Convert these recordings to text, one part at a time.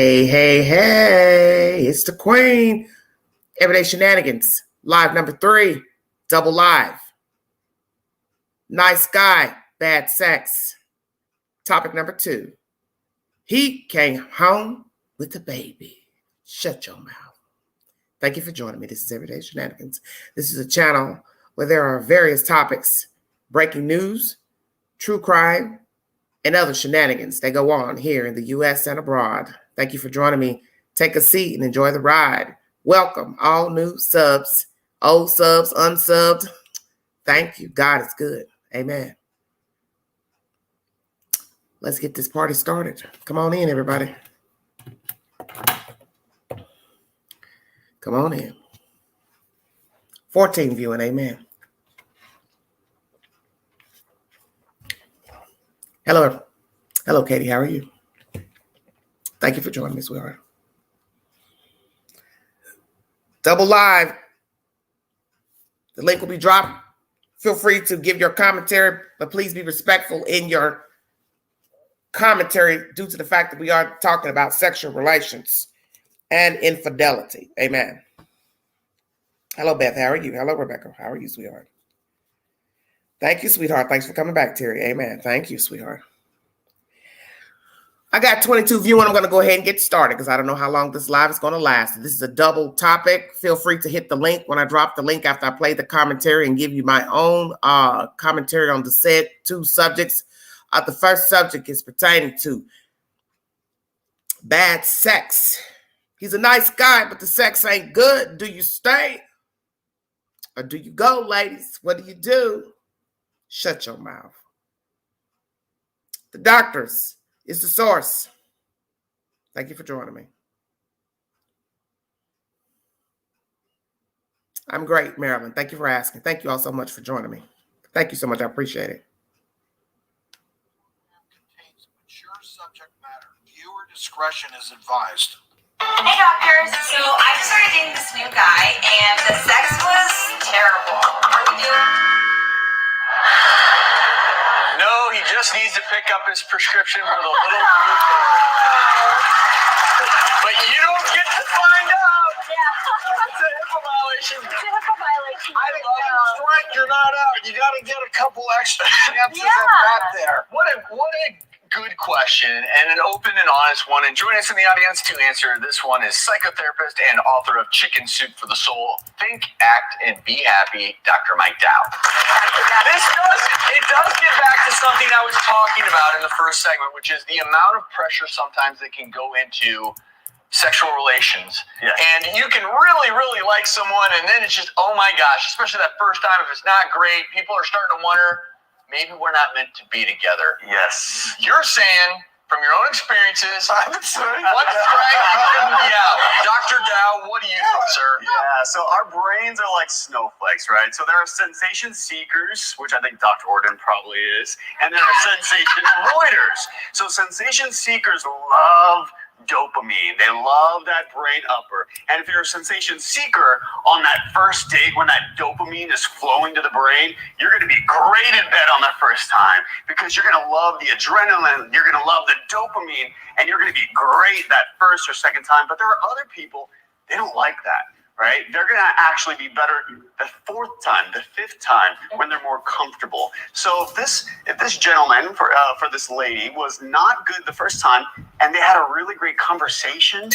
Hey, hey, hey, it's the Queen. Everyday Shenanigans, live number 3, double live. Nice guy, bad sex. Topic number 2, he came home with a baby. Shut your mouth. Thank you for joining me. This is Everyday Shenanigans. This is a channel where there are various topics, breaking news, true crime, and other shenanigans that go on here in the U.S. and abroad. Thank you for joining me. Take a seat and enjoy the ride. Welcome, all new subs, old subs, unsubbed. Thank you. God is good. Amen. Let's get this party started. Come on in, everybody. Come on in. 14 viewing. Amen. Hello. Hello, Katie. How are you? Thank you for joining me, sweetheart. Double live. The link will be dropped. Feel free to give your commentary, but please be respectful in your commentary due to the fact that we are talking about sexual relations and infidelity. Amen. Hello, Beth. How are you? Hello, Rebecca. How are you, sweetheart? Thank you, sweetheart. Thanks for coming back, Terry. Amen. Thank you, sweetheart. I got 22 viewing. I'm going to go ahead and get started because I don't know how long this live is going to last. This is a double topic. Feel free to hit the link when I drop the link after I play the commentary and give you my own commentary on the said 2 subjects. The first subject is pertaining to bad sex. He's a nice guy, but the sex ain't good. Do you stay or do you go, ladies? What do you do? Shut your mouth. The doctors is the source. Thank you for joining me. I'm great, Marilyn. Thank you for asking. Thank you all so much for joining me. Thank you so much. I appreciate it. Contains mature subject matter. Viewer discretion is advised. Hey doctors, so I just started dating this new guy and the sex was terrible. What do we do? No, he just needs to pick up his prescription for the little group. But you don't get to find out. Yeah. That's a HIPAA violation. It's a HIPAA violation. I love it. Right, you're not out. You got to get a couple extra chances at that there. What a good question, and an open and honest one. And joining us in the audience to answer this one is psychotherapist and author of Chicken Soup for the Soul, Think, Act, and Be Happy, Dr. Mike Dow. It does get back to something I was talking about in the first segment, which is the amount of pressure sometimes that can go into sexual relations. Yeah. And you can really, really like someone, and then it's just, oh my gosh, especially that first time, if it's not great, people are starting to wonder, maybe we're not meant to be together. Yes. You're saying, from your own experiences, I'm sorry. what's right couldn't be out. Dr. Dow, what do you think, sir? Yeah, so our brains are like snowflakes, right? So there are sensation seekers, which I think Dr. Orden probably is, and there are sensation avoiders. So sensation seekers love dopamine. They love that brain upper. And if you're a sensation seeker on that first date, when that dopamine is flowing to the brain, you're going to be great in bed on the first time because you're going to love the adrenaline, you're going to love the dopamine, and you're going to be great that first or second time. But there are other people, they don't like that, right? They're going to actually be better the 4th time, the 5th time when they're more comfortable. So if this gentleman for this lady was not good the first time and they had a really great conversation,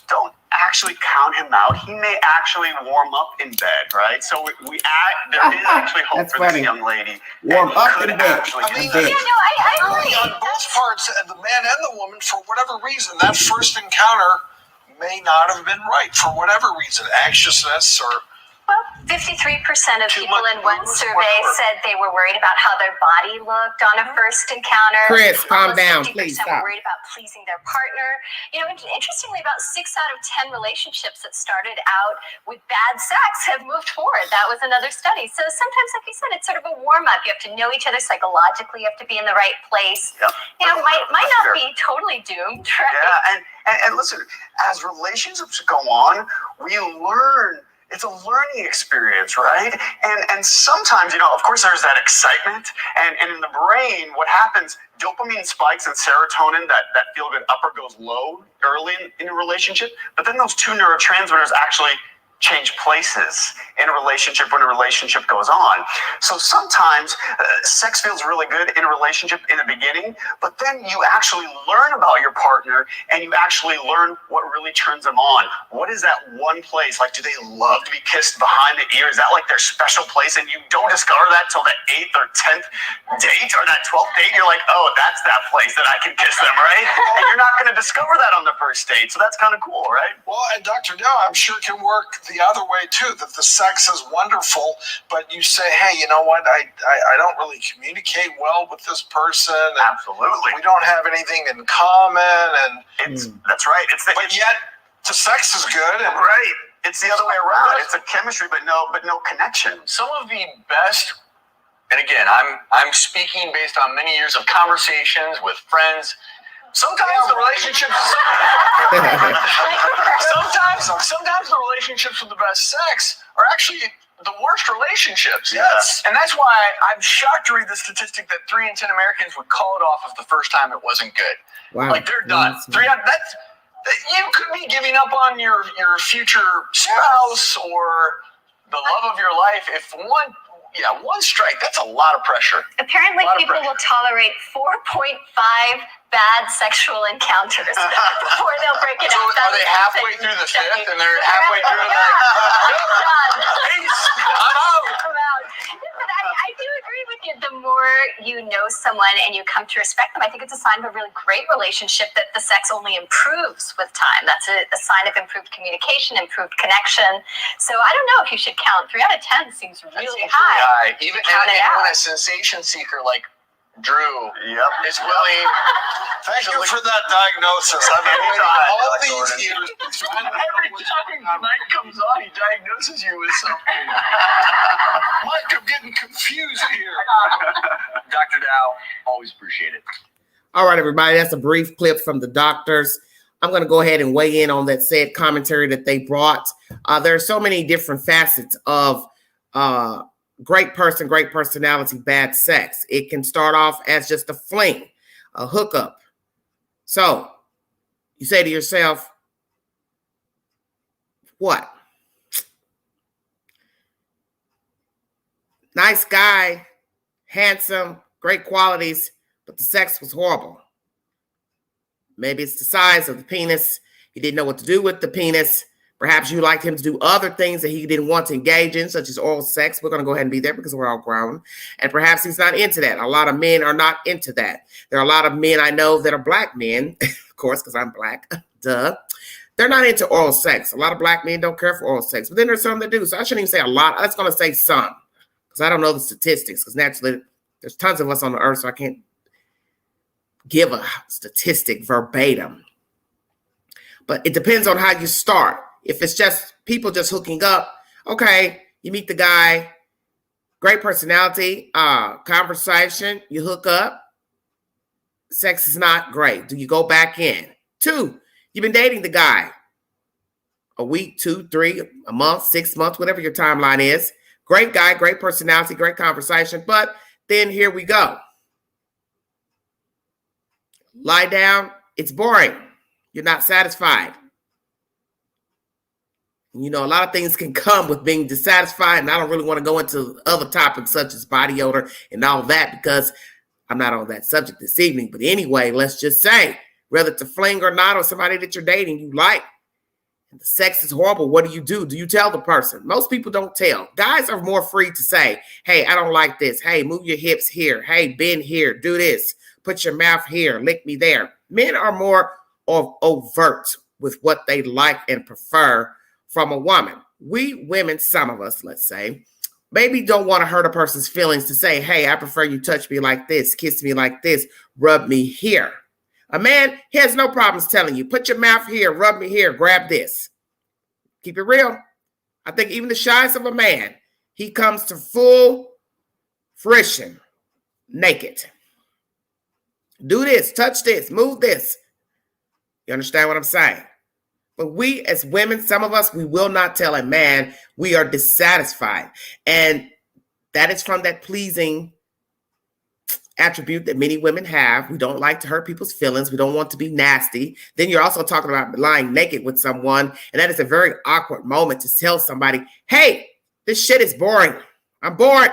don't actually count him out. He may actually warm up in bed, right? So there is actually hope for this young lady. Warm up in bed. I agree. On both parts, the man and the woman, for whatever reason, that first encounter may not have been right for whatever reason, anxiousness or Well, 53% of people in one survey said they were worried about how their body looked on a first encounter. Chris, calm Almost down, 50% please were stop. worried about pleasing their partner. You know, interestingly, about 6 out of 10 relationships that started out with bad sex have moved forward. That was another study. So sometimes, like you said, it's sort of a warm-up. You have to know each other psychologically. You have to be in the right place. Yep. You know, might not be totally doomed, right? Yeah, and listen, as relationships go on, we learn It's a learning experience, right? And sometimes, of course there's that excitement. And in the brain, what happens, dopamine spikes and serotonin, that feel-good upper goes low early in a relationship. But then those two neurotransmitters actually change places in a relationship when a relationship goes on. So sometimes sex feels really good in a relationship in the beginning, but then you actually learn about your partner and you actually learn what really turns them on. What is that one place? Like, do they love to be kissed behind the ear? Is that like their special place? And you don't discover that till the 8th or 10th date or that 12th date. You're like, oh, that's that place that I can kiss them, right? And you're not going to discover that on the first date. So that's kind of cool, right? Well, and Dr. Dow, I'm sure can work the other way too, that the sex is wonderful, but you say, hey, you know what, I don't really communicate well with this person. Absolutely. We don't have anything in common, and that's right. But yet the sex is good, and right. It's the other way around. It's a chemistry, but no connection. Some of the best, and again, I'm speaking based on many years of conversations with friends. Sometimes the relationships, sometimes the relationships with the best sex are actually the worst relationships. Yes. And that's why I'm shocked to read the statistic that 3 in 10 Americans would call it off if the first time it wasn't good. Wow. Like, they're done. You could be giving up on your future spouse or the love of your life if one strike, that's a lot of pressure. Apparently, people will tolerate 4.5 bad sexual encounters before they'll break it So up. are they halfway through the 5th and they're halfway through and they're like, peace, I'm out. I'm out. But I do agree with you. The more you know someone and you come to respect them, I think it's a sign of a really great relationship that the sex only improves with time. That's a sign of improved communication, improved connection. So I don't know if you should count. 3 out of 10 seems really high. Even Count it when out. a sensation seeker like Drew is willing. thank you for that diagnosis. I've been waiting all these years. Every time Mike comes on, he diagnoses you with something. Mike, I'm getting confused here. Dr. Dow, always appreciate it. All right, everybody, that's a brief clip from the doctors. I'm going to go ahead and weigh in on that said commentary that they brought. There are so many different facets of great person, great personality, bad sex. It can start off as just a fling, a hookup. So you say to yourself, what? Nice guy, handsome, great qualities, but the sex was horrible. Maybe it's the size of the penis. He didn't know what to do with the penis. Perhaps you liked him to do other things that he didn't want to engage in, such as oral sex. We're going to go ahead and be there because we're all grown. And perhaps he's not into that. A lot of men are not into that. There are a lot of men I know that are black men, of course, because I'm black. Duh. They're not into oral sex. A lot of black men don't care for oral sex. But then there's some that do. So I shouldn't even say a lot. I'm just going to say some because I don't know the statistics. Because naturally, there's tons of us on the earth, so I can't give a statistic verbatim. But it depends on how you start. If it's just people just hooking up, okay, you meet the guy, great personality, conversation, you hook up, sex is not great. Do you go back in? 2, you've been dating the guy a week, 2, 3, a month, 6 months, whatever your timeline is. Great guy, great personality, great conversation, but then here we go. Lie down, it's boring. You're not satisfied. You know, a lot of things can come with being dissatisfied, and I don't really want to go into other topics such as body odor and all that because I'm not on that subject this evening. But anyway, let's just say, whether it's a fling or not, or somebody that you're dating you like, and the sex is horrible, what do? Do you tell the person? Most people don't tell. Guys are more free to say, hey, I don't like this. Hey, move your hips here. Hey, bend here. Do this. Put your mouth here. Lick me there. Men are more overt with what they like and prefer from a woman. We women, some of us, let's say, maybe don't want to hurt a person's feelings to say, hey, I prefer you touch me like this, kiss me like this, rub me here. A man, he has no problems telling you, put your mouth here, rub me here, grab this. Keep it real. I think even the shyest of a man, he comes to full fruition, naked. Do this, touch this, move this. You understand what I'm saying? But we as women, some of us, we will not tell a man we are dissatisfied. And that is from that pleasing attribute that many women have. We don't like to hurt people's feelings. We don't want to be nasty. Then you're also talking about lying naked with someone. And that is a very awkward moment to tell somebody, hey, this shit is boring. I'm bored.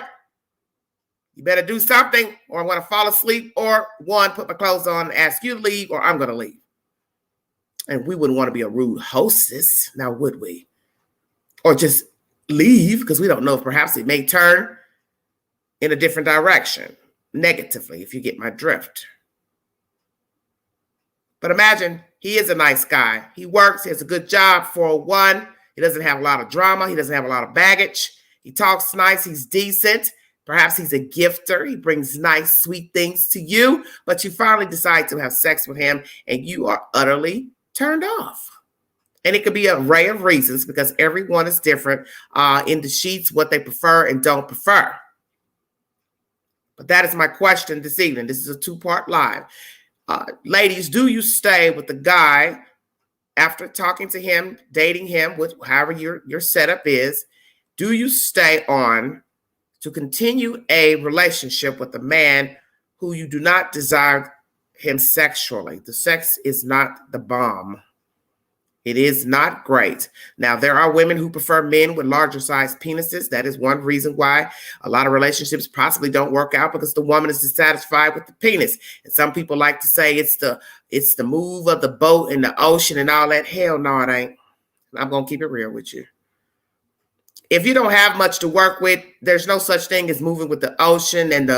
You better do something or I'm going to fall asleep, or one, put my clothes on and ask you to leave, or I'm going to leave. And we wouldn't want to be a rude hostess, now would we? Or just leave, because we don't know if perhaps it may turn in a different direction, negatively, if you get my drift. But imagine he is a nice guy. He works, he has a good job, 401. He doesn't have a lot of drama. He doesn't have a lot of baggage. He talks nice. He's decent. Perhaps he's a gifter. He brings nice, sweet things to you, but you finally decide to have sex with him and you are utterly turned off. And it could be an array of reasons because everyone is different in the sheets, what they prefer and don't prefer. But that is my question this evening. This is a 2-part live. Ladies, do you stay with the guy after talking to him, dating him, with however your setup is? Do you stay on to continue a relationship with a man who you do not desire him sexually? The sex is not the bomb. It is not great. Now, there are women who prefer men with larger sized penises. That is one reason why a lot of relationships possibly don't work out, because the woman is dissatisfied with the penis. And some people like to say it's the move of the boat in the ocean and all that. Hell no, it ain't. I'm going to keep it real with you. If you don't have much to work with, there's no such thing as moving with the ocean, and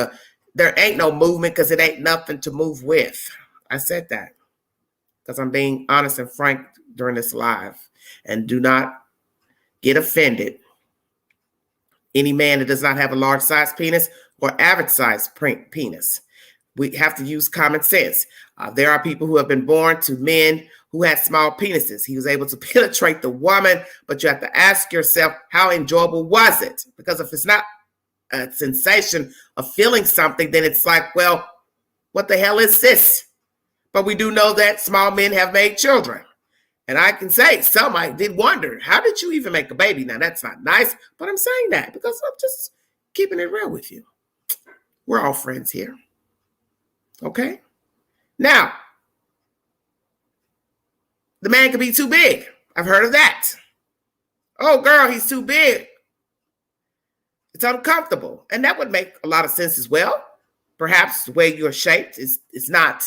there ain't no movement because it ain't nothing to move with. I said that because I'm being honest and frank during this live. And do not get offended. Any man that does not have a large size penis or average size penis. We have to use common sense. There are people who have been born to men who had small penises. He was able to penetrate the woman, but you have to ask yourself, how enjoyable was it? Because if it's not a sensation of feeling something, then it's like, well, what the hell is this? But we do know that small men have made children. And I can say some I did wonder, how did you even make a baby? Now, that's not nice, but I'm saying that because I'm just keeping it real with you. We're all friends here. Okay? Now, the man could be too big. I've heard of that. Oh, girl, he's too big. It's uncomfortable. And that would make a lot of sense as well. Perhaps the way you're shaped is not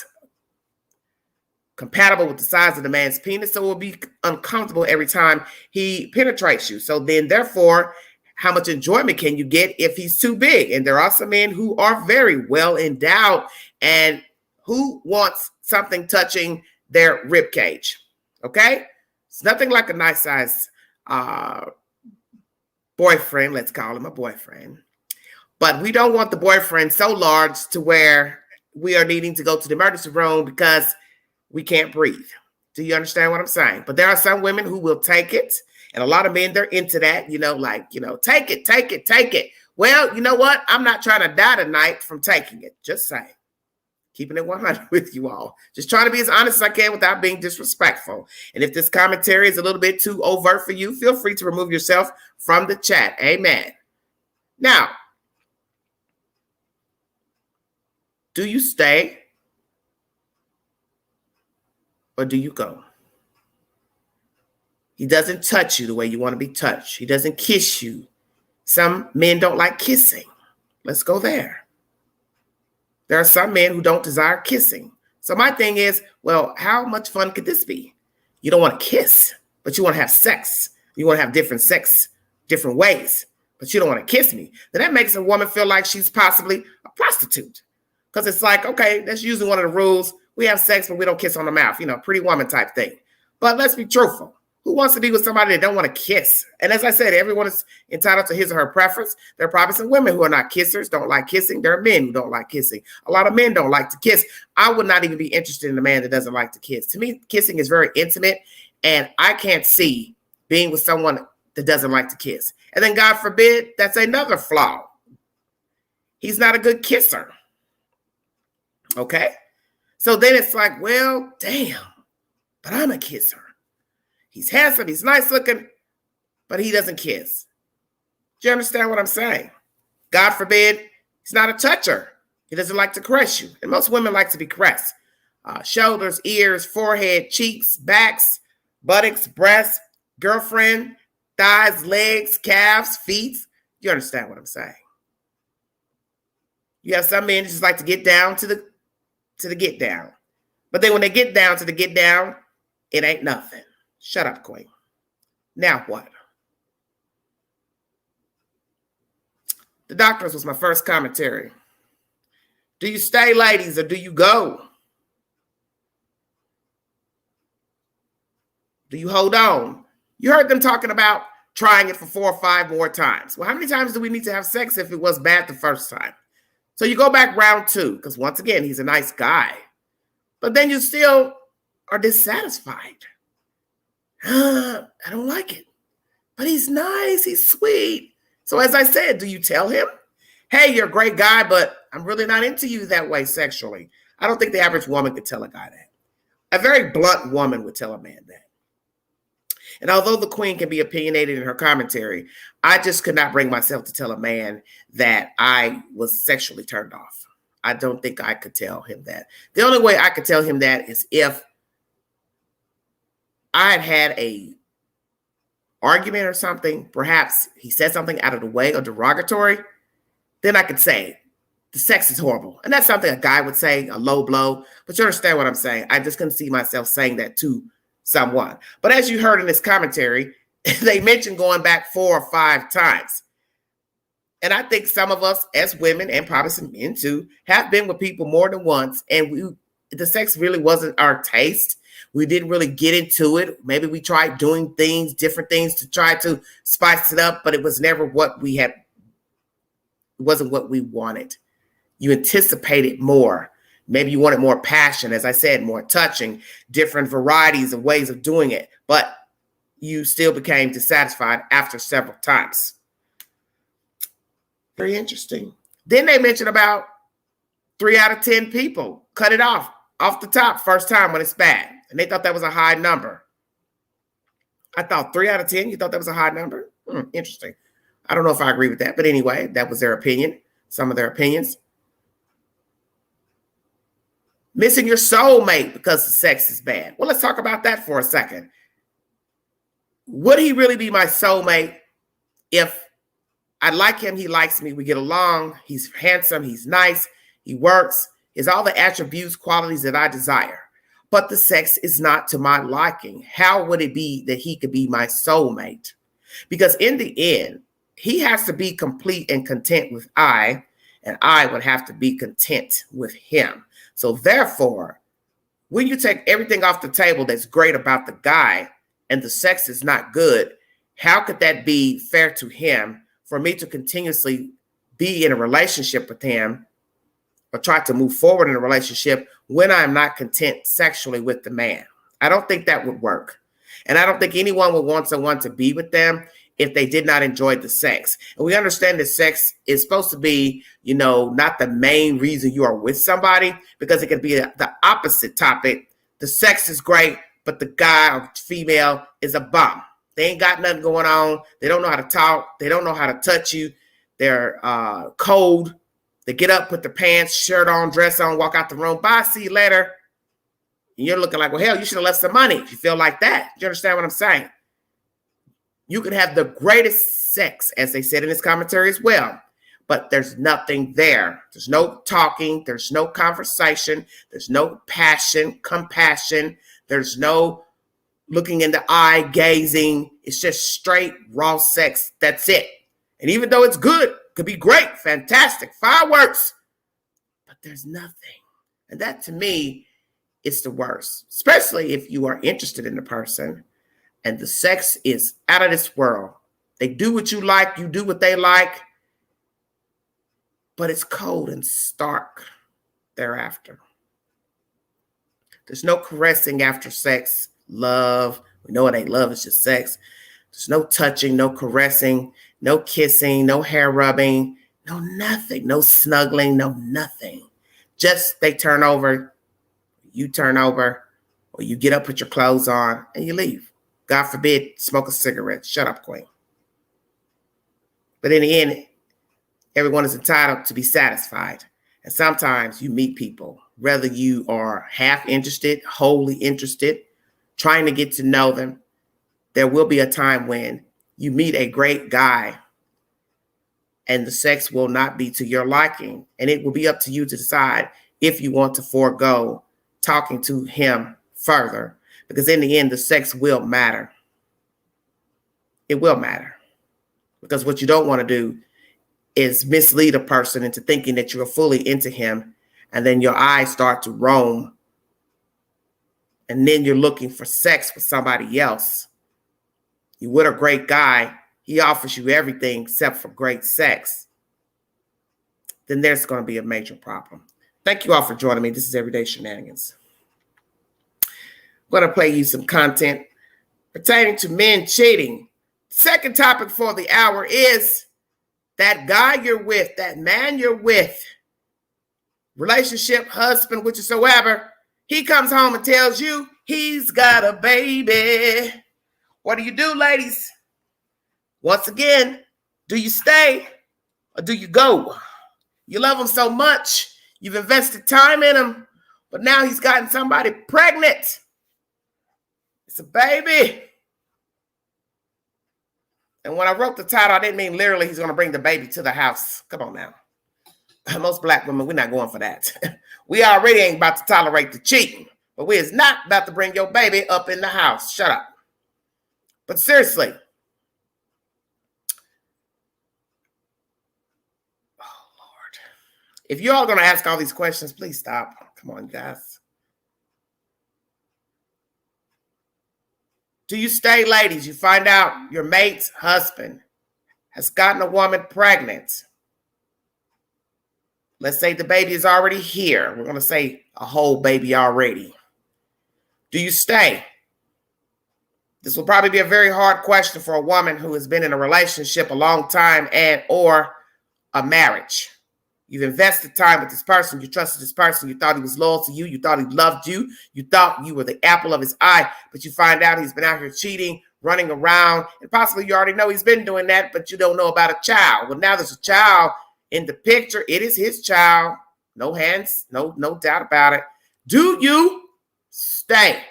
compatible with the size of the man's penis, so it will be uncomfortable every time he penetrates you. So then, therefore, how much enjoyment can you get if he's too big? And there are some men who are very well endowed and who wants something touching their rib cage. Okay? It's nothing like a nice size boyfriend. Let's call him a boyfriend. But we don't want the boyfriend so large to where we are needing to go to the emergency room because we can't breathe. Do you understand what I'm saying? But there are some women who will take it. And a lot of men, they're into that, take it, take it, take it. Well, you know what? I'm not trying to die tonight from taking it. Just saying. Keeping it 100 with you all. Just trying to be as honest as I can without being disrespectful. And if this commentary is a little bit too overt for you, feel free to remove yourself from the chat. Amen. Now, do you stay or do you go? He doesn't touch you the way you want to be touched. He doesn't kiss you. Some men don't like kissing. Let's go there. There are some men who don't desire kissing. So my thing is, well, how much fun could this be? You don't want to kiss, but you want to have sex. You want to have different sex, different ways, but you don't want to kiss me. Then that makes a woman feel like she's possibly a prostitute. Because it's like, okay, that's usually one of the rules. We have sex, but we don't kiss on the mouth, pretty woman type thing. But let's be truthful. Who wants to be with somebody that don't want to kiss? And as I said, everyone is entitled to his or her preference. There are probably some women who are not kissers, don't like kissing. There are men who don't like kissing. A lot of men don't like to kiss. I would not even be interested in a man that doesn't like to kiss. To me, kissing is very intimate, and I can't see being with someone that doesn't like to kiss. And then, God forbid, that's another flaw. He's not a good kisser. Okay? So then it's like, well, damn, but I'm a kisser. He's handsome, he's nice looking, but he doesn't kiss. Do you understand what I'm saying? God forbid, he's not a toucher. He doesn't like to caress you. And most women like to be caressed. Shoulders, ears, forehead, cheeks, backs, buttocks, breasts, girlfriend, thighs, legs, calves, feet. You understand what I'm saying? You have some men that just like to get down to the get down. But then when they get down to the get down, it ain't nothing. Shut up, Queen. Now what? The doctors was my first commentary. Do you stay, ladies, or do you go? Do you hold on? You heard them talking about trying it for 4 or 5 more times. Well, how many times do we need to have sex if it was bad the first time? So you go back round 2, because once again, he's a nice guy. But then you still are dissatisfied. I don't like it. But he's nice, he's sweet. So as I said, do you tell him, hey, you're a great guy, but I'm really not into you that way sexually? I don't think the average woman could tell a guy that. A very blunt woman would tell a man that. And although the Queen can be opinionated in her commentary, I just could not bring myself to tell a man that I was sexually turned off. I don't think I could tell him that. The only way I could tell him that is if I had a argument or something, perhaps he said something out of the way or derogatory, then I could say the sex is horrible. And that's something a guy would say, a low blow. But you understand what I'm saying? I just couldn't see myself saying that to someone. But as you heard in this commentary, they mentioned going back 4 or 5 times. And I think some of us as women, and probably some men too, have been with people more than once, and the sex really wasn't our taste. We didn't really get into it. Maybe we tried doing things, different things to try to spice it up, but it was never what we had. It wasn't what we wanted. You anticipated more. Maybe you wanted more passion, as I said, more touching, different varieties of ways of doing it, but you still became dissatisfied after several times. Very interesting. Then they mentioned about 3 out of 10 people cut it off the top first time when it's bad. And they thought that was a high number. I thought 3 out of 10, you thought that was a high number? Interesting. I don't know if I agree with that, but anyway, that was their opinion, some of their opinions. Missing your soulmate because the sex is bad. Well, let's talk about that for a second. Would he really be my soulmate if I like him, he likes me, we get along, he's handsome, he's nice, he works, he has all the attributes, qualities that I desire, but the sex is not to my liking? How would it be that he could be my soulmate? Because in the end, he has to be complete and content with I, and I would have to be content with him. So therefore, when you take everything off the table that's great about the guy and the sex is not good, how could that be fair to him for me to continuously be in a relationship with him or try to move forward in a relationship when I'm not content sexually with the man? I don't think that would work. And I don't think anyone would want someone to be with them if they did not enjoy the sex. And we understand that sex is supposed to be, not the main reason you are with somebody, because it can be the opposite topic. The sex is great, but the guy or female is a bum. They ain't got nothing going on. They don't know how to talk. They don't know how to touch you. They're cold. They get up, put their pants, shirt on, dress on, walk out the room. Bye, see you later. And you're looking like, well, hell, you should have left some money if you feel like that. Do you understand what I'm saying? You can have the greatest sex, as they said in this commentary as well, but there's nothing there. There's no talking. There's no conversation. There's no passion, compassion. There's no looking in the eye, gazing. It's just straight, raw sex. That's it. And even though it's good, could be great, fantastic, fireworks, but there's nothing. And that, to me, is the worst, especially if you are interested in the person and the sex is out of this world. They do what you like, you do what they like, but it's cold and stark thereafter. There's no caressing after sex, love. We know it ain't love, it's just sex. There's no touching, no caressing, no kissing, no hair rubbing, no nothing, no snuggling, no nothing. Just they turn over, you turn over, or you get up, put your clothes on, and you leave. God forbid, smoke a cigarette. Shut up, Queen. But in the end, everyone is entitled to be satisfied. And sometimes you meet people, whether you are half interested, wholly interested, trying to get to know them. There will be a time when you meet a great guy and the sex will not be to your liking. And it will be up to you to decide if you want to forego talking to him further. Because in the end, the sex will matter. It will matter. Because what you don't want to do is mislead a person into thinking that you're fully into him, and then your eyes start to roam, and then you're looking for sex with somebody else. You with a great guy, he offers you everything except for great sex. Then there's going to be a major problem. Thank you all for joining me. This is Everyday Shenanigans. I'm going to play you some content pertaining to men cheating. Second topic for the hour is that guy you're with, that man you're with, relationship, husband, whichsoever, he comes home and tells you he's got a baby. What do, ladies? Once again, do you stay or do you go? You love him so much, you've invested time in him, but now he's gotten somebody pregnant. It's a baby. And when I wrote the title, I didn't mean literally he's going to bring the baby to the house. Come on now. Most black women, we're not going for that. We already ain't about to tolerate the cheating, but we is not about to bring your baby up in the house. Shut up. But seriously. Oh, Lord. If you're all going to ask all these questions, please stop. Come on, guys. Do you stay, ladies? You find out your mate's husband has gotten a woman pregnant. Let's say the baby is already here. We're going to say a whole baby already. Do you stay? This will probably be a very hard question for a woman who has been in a relationship a long time and or a marriage. You've invested time with this person. You trusted this person. You thought he was loyal to you. You thought he loved you. You thought you were the apple of his eye. But you find out he's been out here cheating, running around. And possibly you already know he's been doing that, but you don't know about a child. Well, now there's a child in the picture. It is his child. No hands. No doubt about it. Do you stay?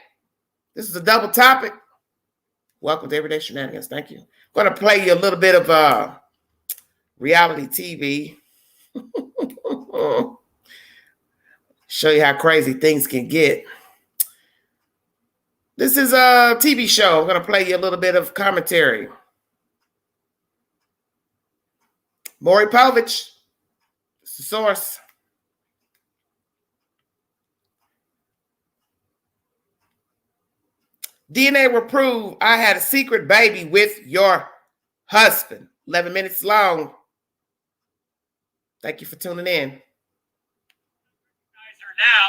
This is a double topic. Welcome to Everyday Shenanigans. Thank you. I'm going to play you a little bit of reality TV. Show you how crazy things can get. This is a TV show. I'm going to play you a little bit of commentary. Maury Povich, it's the source. DNA will prove I had a secret baby with your husband. 11 minutes long. Thank you for tuning in. Now,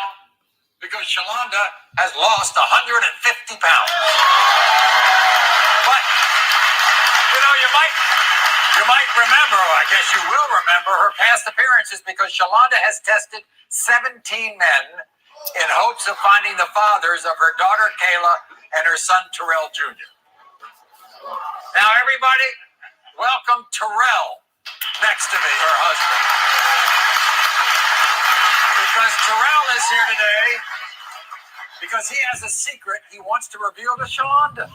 because Shalonda has lost 150 pounds. But, you might remember, or I guess you will remember, her past appearances because Shalonda has tested 17 men in hopes of finding the fathers of her daughter Kayla and her son Terrell Jr. Now, everybody, welcome Terrell next to me, her husband. Because Terrell is here today because he has a secret he wants to reveal to Shalonda.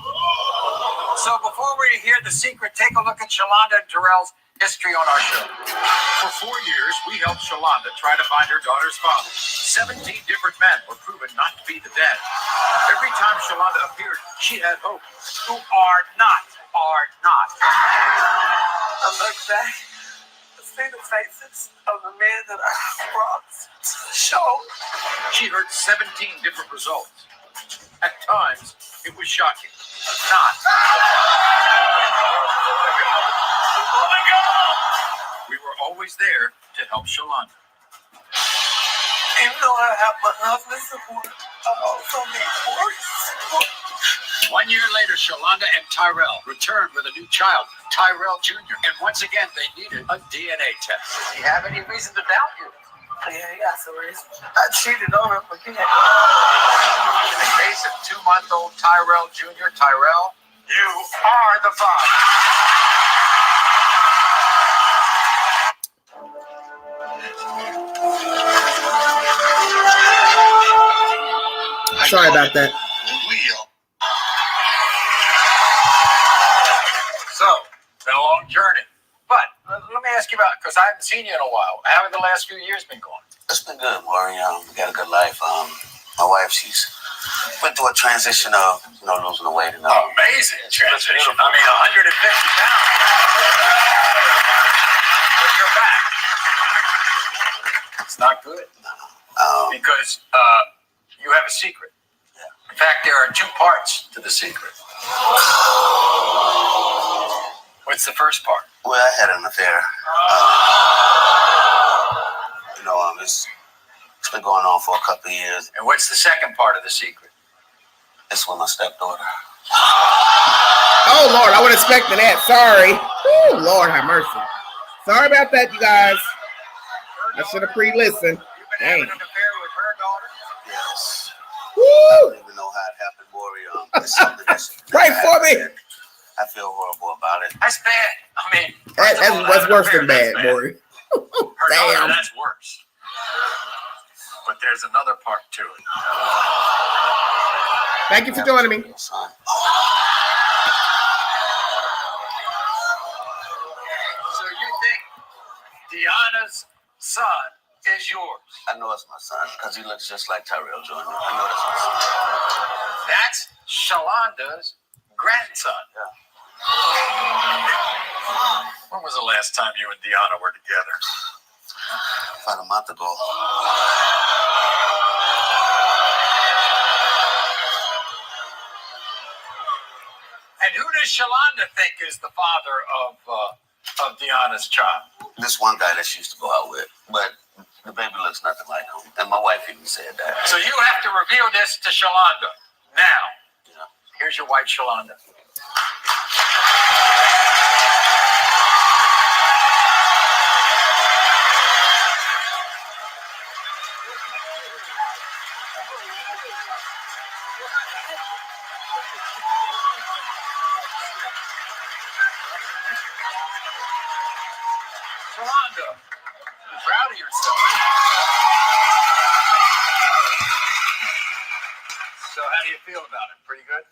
So before we hear the secret, take a look at Shalonda and Terrell's history on our show. For 4 years, we helped Shalonda try to find her daughter's father. 17 different men were proven not to be the dad. Every time Shalonda appeared, she had hope. Who are not. I look back to see the faces of the men that I brought to the show. She heard 17 different results. At times, it was shocking. Not. Oh my God! We were always there to help Shalonda. Even though I have my husband's support, I also need Maury's support. 1 year later, Shalonda and Tyrell returned with a new child, Tyrell Jr. And once again, they needed a DNA test. Does he have any reason to doubt you? Yeah, he got some reason. I cheated on him again. In the case of 2-month-old Tyrell Jr., Tyrell, You are the father. Sorry about that. So, it's been a long journey. But let me ask you about, because I haven't seen you in a while. How have the last few years been going? It's been good, Maury. We got a good life. My wife, she's went through a transition of, losing the weight and all. Amazing transition. I mean, 150 pounds. But you're back. It's not good. Because you have a secret. In fact, there are two parts to the secret. What's the first part? Well, I had an affair. It's been going on for a couple of years. And what's the second part of the secret? It's with my stepdaughter. Oh, Lord, I wasn't expecting that. Sorry. Oh, Lord, have mercy. Sorry about that, you guys. I should have pre-listened. You've been having an affair with her daughter? Yes. Woo! I don't even know how it happened, Maury. It's something that's Pray for me. I feel horrible about it. That's bad. I mean, That's what's worse than bad, Maury. Her Damn. daughter, that's worse. But there's another part to it. Thank you for joining me. Son. So you think Deanna's son is yours? I know it's my son because he looks just like Tyrell Jr. I know that's my son. That's Shalonda's grandson. Yeah. When was the last time you and Deanna were together? About a month ago. And who does Shalonda think is the father of Deanna's child? This one guy that she used to go out with, but the baby looks nothing like him. And my wife even said that. So you have to reveal this to Shalonda now. Yeah. Here's your wife, Shalonda. Shalonda, you're proud of yourself. So how do you feel about it? Pretty good?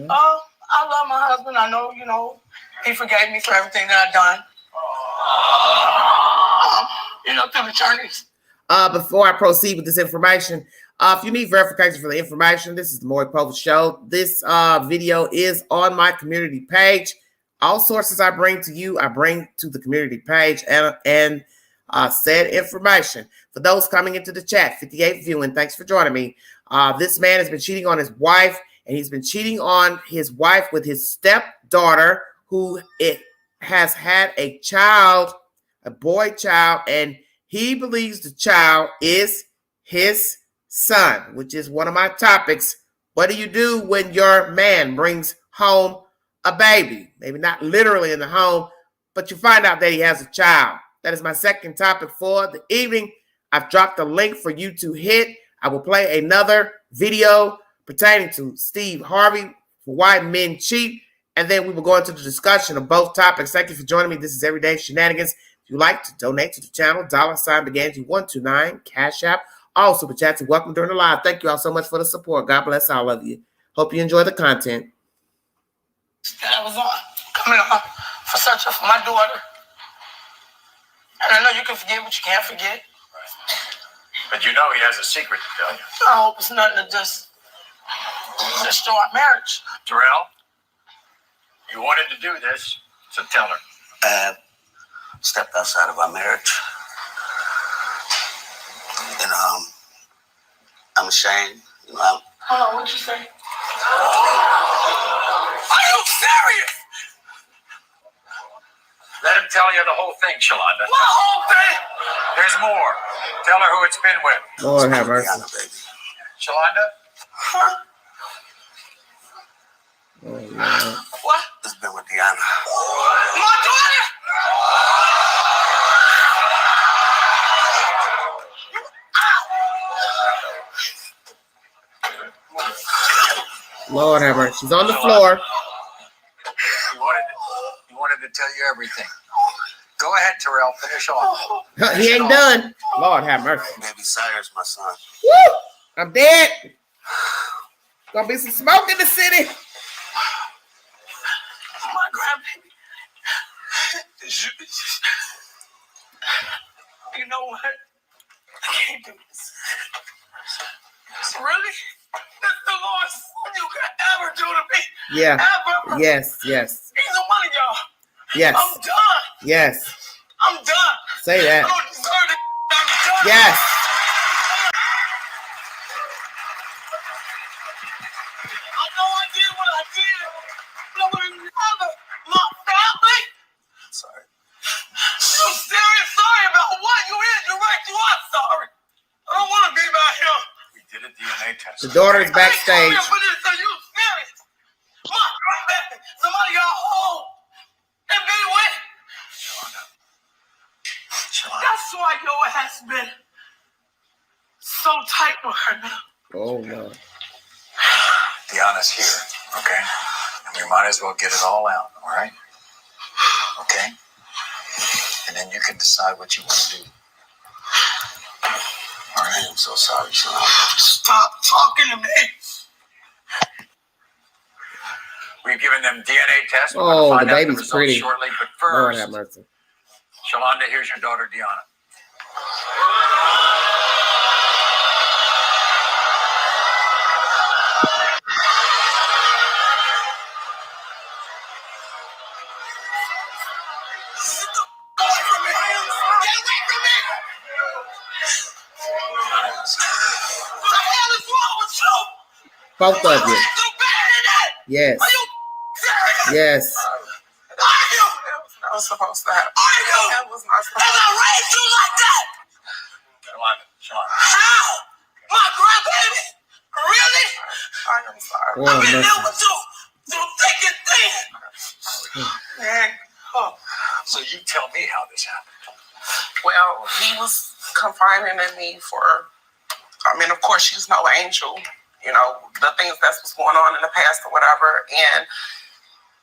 I love my husband. I know, he forgave me for everything that I've done. Through the journeys. Before I proceed with this information, if you need verification for the information, this is the Maury Povich Show. This video is on my community page. All sources I bring to you, I bring to the community page and said information. For those coming into the chat, 58 viewing, thanks for joining me. This man has been cheating on his wife, and he's been cheating on his wife with his stepdaughter, who has had a child, a boy child, and he believes the child is his son, which is one of my topics. What do you do when your man brings home a baby? Maybe not literally in the home, but you find out that he has a child. That is my second topic for the evening. I've dropped a link for you to hit. I will play another video pertaining to Steve Harvey for why men cheat, and then we will go into the discussion of both topics. Thank you for joining me. This is Everyday Shenanigans. If you'd like to donate to the channel, $Beganji129, Cash App, all super chats, and welcome during the live. Thank you all so much for the support. God bless all of you. Hope you enjoy the content. That I was on, coming on for my daughter. And I know you can forget what you can't forget. But you know he has a secret to tell you. I hope it's nothing to just destroy our marriage. Terrell, you wanted to do this, so tell her. I have stepped outside of our marriage. And I'm ashamed. Hold on, what'd you say? Are you serious? Let him tell you the whole thing, Shalonda. My whole thing? There's more. Tell her who it's been with. Lord have mercy. Diana, baby. Shalonda? Huh? Oh, Lord. What? It's been with Diana. My daughter? Lord have mercy. She's on the floor. He wanted to tell you everything. Go ahead, Terrell. Finish off. He ain't done. Lord have mercy. Baby Sire's my son. Woo! I'm dead. Gonna be some smoke in the city. My grandbaby. You know what? I can't do this. Really? That's the lowest you could ever do to me. Yeah. Ever. Yes. Either one of y'all. Yes. I'm done. Yes. I'm done. Say I that. don't deserve it. I'm done. Yes. I know I did what I did, but I would never. My family. Sorry. You serious? Sorry about what? You is. You're right. You are sorry. I don't want to be about him. We did a DNA test. The daughter is backstage. For this, are you serious? My grandbaby. Somebody got home and be with. Shonda. That's why your ass been so tight with her now. Oh no. Deanna's here, okay? And we might as well get it all out, all right? Okay? And then you can decide what you want to do. All right, I'm so sorry, son. Stop talking to me. We've given them DNA tests. We're Oh, gonna find the out baby's results pretty. shortly, but Lord first, have mercy. Shalonda, here's your daughter, Deanna. Get away from me. Get away from me. What the hell is wrong with you? Both of you. You better than that. Yes. Are you serious? Yes. Are you? That was not supposed to happen. Are you? That was not supposed to happen. And I raised you like that? Shalonda. How? My grandbaby? Really? I am sorry. Oh, I've been mercy. there with you through thick and thin. Man. So you tell me how this happened. Well, he was confining in me for, I mean, of course, she's no angel, you know, the things that's what's going on in the past or whatever. And,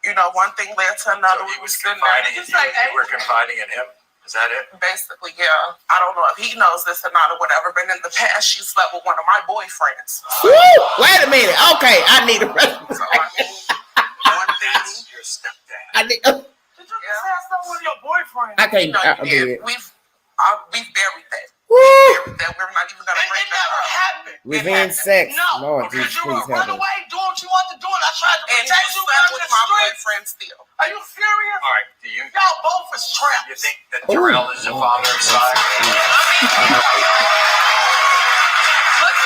you know, one thing led to another. So he We was sitting confiding in there. you. You were confiding in him. Is that it? Basically, yeah. I don't know if he knows this or not or whatever, but in the past, she slept with one of my boyfriends. Woo! Wait a minute. Okay, I need a rest. So, I mean, one thing. That's your stepdad. I need. Did you just have someone with your boyfriend? I can't. No, I did. we've buried that. Woo! That we're not even gonna bring It that never up. happened. Revenge sex. No, Lord because Jesus, you were please help run me. away doing what you want to do, and I tried to And protect you you slept from with the my streets. boyfriend still. Are you serious? All right. Do you Y'all both is trapped. think that Terrell is the father of Sire? Look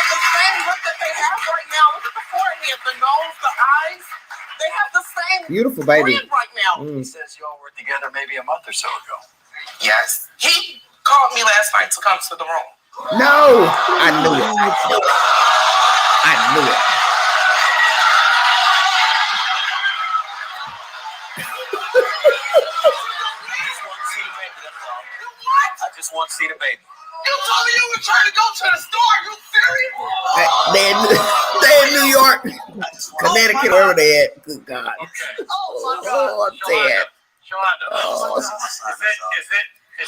at the same look that they have right now. Look at the forehead, the nose, the eyes. They have the same Beautiful baby. grin right now. He says y'all were together maybe a month or so ago. Yes. He called me last night to come to the room. No, I knew it. I knew it. I just want to see the baby. You told me you were trying to go to the store. Are you serious? They in New York, Connecticut, wherever they at. Good God. Okay. Oh, I'm dead. Shalonda, Oh. is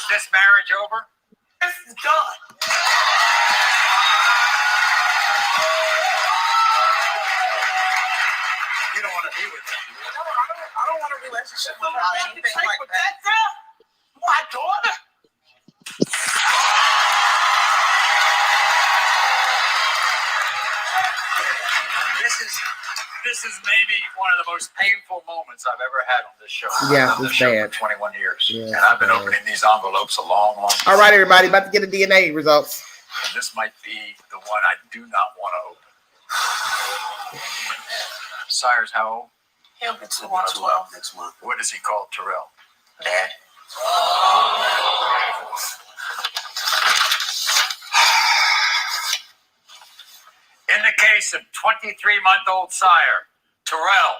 this marriage over? It's done. You don't want to be with them. I don't want a relationship with her or anything like With that. that there? My daughter? This is maybe one of the most painful moments I've ever had on this show. Yeah, I've done it's this show bad. for 21 years. Yeah, and I've been bad. opening these envelopes a long time. All right, everybody, about to get the DNA results. And this might be the one I do not want to open. Sire's how old? He'll be 2 I'll on be 12. next month. What does he call Terrell? Dad. In the case of 23-month-old Sire, Terrell,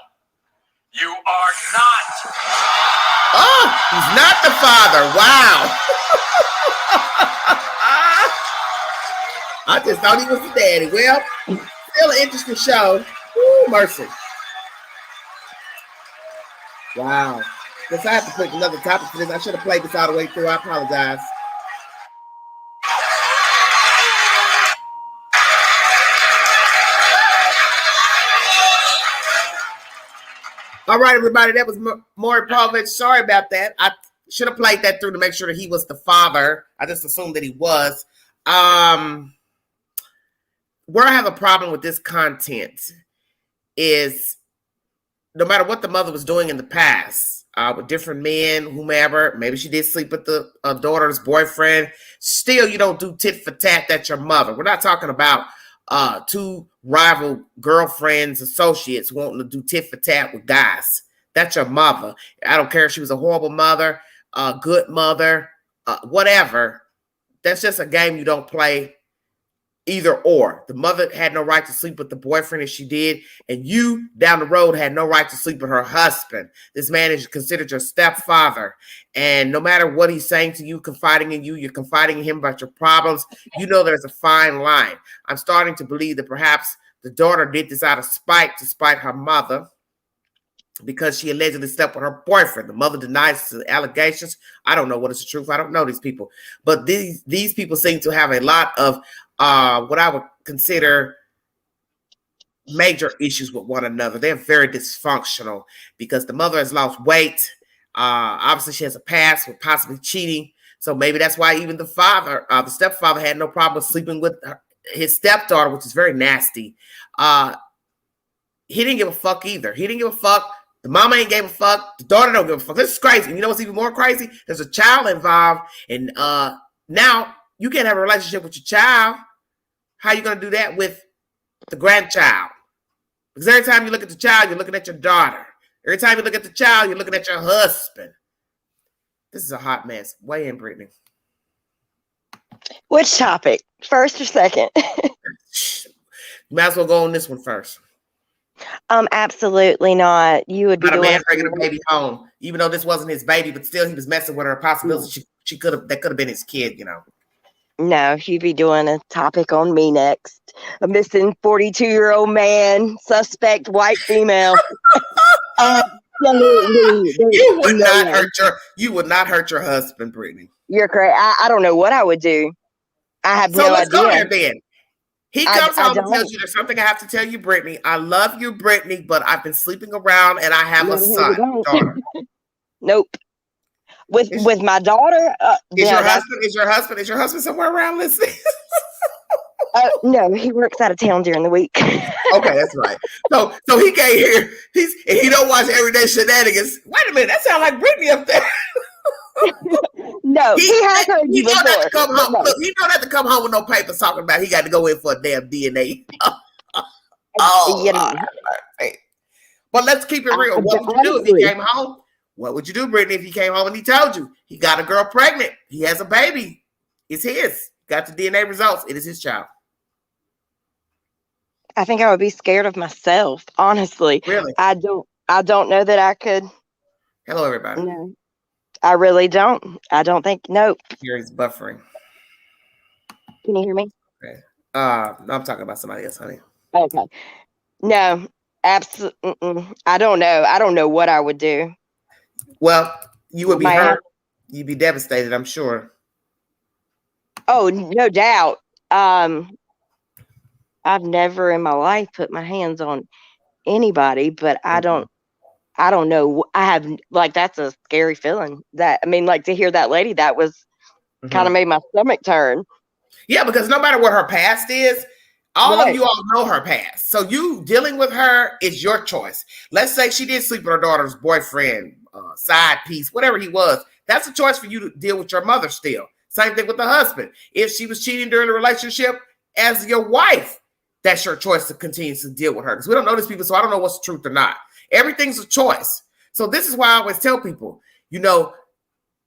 you are not. Oh, he's not the father. Wow. I just thought he was the daddy. Well, still an interesting show. Woo, mercy. Wow. Guess I have to pick another topic for this. I should have played this all the way through. I apologize. All right, everybody. That was Maury Povich. Sorry about that. I should have played that through to make sure that he was the father. I just assumed that he was. Where I have a problem with this content is no matter what the mother was doing in the past, with different men, whomever, maybe she did sleep with the daughter's boyfriend, still you don't do tit for tat. That's your mother. We're not talking about two rival girlfriends, associates wanting to do tit for tat with guys. That's your mother. I don't care if she was a horrible mother, a good mother, whatever. That's just a game you don't play either or. The mother had no right to sleep with the boyfriend if she did, and you down the road had no right to sleep with her husband. This man is considered your stepfather, and no matter what he's saying to you, confiding in you, you're confiding in him about your problems. You know there's a fine line. I'm starting to believe that perhaps the daughter did this out of spite to spite her mother, because she allegedly slept with her boyfriend. The mother denies the allegations. I don't know what is the truth. I don't know these people. But these people seem to have a lot of what I would consider major issues with one another. They're very dysfunctional because the mother has lost weight. Obviously, she has a past with possibly cheating. So maybe that's why even the father, the stepfather, had no problem with sleeping with his stepdaughter, which is very nasty. He didn't give a fuck either. He didn't give a fuck. The mama ain't gave a fuck. The daughter don't give a fuck. This is crazy. You know what's even more crazy? There's a child involved, and now you can't have a relationship with your child. How are you going to do that with the grandchild? Because every time you look at the child, you're looking at your daughter. Every time you look at the child, you're looking at your husband. This is a hot mess. Weigh in, Brittany. Which topic? First or second? You might as well go on this one first. Absolutely not. You would be Not a doing man bringing a baby home, even though this wasn't his baby, but still he was messing with her. Possibility she could have, that could have been his kid, you know. No, you'd be doing a topic on me next. A missing 42-year-old man, suspect white female. Absolutely. You would not hurt your husband, Brittany. You're correct. I don't know what I would do. I have So no let's idea. go there then. He comes home and don't. tells you there's something I have to tell you, Brittany. I love you, Brittany, but I've been sleeping around and I have a son. Daughter. Nope. With my daughter, Is your husband somewhere around listening? no, he works out of town during the week. Okay, that's right. So he can't hear. He don't watch everyday shenanigans. Wait a minute, that sounds like Brittany up there. No, he has heard you before. Look, he don't have to come home with no papers talking about he got to go in for a damn DNA. Right. But let's keep it real. What would you do if he came home? What would you do, Brittany, if he came home and he told you he got a girl pregnant? He has a baby. It's his. Got the DNA results. It is his child. I think I would be scared of myself, honestly. Really? I don't know that I could. Hello, everybody. No. I really don't. I don't think. Nope. Here he's buffering. Can you hear me? Okay. No, I'm talking about somebody else, honey. Okay. No, absolutely. I don't know. I don't know what I would do. Well, you would be hurt. You'd be devastated, I'm sure. Oh, no doubt. I've never in my life put my hands on anybody, but I don't know. I have, like, that's a scary feeling. That, I mean, like, to hear that lady, that was kind of made my stomach turn. Yeah, because no matter what her past is, all of you all know her past. So you dealing with her is your choice. Let's say she did sleep with her daughter's boyfriend, side piece, whatever he was. That's a choice for you to deal with your mother still. Same thing with the husband. If she was cheating during the relationship as your wife, that's your choice to continue to deal with her. Because we don't know these people, so I don't know what's the truth or not. Everything's a choice. So this is why I always tell people, you know,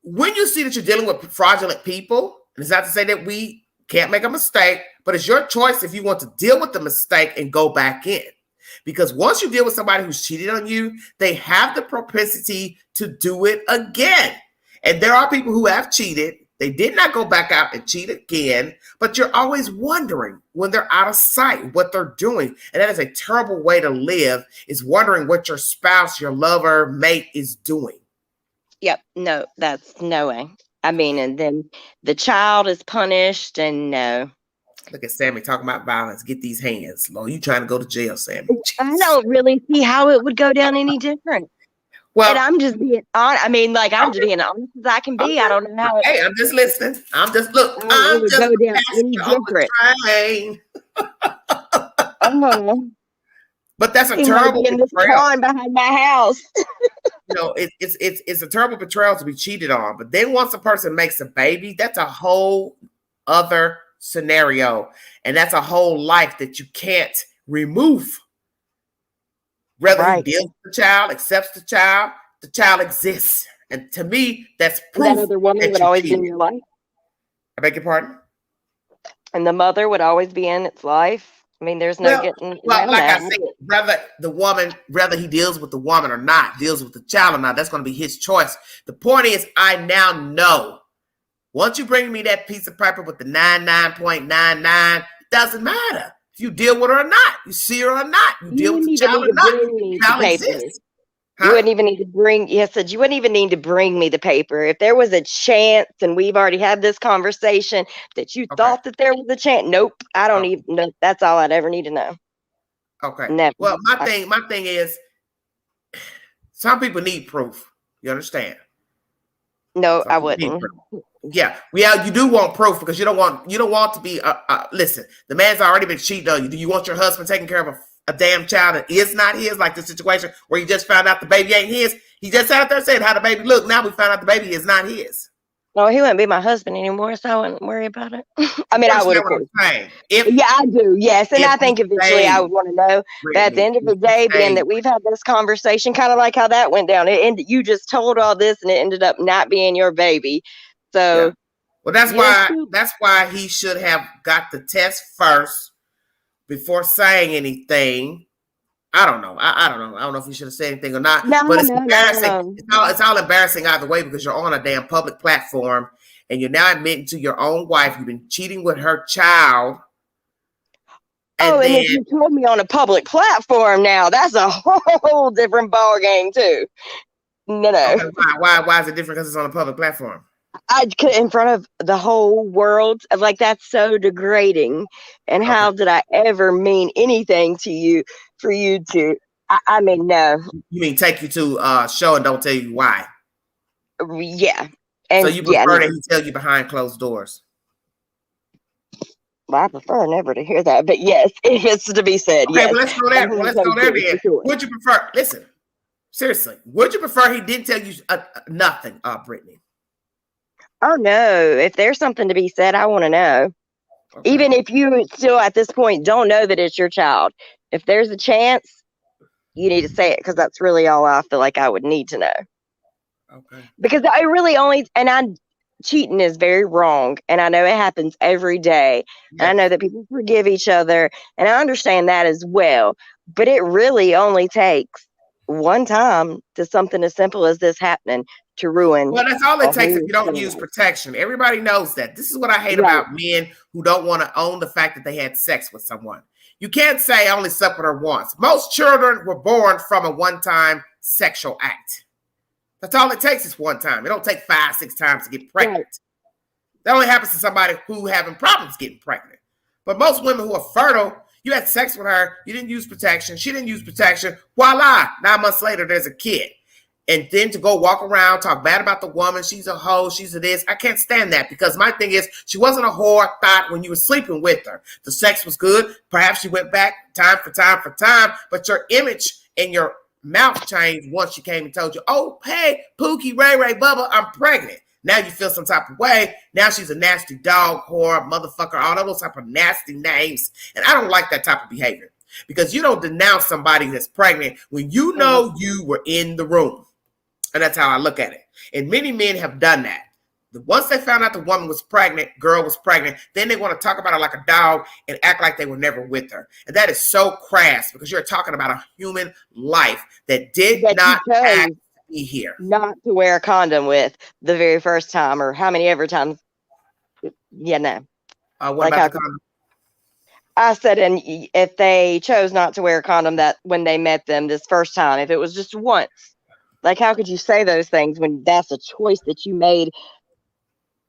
when you see that you're dealing with fraudulent people, and it's not to say that we can't make a mistake, but it's your choice if you want to deal with the mistake and go back in. Because once you deal with somebody who's cheated on you, they have the propensity to do it again. And there are people who have cheated They did not go back out and cheat again, but you're always wondering when they're out of sight what they're doing. And that is a terrible way to live, is wondering what your spouse, your lover, mate is doing. Yep. No, that's no way. I mean, and then the child is punished, and no. Look at Sammy talking about violence. Get these hands. Lord, you trying to go to jail, Sammy. I don't really see how it would go down any different. Well, and I'm just being honest. I mean, like, I'm just being honest as I can be. Okay. I don't know how. Hey, I'm just listening. I'm just look. It I'm would just go down any different. But that's a He terrible might be in this betrayal. pond behind my house. You know, it's a terrible betrayal to be cheated on. But then once a person makes a baby, that's a whole other scenario, and that's a whole life that you can't remove. Whether he deals with the child, accepts the child exists. And to me, that's proof that other woman would always be in your life. I beg your pardon? And the mother would always be in its life. I mean, there's no getting. Well, like I said, whether he deals with the woman or not, deals with the child or not, that's going to be his choice. The point is, I now know. Once you bring me that piece of paper with the 99.99, it doesn't matter if you deal with her or not, you see her or not, you deal with the child or not. The child exists. You wouldn't even need to bring. You said you wouldn't even need to bring me the paper if there was a chance, and we've already had this conversation that you thought that there was a chance. Nope, I don't even know. That's all I'd ever need to know. Okay. Never. Well, my thing is, some people need proof. You understand? No, I wouldn't. Yeah, you do want proof because you don't want to be. Listen, the man's already been cheating on you. Do you want your husband taking care of a damn child that is not his, like the situation where you just found out the baby ain't his? He just out there saying how the baby look. Now we found out the baby is not his. No, he wouldn't be my husband anymore, so I wouldn't worry about it. I mean, I would. Yeah, I do. Yes, and I think eventually I would want to know. But at the end of the day, being that we've had this conversation, kind of like how that went down, you just told all this, and it ended up not being your baby. So, well, that's why he should have got the test first before saying anything. I don't know. I don't know. I don't know if he should have said anything or not. But it's embarrassing. No. It's all embarrassing either way because you're on a damn public platform and you're now admitting to your own wife you've been cheating with her child. And if you told me on a public platform now, that's a whole different ball game too. No. Okay, why is it different because it's on a public platform? In front of the whole world, like that's so degrading. And how did I ever mean anything to you for you to? I mean, no. You mean take you to a show and don't tell you why? Yeah. And so you prefer that he tell you behind closed doors? Well, I prefer never to hear that, but yes, if it's to be said, okay, yes. Well, let's go there. Let's go there then. Sure. Would you prefer? Listen, seriously, would you prefer he didn't tell you nothing, Brittany? Oh no! If there's something to be said, I want to know. Okay. Even if you still at this point don't know that it's your child, if there's a chance, you need to say it because that's really all I feel like I would need to know. Okay. Because I really cheating is very wrong, and I know it happens every day. Yes. And I know that people forgive each other, and I understand that as well. But it really only takes one time to something as simple as this happening to ruin. Well, that's all it takes if you don't use protection. Everybody knows that. This is what I hate about men who don't want to own the fact that they had sex with someone. You can't say I only slept with her once. Most children were born from a one-time sexual act. That's all it takes is one time. It don't take 5-6 times to get pregnant. Right. That only happens to somebody who having problems getting pregnant. But most women who are fertile, you had sex with her, you didn't use protection, she didn't use protection, voila, 9 months later, there's a kid. And then to go walk around, talk bad about the woman, she's a hoe, she's a this. I can't stand that because my thing is she wasn't a whore thought when you were sleeping with her. The sex was good. Perhaps she went back time for time, but your image and your mouth changed once she came and told you, oh, hey, Pookie, Ray, Bubba, I'm pregnant. Now you feel some type of way. Now she's a nasty dog, whore, motherfucker, all those type of nasty names. And I don't like that type of behavior because you don't denounce somebody that's pregnant when you know you were in the room. And that's how I look at it. And many men have done that. Once they found out the woman was pregnant, girl was pregnant, then they want to talk about her like a dog and act like they were never with her. And that is so crass because you're talking about a human life that did not have to be here. Not to wear a condom with the very first time or how many ever times Yeah, no. What Like about how the condom? I said, and if they chose not to wear a condom that when they met them this first time, if it was just once, like how could you say those things when that's a choice that you made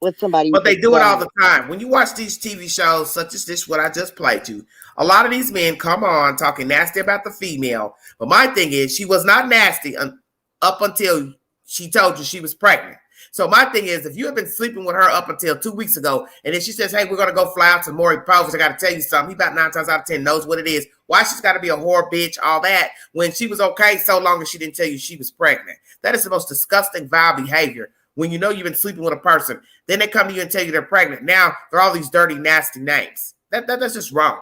with somebody But they that's do it all done the time. When you watch these TV shows, such as this, what I just played you, a lot of these men come on talking nasty about the female. But my thing is, she was not nasty up until she told you she was pregnant. So my thing is, if you have been sleeping with her up until 2 weeks ago, and then she says, "Hey, we're gonna go fly out to Maury Povich. I got to tell you something." He about 9 times out of 10 knows what it is. Why she's got to be a whore, bitch, all that when she was okay so long as she didn't tell you she was pregnant. That is the most disgusting, vile behavior. When you know you've been sleeping with a person, then they come to you and tell you they're pregnant. Now they're all these dirty, nasty names. That's just wrong.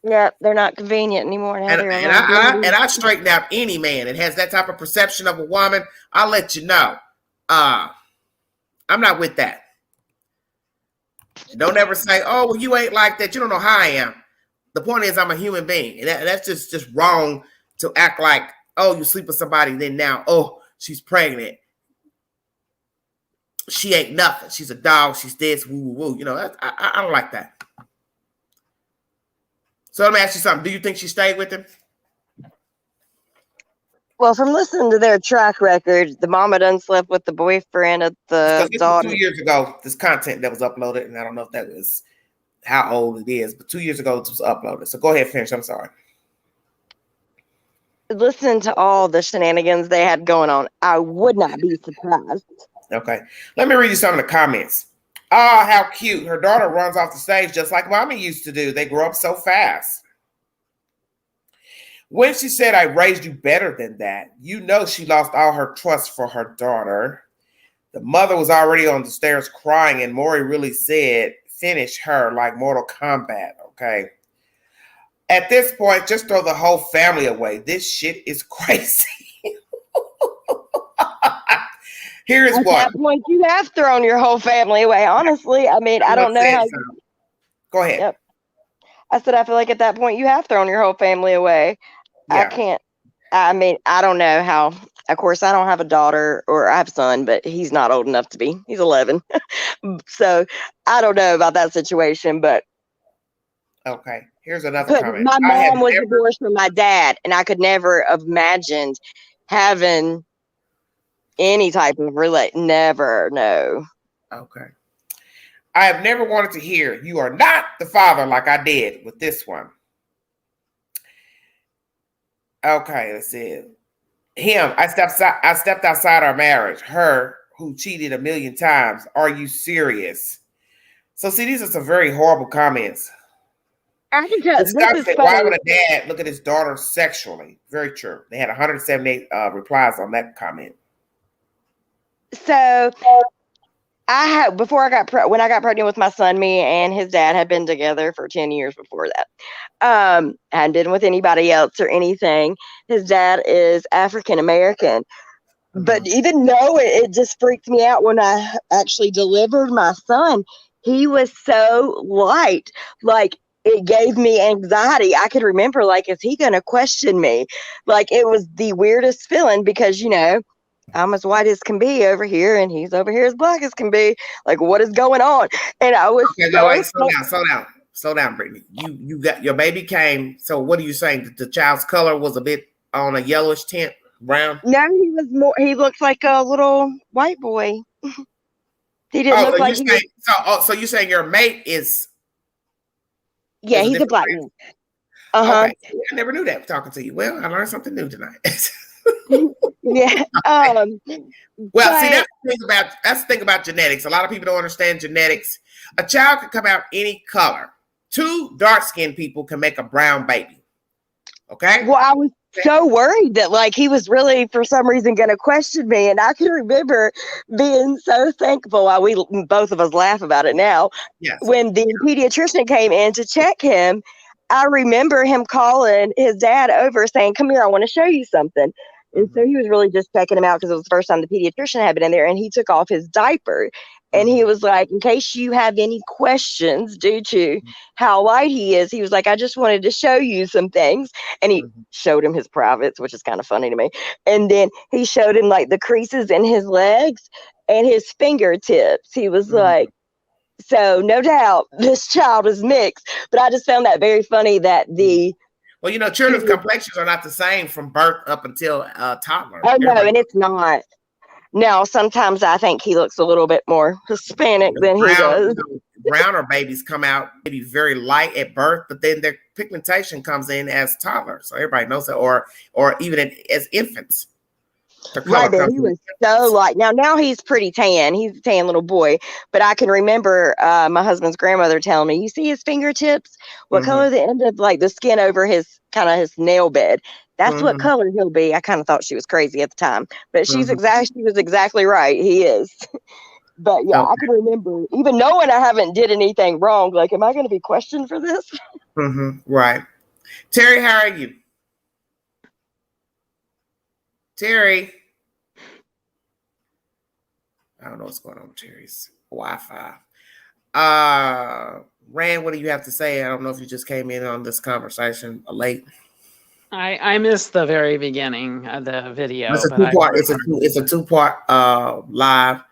Yeah, they're not convenient anymore. Now And they're a I straighten out any man that has that type of perception of a woman. I'll let you know. I'm not with that. Don't ever say, "Oh, well, you ain't like that. You don't know how I am." The point is, I'm a human being, and that's just wrong to act like, "Oh, you sleep with somebody, then now, oh, she's pregnant. She ain't nothing. She's a dog. She's this, woo, woo, woo." You know, I don't like that. So let me ask you something. Do you think she stayed with him? Well, from listening to their track record, the mama done slept with the boyfriend of the This daughter. was 2 years ago, this content that was uploaded, and I don't know if that was how old it is, but 2 years ago it was uploaded. So go ahead, finish. I'm sorry. Listening to all the shenanigans they had going on, I would not be surprised. Okay. Let me read you some of the comments. Oh, how cute. Her daughter runs off the stage just like mommy used to do. They grow up so fast. When she said, "I raised you better than that," you know she lost all her trust for her daughter. The mother was already on the stairs crying, and Maury really said, "Finish her like Mortal Kombat." Okay. At this point, just throw the whole family away. This shit is crazy. Here is At what. that point, you have thrown your whole family away. Honestly, I mean, I don't know how. Go ahead. Yep. I said, I feel like at that point, you have thrown your whole family away. Yeah. I can't. I mean, I don't know how. Of course, I don't have a daughter or I have a son, but he's not old enough to be. He's 11. So I don't know about that situation, but. Okay. Here's another comment. My mom was divorced from my dad, and I could never have imagined having any type of never, no. Okay. I have never wanted to hear "you are not the father" like I did with this one. Okay, let's see. Him, I stepped outside our marriage. Her, who cheated 1,000,000 times. Are you serious? So see, these are some very horrible comments. I can tell. Disgusting. Why would a dad look at his daughter sexually? Very true. They had 178 replies on that comment. So when I got pregnant with my son, me and his dad had been together for 10 years before that. Hadn't been with anybody else or anything. His dad is African American. But even though it just freaked me out when I actually delivered my son, he was so light. Like, it gave me anxiety. I could remember, like, is he going to question me? Like, it was the weirdest feeling because, you know, I'm as white as can be over here, and he's over here as black as can be. Like, what is going on? And I was slow down, Brittany. You got your baby came. So what are you saying? The child's color was a bit on a yellowish tint, brown? No, he was more. He looked like a little white boy. He didn't look like. So you're saying your mate is? Yeah, he's a black man. Okay, I never knew that talking to you. Well, I learned something new tonight. Yeah. Well, see, that's the thing about genetics. A lot of people don't understand genetics. A child can come out any color. 2 dark-skinned people can make a brown baby. Okay. Well, I was so worried that, like, he was really, for some reason, going to question me. And I can remember being so thankful. We both of us laugh about it now. Yes. When the pediatrician came in to check him, I remember him calling his dad over saying, "Come here, I want to show you something." And so he was really just checking him out because it was the first time the pediatrician had been in there, and he took off his diaper. And he was like, "In case you have any questions due to how light he is," he was like, "I just wanted to show you some things." And he showed him his privates, which is kind of funny to me. And then he showed him like the creases in his legs and his fingertips. He was like, So no doubt this child is mixed. But I just found that very funny that well, children's complexions are not the same from birth up until toddler. Oh no, and it's not. Now, sometimes I think he looks a little bit more Hispanic than he does. Browner babies come out maybe very light at birth, but then their pigmentation comes in as toddlers. So everybody knows that, or even as infants. Right, but he was so light. Now he's pretty tan. He's a tan little boy. But I can remember my husband's grandmother telling me, you see his fingertips? What color the end of like the skin over his kind of his nail bed? That's what color he'll be. I kind of thought she was crazy at the time, but she was exactly right. He is. But yeah, I can remember, even knowing I haven't did anything wrong, like, am I going to be questioned for this? Right. Terry, how are you? Terry. I don't know what's going on with Terry's Wi-Fi. Rand, what do you have to say? I don't know if you just came in on this conversation late. I missed the very beginning of the video. It's a two-part. It's a two-part live.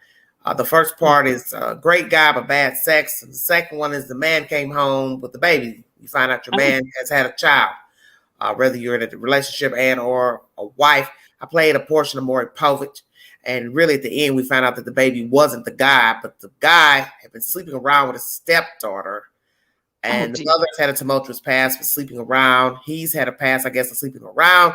The first part is great guy but bad sex. And the second one is the man came home with the baby. You find out your man has had a child, whether you're in a relationship and or a wife. I played a portion of Maury Povich, and really at the end we found out that the baby wasn't the guy, but the guy had been sleeping around with his stepdaughter. And the mother's had a tumultuous past with sleeping around. He's had a past, I guess, of sleeping around.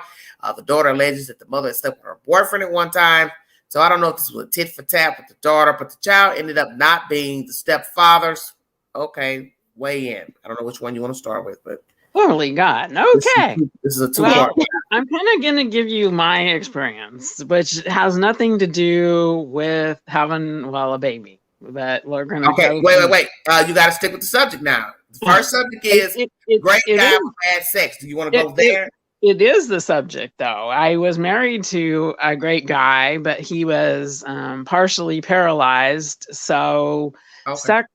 The daughter alleges that the mother had slept with her boyfriend at one time. So I don't know if this was a tit for tat with the daughter, but the child ended up not being the stepfather's. Okay, weigh in. I don't know which one you want to start with, but holy God. Okay. This is a two-part. I'm kind of going to give you my experience, which has nothing to do with having, a baby. That we're going to. Okay, wait. You got to stick with the subject now. The first subject is great guy with bad sex. Do you want to go there? It is the subject, though. I was married to a great guy, but he was partially paralyzed. So sex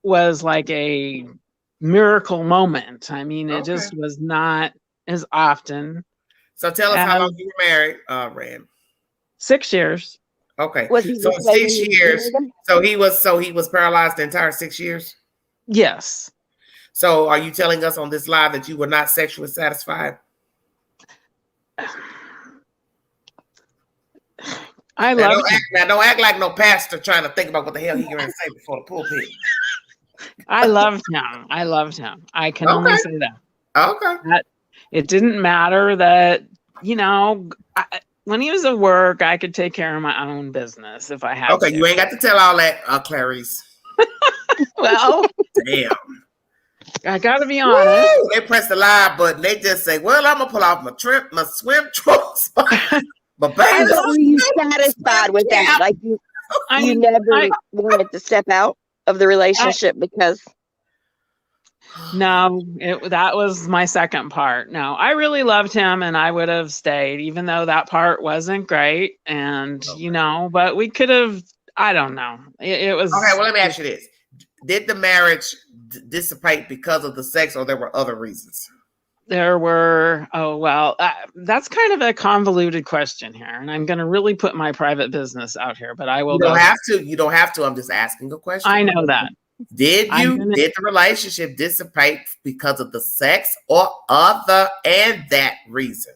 was like a miracle moment. I mean, it just was not as often. So tell us how long you were married, Rand. 6 years. Okay. So 6 years. So he was paralyzed the entire 6 years? Yes. So are you telling us on this live that you were not sexually satisfied? Don't act like no pastor trying to think about what the hell he going to say before the pulpit. I loved him. I can only say that. Okay. It didn't matter that, when he was at work, I could take care of my own business if I had to. Okay, you ain't got to tell all that, Clarice. Well, damn. I gotta be honest. Woo! They press the live button. They just say, "Well, I'm gonna pull off my swim trunks." But baby, were you satisfied with that? Like you never wanted to step out of the relationship because. No, that was my second part. No, I really loved him and I would have stayed, even though that part wasn't great. And, but we could have, I don't know. It was. Okay, well, let me ask you this. Did the marriage dissipate because of the sex or there were other reasons? There were, that's kind of a convoluted question here. And I'm going to really put my private business out here, but I will. You don't have to. I'm just asking a question. I know that. Did the relationship dissipate because of the sex or other and that reason?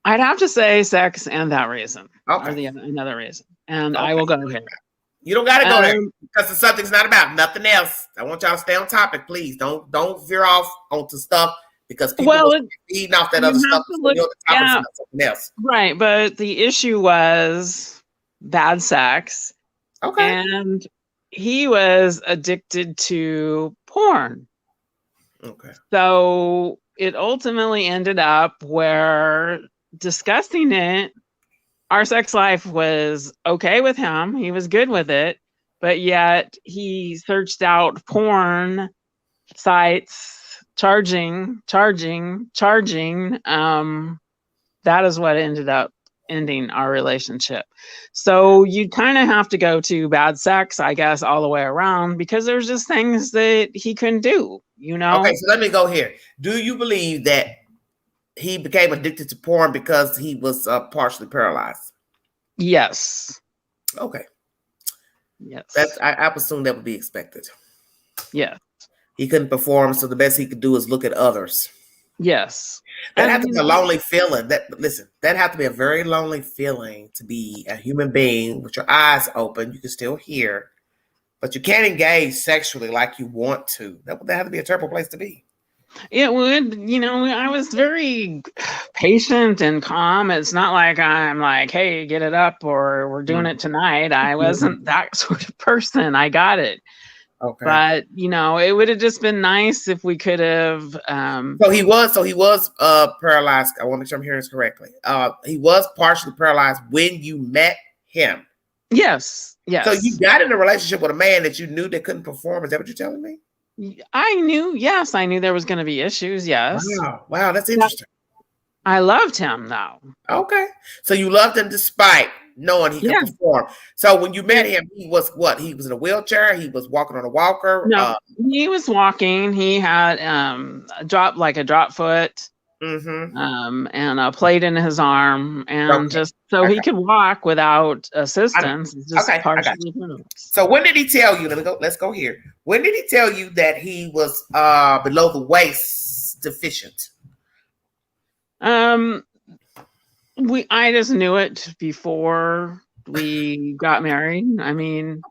I'd have to say sex and that reason. Okay. Or another reason. And I will go here. You don't got to go there because the subject's not about nothing else. I want y'all to stay on topic, please. Don't veer off onto stuff because people are feeding off that other stuff. Something else. Right. But the issue was bad sex. Okay. And he was addicted to porn. Okay. So it ultimately ended up where discussing it, our sex life was okay with him. He was good with it, but yet he searched out porn sites, charging. That is what ended up ending our relationship. So you kind of have to go to bad sex, I guess, all the way around because there's just things that he couldn't do, Okay, so let me go here. Do you believe that he became addicted to porn because he was partially paralyzed? Yes. Okay. Yes. I assume that would be expected. Yeah. He couldn't perform, so the best he could do is look at others. Yes. That has to be a lonely feeling. That has to be a very lonely feeling to be a human being with your eyes open. You can still hear, but you can't engage sexually like you want to. That would have to be a terrible place to be. It would, I was very patient and calm. It's not like I'm like, hey, get it up or we're doing it tonight. I wasn't that sort of person. I got it. Okay. But, it would have just been nice if we could have. So he was paralyzed. I want to make sure I'm hearing this correctly. He was partially paralyzed when you met him. Yes. Yes. So you got in a relationship with a man that you knew that couldn't perform. Is that what you're telling me? I knew there was going to be issues. Yes. Wow, that's interesting. I loved him though. Okay. So you loved him despite knowing he could perform. So when you met him, he was what? He was in a wheelchair? He was walking on a walker? No, he was walking. He had a drop foot. And a plate in his arm, and just so he could walk without assistance. So when did he tell you? Let's go here. When did he tell you that he was below the waist deficient? I just knew it before we got married. I mean,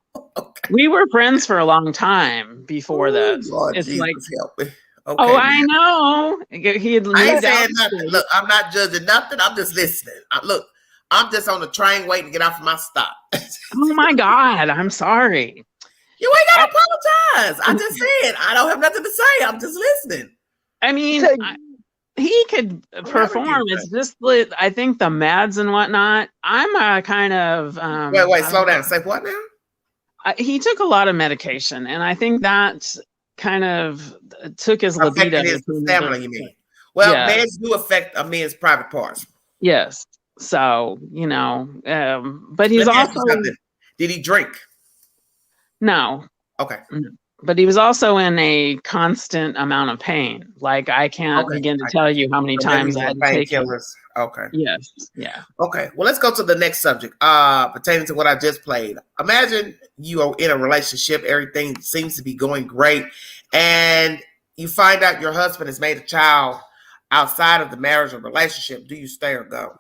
we were friends for a long time before this. Lord it's Jesus, like, help me. Okay. Oh, I know. He had I ain't saying nothing. Look, I'm not judging nothing. I'm just listening. Look, I'm just on the train waiting to get off of my stop. Oh my God, I'm sorry. You ain't gotta apologize. I just said I don't have nothing to say. I'm just listening. I mean, he could perform. It's just I think the meds and whatnot. I'm a kind of wait, slow down. Say what now? He took a lot of medication, and I think that kind of took his libido. His stamina, you mean? Well, meds do affect a man's private parts. Yes. So, but he's also. Did he drink? No. Okay. But he was also in a constant amount of pain. Like I can't begin to tell you how many times I had to take it. Okay. Yes. Yeah. Okay. Well, let's go to the next subject pertaining to what I just played. Imagine you are in a relationship. Everything seems to be going great. And you find out your husband has made a child outside of the marriage or relationship. Do you stay or go?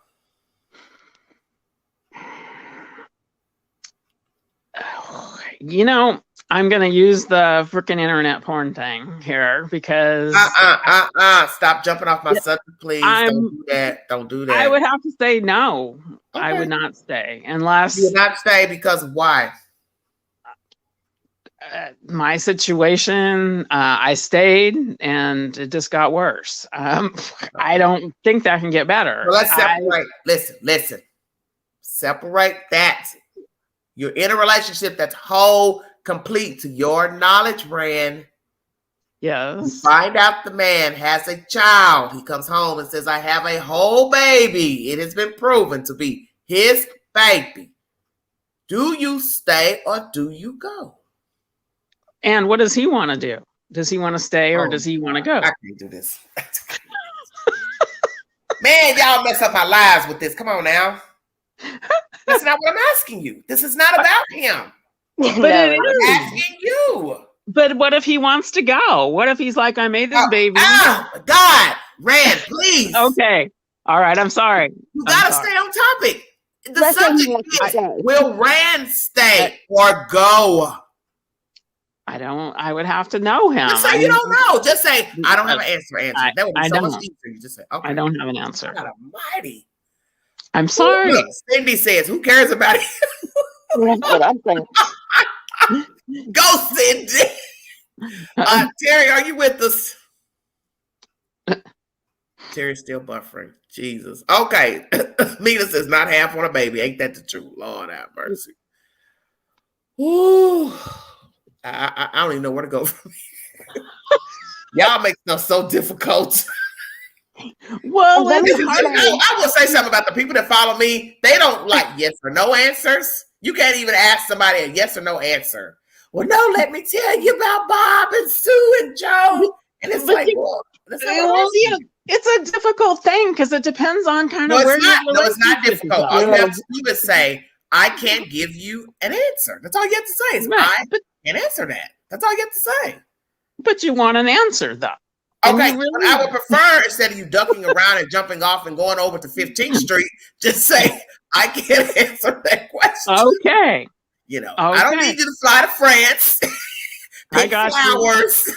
I'm going to use the freaking internet porn thing here because stop jumping off my subject, please. Don't do that. I would have to say no. Okay. I would not stay unless you would not stay because why? My situation, I stayed and it just got worse. I don't think that can get better. Well, let's separate. Listen. Separate that. You're in a relationship that's whole, complete to your knowledge, Rand. Yes. You find out the man has a child. He comes home and says, I have a whole baby. It has been proven to be his baby. Do you stay or do you go? And what does he want to do? Does he want to stay or does he want to go? I can't do this. Man, y'all mess up my lives with this. Come on now. That's not what I'm asking you. This is not about him. But it is. I'm asking you. But what if he wants to go? What if he's like, I made this baby? Oh, God. Rand, please. Okay. All right. I'm sorry. You got to stay on topic. The subject is, will Rand stay or go? I would have to know him. Just say you don't know. Just say, I don't have an answer. That would be so much easier. You just say, okay. I don't have an answer. God almighty. I'm sorry. Look, Cindy says, who cares about it? That's what I'm saying. Go, Cindy. Terry, are you with us? Terry's still buffering. Jesus. Okay. Mina says, not half on a baby. Ain't that the truth? Lord have mercy. Ooh. I don't even know where to go from here. Y'all make stuff so difficult. Well, I will say something about the people that follow me. They don't like yes or no answers. You can't even ask somebody a yes or no answer. Well, no, let me tell you about Bob and Sue and Joe. And it's like, it's a difficult thing because it depends on kind of where you're. No, it's not difficult. All you have to do is say, I can't give you an answer. That's all you have to say is I can't answer that. That's all you have to say. But you want an answer, though. Okay, but I would prefer, instead of you ducking around and jumping off and going over to 15th Street, just say, I can't answer that question. Okay. You know, I don't need you to fly to France. I got flowers.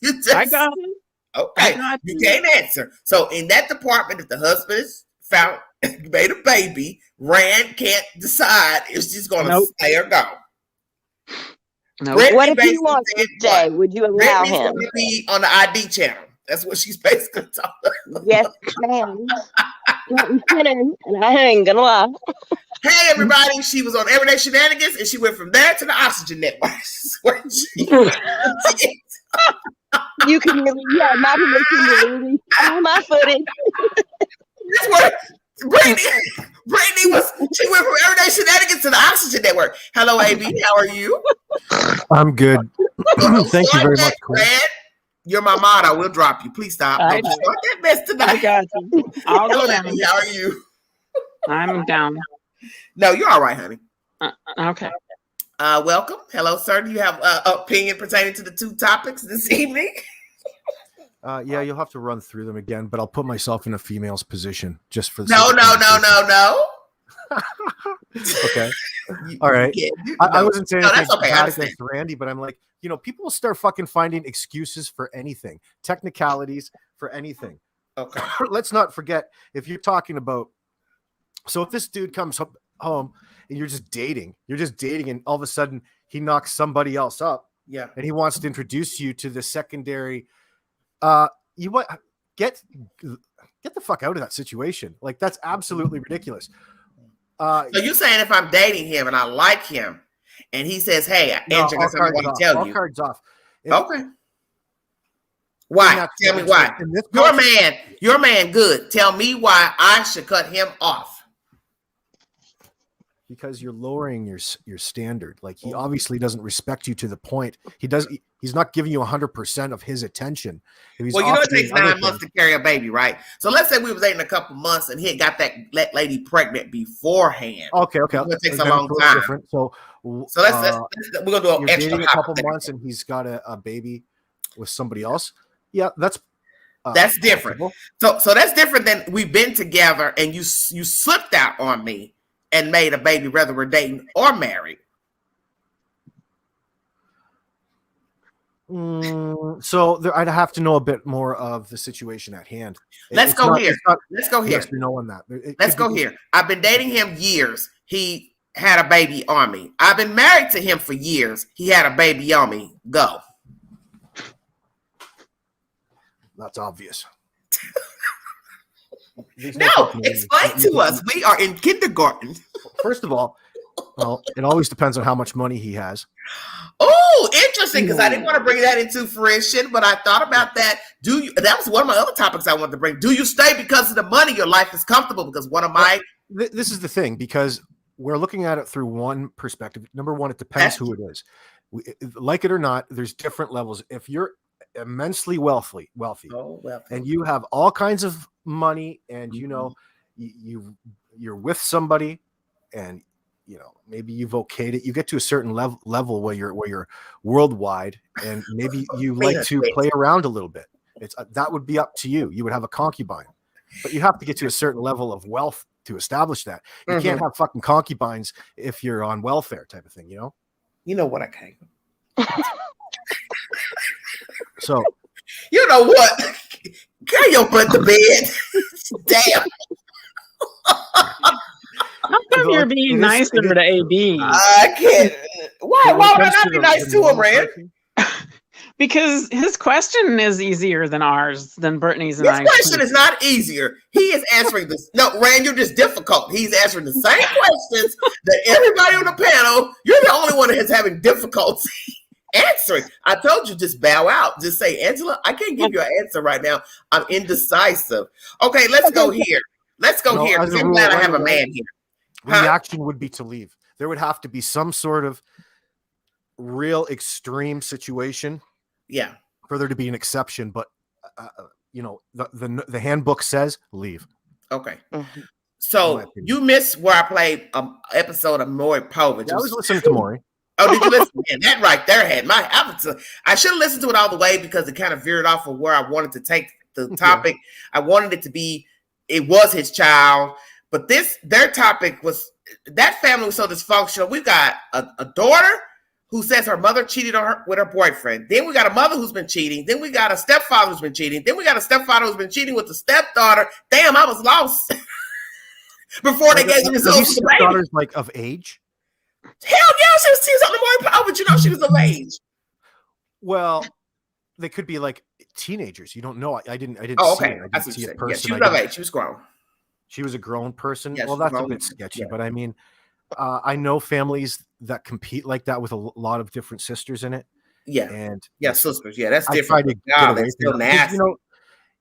You. I got it. Okay, you can't answer. So in that department, if the husband is found, made a baby, Rand can't decide if she's going to stay or go. Nope. What if he wants to stay? Would you allow Brittany's him? going to be on the ID channel. That's what she's basically talking about. Yes, ma'am. And I ain't gonna lie. Hey, everybody! She was on Everyday Shenanigans, and she went from there to the Oxygen Network. You can really, my permission to release all my footage. That's what Brittany was. She went from Everyday Shenanigans to the Oxygen Network. Hello, AB. How are you? I'm good. Thank you very much, Queen. You're my mod. I will drop you. Please stop. Don't start that mess tonight. I got you. I'll go down. How are you? I'm down. No, you're all right, honey. Okay. Welcome. Hello, sir. Do you have opinion pertaining to the two topics this evening? Yeah, you'll have to run through them again, but I'll put myself in a female's position just for the No. Okay. All right. I wasn't saying anything bad against Randy, but I'm like, people will start fucking finding excuses for anything, technicalities for anything. Okay. Let's not forget, if you're talking about, so if this dude comes home and you're just dating, and all of a sudden he knocks somebody else up, and he wants to introduce you to the secondary, you what? Get the fuck out of that situation. Like, that's absolutely ridiculous. So you're saying if I'm dating him and I like him, and he says, "Hey, Angela, that's what I want to tell you." All cards off. Okay. Why? Tell me why. Your man, good. Tell me why I should cut him off. Because you're lowering your standard. Like, he obviously doesn't respect you to the point. He's not giving you 100% of his attention. It takes 9 months to carry a baby, right? So let's say we was dating a couple months and he had got that lady pregnant beforehand. Okay. It takes a long time. Different. So let's we're gonna do an you're extra dating a couple months and he's got a baby with somebody else. Yeah, that's different. Possible. So that's different than we've been together and you slipped out on me and made a baby, whether we're dating or married. So I'd have to know a bit more of the situation at hand. Let's go here. Yes, you're knowing that. Let's go here. I've been dating him years. He had a baby on me. I've been married to him for years. He had a baby on me. Go. That's obvious. No, explain to us. We are in kindergarten. First of all, well, it always depends on how much money he has. Oh, interesting, because I didn't want to bring that into fruition, but I thought about that. That was one of my other topics I wanted to bring. Do you stay because of the money? Your life is comfortable because one of my... This is the thing, because we're looking at it through one perspective. Number one, it depends who it is. Like it or not, there's different levels. If you're immensely wealthy, and you have all kinds of money, and you're with somebody, and maybe you've okayed it, you get to a certain level where you're worldwide, and maybe you like to play around a little bit. That would be up to you. You would have a concubine, but you have to get to a certain level of wealth to establish that. You can't have fucking concubines if you're on welfare, type of thing. You know what I can't. So, you know what? Carry your butt to bed. Damn. How come you're being nicer to AB? I can't. Why would I not be nice to him, Rand? Because his question is easier than ours, than Brittany's and His question is not easier. He is answering this. No, Rand, you're just difficult. He's answering the same questions that everybody on the panel. You're the only one that is having difficulty answering. I told you, just bow out. Just say, Angela, I can't give you an answer right now. I'm indecisive. Okay, let's go here. Let's go here. Because I'm glad I have a man here. Reaction would be to leave. There would have to be some sort of real extreme situation, for there to be an exception. But the handbook says leave. Okay. So you missed where I played an episode of Maury Povich. I was listening to Maury. Oh, did you listen? Man, that right there had my. I should have listened to it all the way because it kind of veered off of where I wanted to take the topic. I wanted it to be, it was his child, but their topic was, that family was so dysfunctional. We got a daughter who says her mother cheated on her with her boyfriend. Then we got a mother who's been cheating. Then we got a stepfather who's been cheating. Then we got a stepfather who's been cheating with the stepdaughter. Damn, I was lost before they gave the results. Stepdaughters like of age? Hell yeah, she was on the Maury Povich, but you know she was of age. Well, they could be like teenagers. You don't know. I didn't Oh, see okay. it. I didn't see a person. Yeah, she was of age. She was grown. She was a grown person. Yeah, well, that's a bit sketchy, but I mean, I know families that compete like that with a lot of different sisters in it. Yeah. And sisters. Yeah, that's different. I try to get away that's still from nasty. You know,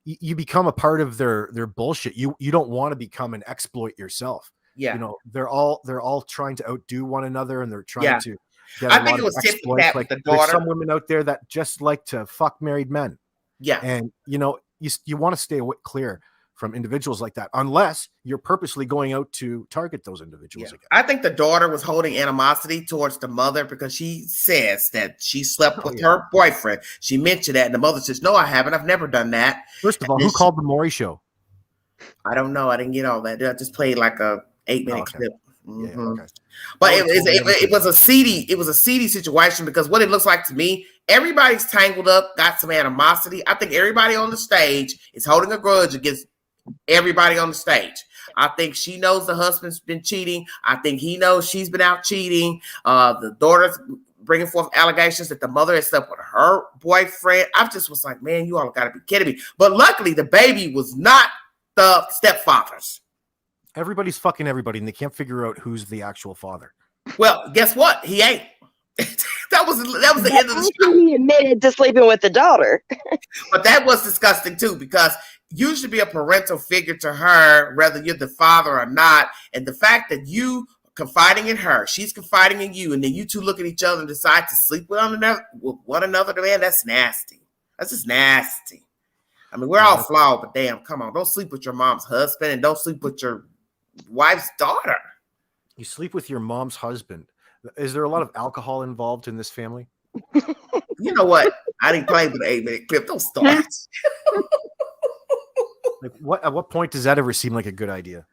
you become a part of their bullshit. You don't want to become an exploit yourself. Yeah. You know, they're all trying to outdo one another, and they're trying to get I think it was exploits. Like the there's daughter. some women out there that just like to fuck married men. Yeah. And you know, you want to stay clear from individuals like that, unless you're purposely going out to target those individuals again. I think the daughter was holding animosity towards the mother because she says that she slept with her boyfriend. She mentioned that, and the mother says, "No, I haven't. I've never done that." First of all, who called the Maury show? I don't know. I didn't get all that. I just played like a 8-minute clip. Yeah, okay. But it was a seedy situation because what it looks like to me, everybody's tangled up, got some animosity. I think everybody on the stage is holding a grudge against everybody on the stage. I think she knows the husband's been cheating. I think he knows she's been out cheating. The daughter's bringing forth allegations that the mother has slept with her boyfriend. I just was like, man, you all got to be kidding me. But luckily, the baby was not the stepfather's. Everybody's fucking everybody, and they can't figure out who's the actual father. Well, guess what? He ain't. that was the end of the show. He admitted to sleeping with the daughter. But that was disgusting too, because you should be a parental figure to her, whether you're the father or not. And the fact that you confiding in her, she's confiding in you, and then you two look at each other and decide to sleep with one another, man, that's nasty. That's just nasty. I mean, we're all flawed, but damn, come on. Don't sleep with your mom's husband, and don't sleep with your wife's daughter. You sleep with your mom's husband. Is there a lot of alcohol involved in this family? You know what? I didn't play with the 8-minute clip. Don't start. Like at what point does that ever seem like a good idea?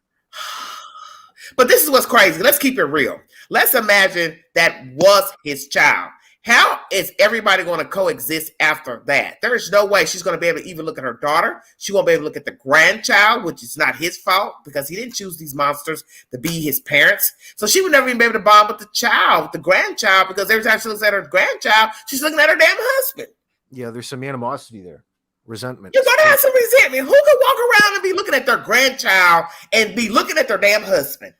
But this is what's crazy. Let's keep it real. Let's imagine that was his child. How is everybody going to coexist after that? There is no way she's going to be able to even look at her daughter. She won't be able to look at the grandchild, which is not his fault because he didn't choose these monsters to be his parents. So she would never even be able to bond with the child, with the grandchild, because every time she looks at her grandchild, she's looking at her damn husband. Yeah, there's some animosity there. Resentment. You're going to have some resentment. Who could walk around and be looking at their grandchild and be looking at their damn husband?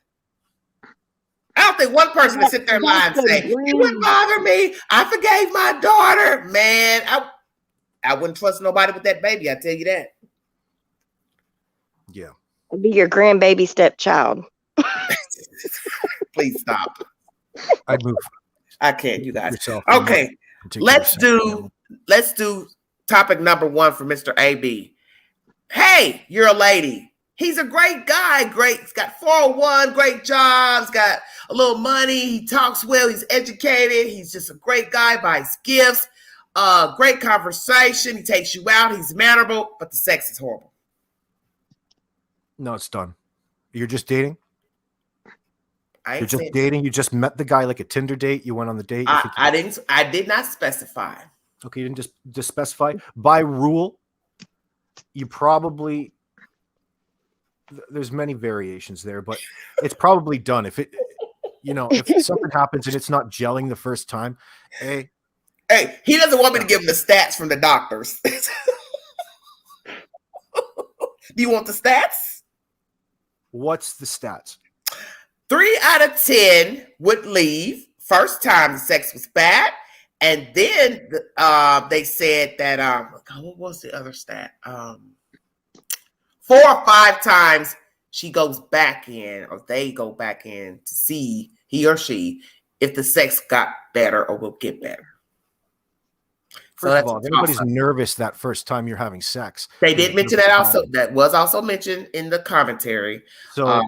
I don't think one person would sit there and lie and say, it wouldn't bother me. I forgave my daughter. Man, I wouldn't trust nobody with that baby. I tell you that. Yeah. It'd be your grandbaby stepchild. Please stop. I'd move. I can't, you guys. Yourself, okay. Let's do topic number 1 for Mr. AB. Hey, you're a lady. He's a great guy. Great. He's got 401, great job. He's got a little money. He talks well. He's educated. He's just a great guy. Buys gifts. Great conversation. He takes you out. He's mannerable, but the sex is horrible. No, it's done. You're just dating? You're just dating. You just met the guy like a Tinder date. You went on the date. I did not specify. Okay, you didn't just specify. By rule, you probably... There's many variations there, but it's probably done. If if something happens and it's not gelling the first time, hey, he doesn't want me to give him the stats from the doctors. Do you want the stats? What's the stats? 3 out of 10 would leave first time the sex was bad, and then they said that what was the other stat? 4 or 5 times she goes back in, or they go back in to see, he or she, if the sex got better or will get better. First of all, if anybody's nervous that first time you're having sex. They did mention that also. That was also mentioned in the commentary. So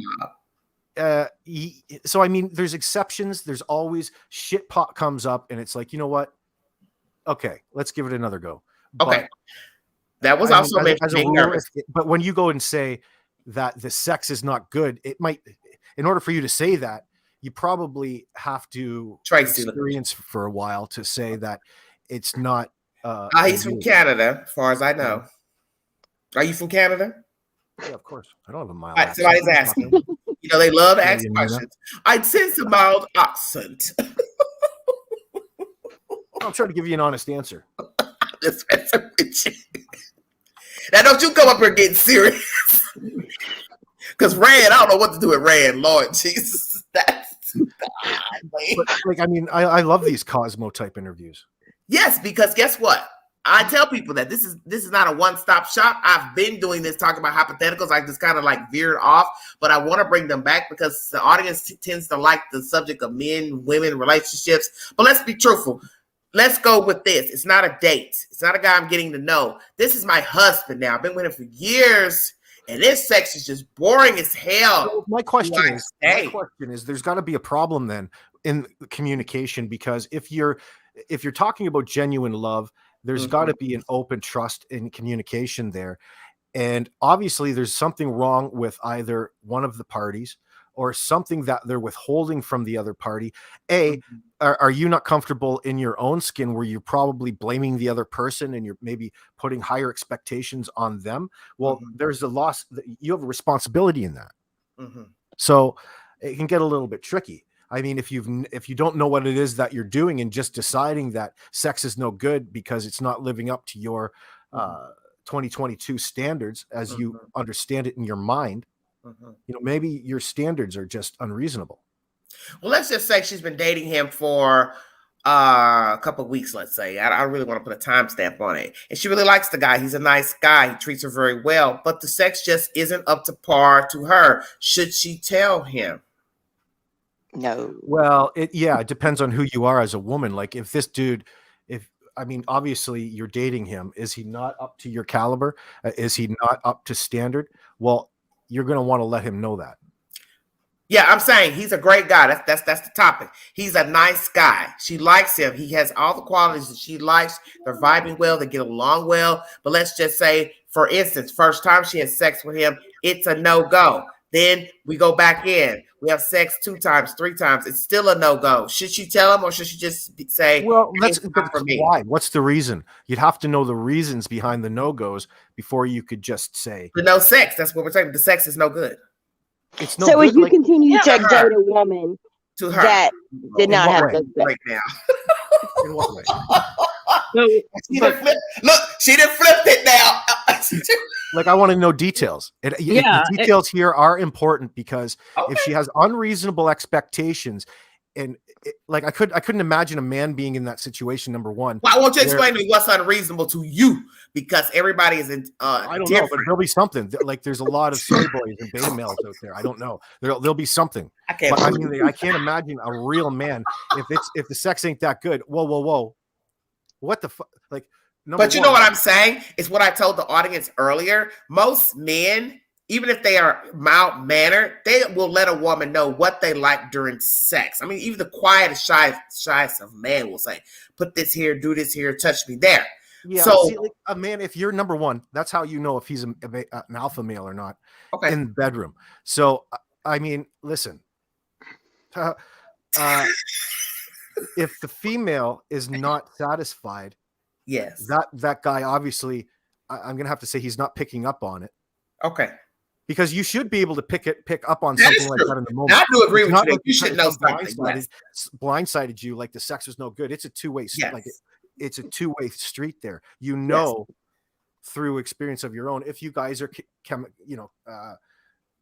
so I mean, there's exceptions. There's always shit pot comes up, and it's like, you know what? Okay, let's give it another go. Okay, but, that was also as a rule. But when you go and say that the sex is not good, it might. In order for you to say that, you probably have to experience for a while to say that it's not. He's from Canada, as far as I know. Are you from Canada? Yeah, of course. I don't have a mild accent. Somebody's asking. You know, they love to ask questions. I'd sense a mild accent. I'm trying to give you an honest answer. Now, don't you come up here getting serious. Because Rand, I don't know what to do with Rand. Lord Jesus. That's but, like, I mean, I love these Cosmo type interviews. Yes, because guess what? I tell people that this is not a one-stop shop. I've been doing this, talking about hypotheticals. I just kind of like veered off, but I want to bring them back because the audience tends to like the subject of men, women, relationships. But let's be truthful. Let's go with this. It's not a date. It's not a guy I'm getting to know. This is my husband now. I've been with him for years, and this sex is just boring as hell. So my question is, there's got to be a problem then in communication, because if you're talking about genuine love, there's got to be an open trust in communication there. And obviously there's something wrong with either one of the parties or something that they're withholding from the other party. Are you not comfortable in your own skin where you're probably blaming the other person and you're maybe putting higher expectations on them? Well, there's a loss. You have a responsibility in that. So it can get a little bit tricky. I mean, if you don't know what it is that you're doing and just deciding that sex is no good because it's not living up to your 2022 standards as you understand it in your mind, you know, maybe your standards are just unreasonable. Well, let's just say she's been dating him for a couple of weeks, let's say. I really want to put a timestamp on it. And she really likes the guy. He's a nice guy. He treats her very well, but the sex just isn't up to par to her. Should she tell him? No. Well, it depends on who you are as a woman. Like if this dude, obviously you're dating him. Is he not up to your caliber? Is he not up to standard? Well, you're going to want to let him know that. Yeah, I'm saying he's a great guy. That's the topic. He's a nice guy. She likes him. He has all the qualities that she likes. They're vibing well. They get along well. But let's just say, for instance, first time she has sex with him, it's a no-go. Then we go back in. We have sex 2 times, 3 times. It's still a no-go. Should she tell him or should she just say, well, that's for me? Why? What's the reason? You'd have to know the reasons behind the no-goes before you could just say. The no sex. That's what we're saying. The sex is no good. It's no so good. if you continue to date a woman to her that did not have good sex. right now. In what way? She done flipped it now. Like, I want to know details. The details here are important because if she has unreasonable expectations, and I couldn't imagine a man being in that situation. Number one, well, I want you to explain to me what's unreasonable to you, because everybody is in. I don't know, but there'll be something. Like there's a lot of soy boys and beta males out there. I don't know. There'll be something. I can't imagine a real man if the sex ain't that good. Whoa. What the fuck? Like. But you know what I'm saying? It's what I told the audience earlier. Most men, even if they are mild-mannered, they will let a woman know what they like during sex. I mean, even the quietest, shyest of man will say, put this here, do this here, touch me there. Yeah, so see, like a man, if you're number one, that's how you know if he's an alpha male or not in the bedroom. So, I mean, listen, if the female is not satisfied, yes, that guy obviously, I'm gonna have to say he's not picking up on it. Okay, because you should be able to pick up on something like that in the moment. I do agree with you. Like you should know something. Blindsided you, like the sex was no good. It's a two-way. Yes. Like it's a two-way street there. You know, through experience of your own, if you guys are,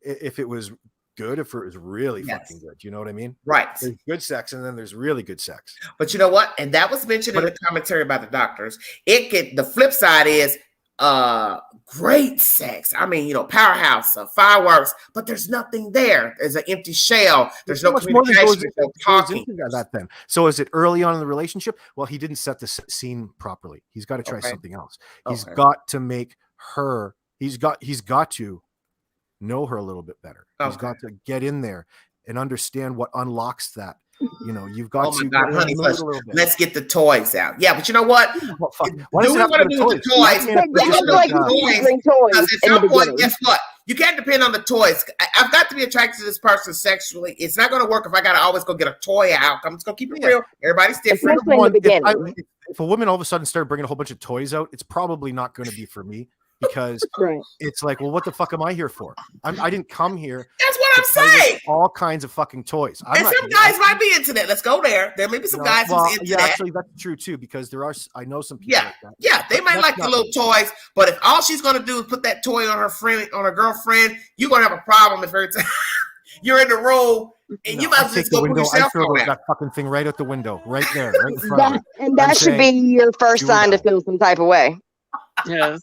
if it was good, if it was really fucking good, you know what I mean? Right. There's good sex, and then there's really good sex. But you know what? And that was mentioned in the commentary by the doctors. The flip side is great sex. I mean, powerhouse, fireworks, but there's nothing there. There's an empty shell. There's no communication, no talking. That then. So is it early on in the relationship? Well, he didn't set the scene properly. He's got to try something else. He's got to make her. He's got to know her a little bit better. He's got to get in there and understand what unlocks that. You know, you've got oh my to God, honey, move it a little bit. let's get the toys out. Yeah, but you know what? Well, why Do does we it have want to to do be with the toys? Like Because at in the some point, beginning. guess what? You can't depend on the toys. I've got to be attracted to this person sexually. It's not going to work if I got to always go get a toy out. I'm just going to keep it real. Everybody's different. Especially in the beginning. If a woman all of a sudden started bringing a whole bunch of toys out, it's probably not going to be for me, because it's like, well, what the fuck am I here for? I didn't come here. That's what I'm saying. All kinds of fucking toys. And some guys might be into that. Let's go there. There may be some guys who's into that. Actually, that's true too, because I know some people like that. Yeah, they might like the little toys, but if all she's gonna do is put that toy on her girlfriend, you're gonna have a problem if every time you're in the room and you might just go put yourself on that fucking thing right out the window, right there, right in front of her. And that should be your first sign to feel some type of way. Yes.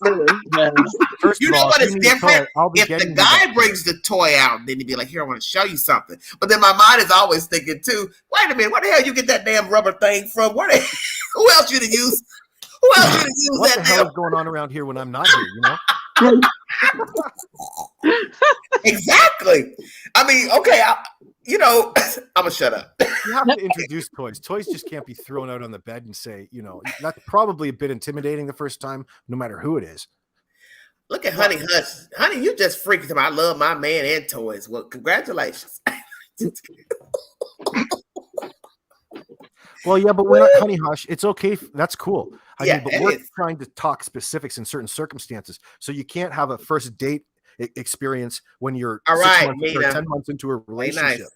First you of know all, what is different? if the guy brings the toy out, then he'd be like, here, I want to show you something. But then my mind is always thinking too, wait a minute, where the hell you get that damn rubber thing from? Who else you to use? Who else you to use what that the hell is going on around here when I'm not here, you know? Exactly. I mean, okay, I'm gonna shut up. You have to introduce toys. Toys just can't be thrown out on the bed and say, you know, that's probably a bit intimidating the first time, no matter who it is. Look at Honey Hush. Honey, you just freaking him. I love my man and toys. Well, congratulations. Well, yeah, but we're not Honey Hush. It's okay. That's cool. But we're trying to talk specifics in certain circumstances. So you can't have a first date experience when you're 6 months or 10 months into a relationship. Nice.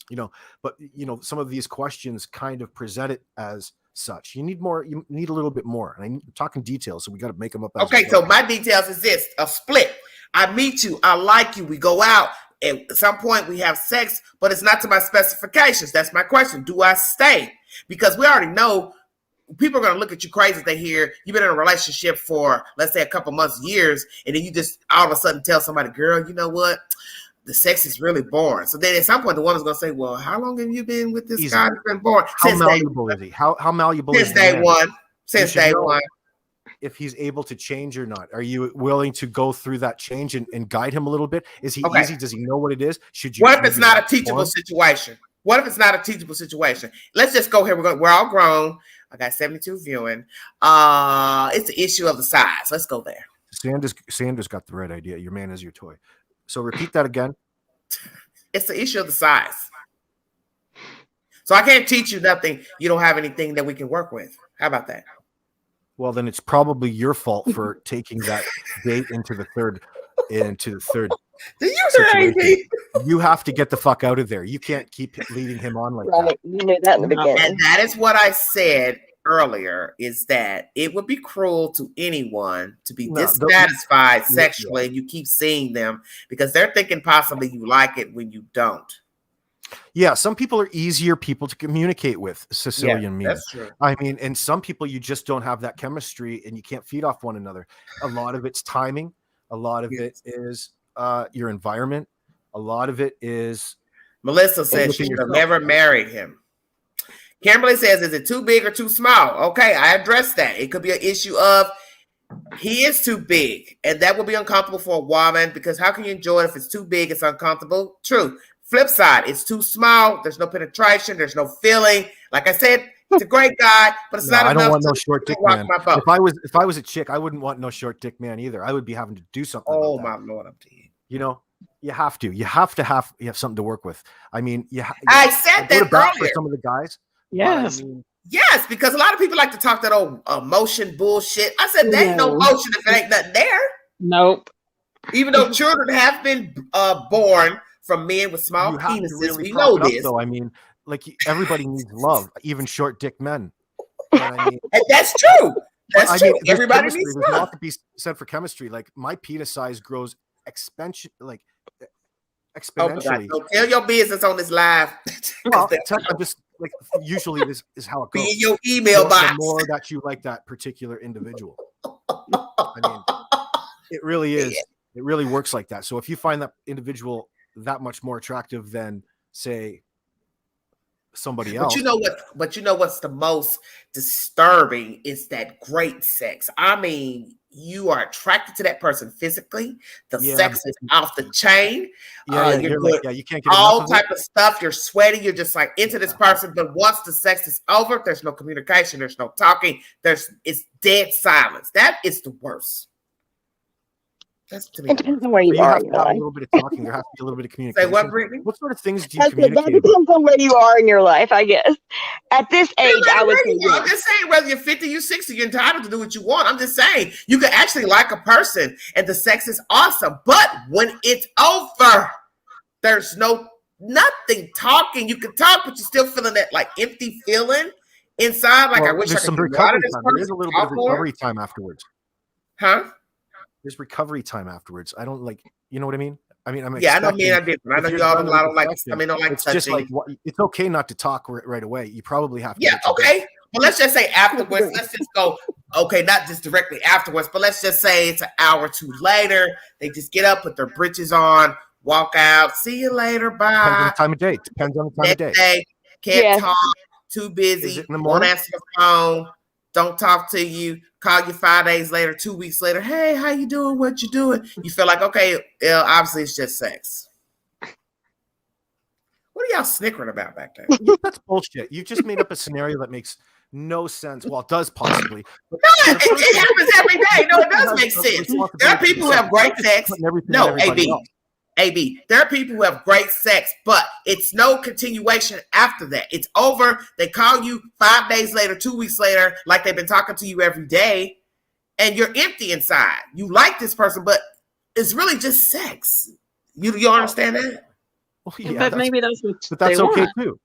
You know, but you know, some of these questions kind of present it as such. You need more. You need a little bit more. And I'm talking details, so we got to make them up. Okay, so my details is this: a split. I meet you. I like you. We go out. At some point, we have sex, but it's not to my specifications. That's my question. Do I stay? Because we already know people are going to look at you crazy if they hear you've been in a relationship for, let's say, a couple months, years, and then you just all of a sudden tell somebody, girl, you know what? The sex is really boring. So then at some point, the woman's going to say, well, how long have you been with this guy that's been boring? How malleable is he? How malleable is he? Since day one. Since day one. If he's able to change or not. Are you willing to go through that change and guide him a little bit? Is he easy? Does he know what it is? Should you? What if it's not a teachable situation? What if it's not a teachable situation? Let's just go here. We're all grown. I got 72 viewing. It's the issue of the size. Let's go there. Sanders got the right idea. Your man is your toy. So repeat that again. It's the issue of the size. So I can't teach you nothing. You don't have anything that we can work with. How about that? Well, then it's probably your fault for taking that date into the third. You have to get the fuck out of there. You can't keep leading him on like that. You knew that in the beginning. And that is what I said earlier, is that it would be cruel to anyone to be dissatisfied sexually and you keep seeing them because they're thinking possibly you like it when you don't. Yeah, some people are easier people to communicate with, Sicilian mean. That's true. I mean, and some people you just don't have that chemistry and you can't feed off one another. A lot of it's timing. A lot of it is your environment. A lot of it is... Melissa said she will never marry him. Kimberly says, is it too big or too small? Okay, I addressed that. It could be an issue of he is too big, and that will be uncomfortable for a woman because how can you enjoy it if it's too big? It's uncomfortable. True. Flip side, it's too small. There's no penetration. There's no feeling. Like I said, it's a great guy, but it's not enough. I don't want no short dick man. If I was a chick, I wouldn't want no short dick man either. I would be having to do something. Oh my Lord, I'm dead. You know, you have to. You have something to work with. I mean, I said that earlier. For some of the guys. Yes. Yes, because a lot of people like to talk that old emotion bullshit. I said there ain't no motion if it ain't nothing there. Nope. Even though children have been born from men with small penises, we know this. I mean, like everybody needs love, even short dick men. You know what I mean? And that's true. That's true. Everybody needs love. There's a lot to be said for chemistry. Like my penis size grows exponentially. So tell your business on this live. Well, I'm just like usually this is how it goes. Be in your email box. The more that you like that particular individual. I mean, it really is. It really works like that. So if you find that individual that much more attractive than, say, somebody else. But you know what's the most disturbing is that great sex. I mean, you are attracted to that person physically. The sex is off the chain. You're doing you can't get all enough type of stuff. You're sweating. You're just like into this person. But once the sex is over, there's no communication. There's no talking. It's dead silence. That is the worst. That's to me. It depends on where you have are. to have a little bit of talking. There has to be a little bit of communication. Say what, Brittany? What sort of things do you That communicate about? depends on where you are in your life, I guess. At this age, I would say I'm just saying, whether you're 50, you're 60, you're entitled to do what you want. I'm just saying, you can actually like a person and the sex is awesome. But when it's over, there's nothing talking. You can talk, but you're still feeling that like empty feeling inside. Like, I wish I could be out of this person. There's a little bit of recovery time afterwards. Huh? There's recovery time afterwards. I don't like, you know what I mean? I mean, I know men are different. I know y'all don't like. I mean, don't like it's touching. just like it's okay not to talk right away. You probably have to. Yeah, okay. Well, let's just say afterwards. Let's just go. Okay, not just directly afterwards, but let's just say it's an hour or two later. They just get up, put their britches on, walk out. See you later. Bye. Depends on the time of day. Depends on the time of day. Can't talk. Too busy. Is it in the Won't morning? answer the phone. Don't talk to you. Call you 5 days later, 2 weeks later. Hey, how you doing? What you doing? You feel like, okay, obviously it's just sex. What are y'all snickering about back there? That's bullshit. You just made up a scenario that makes no sense. Well, it does possibly. No, it happens every day. No, it does make sense. There are people who have great sex. No, AB. There are people who have great sex, but it's no continuation after that. It's over. They call you 5 days later, 2 weeks later, like they've been talking to you every day, and you're empty inside. You like this person, but it's really just sex. You understand that? Well, yeah, but maybe that's what but that's they okay want. too.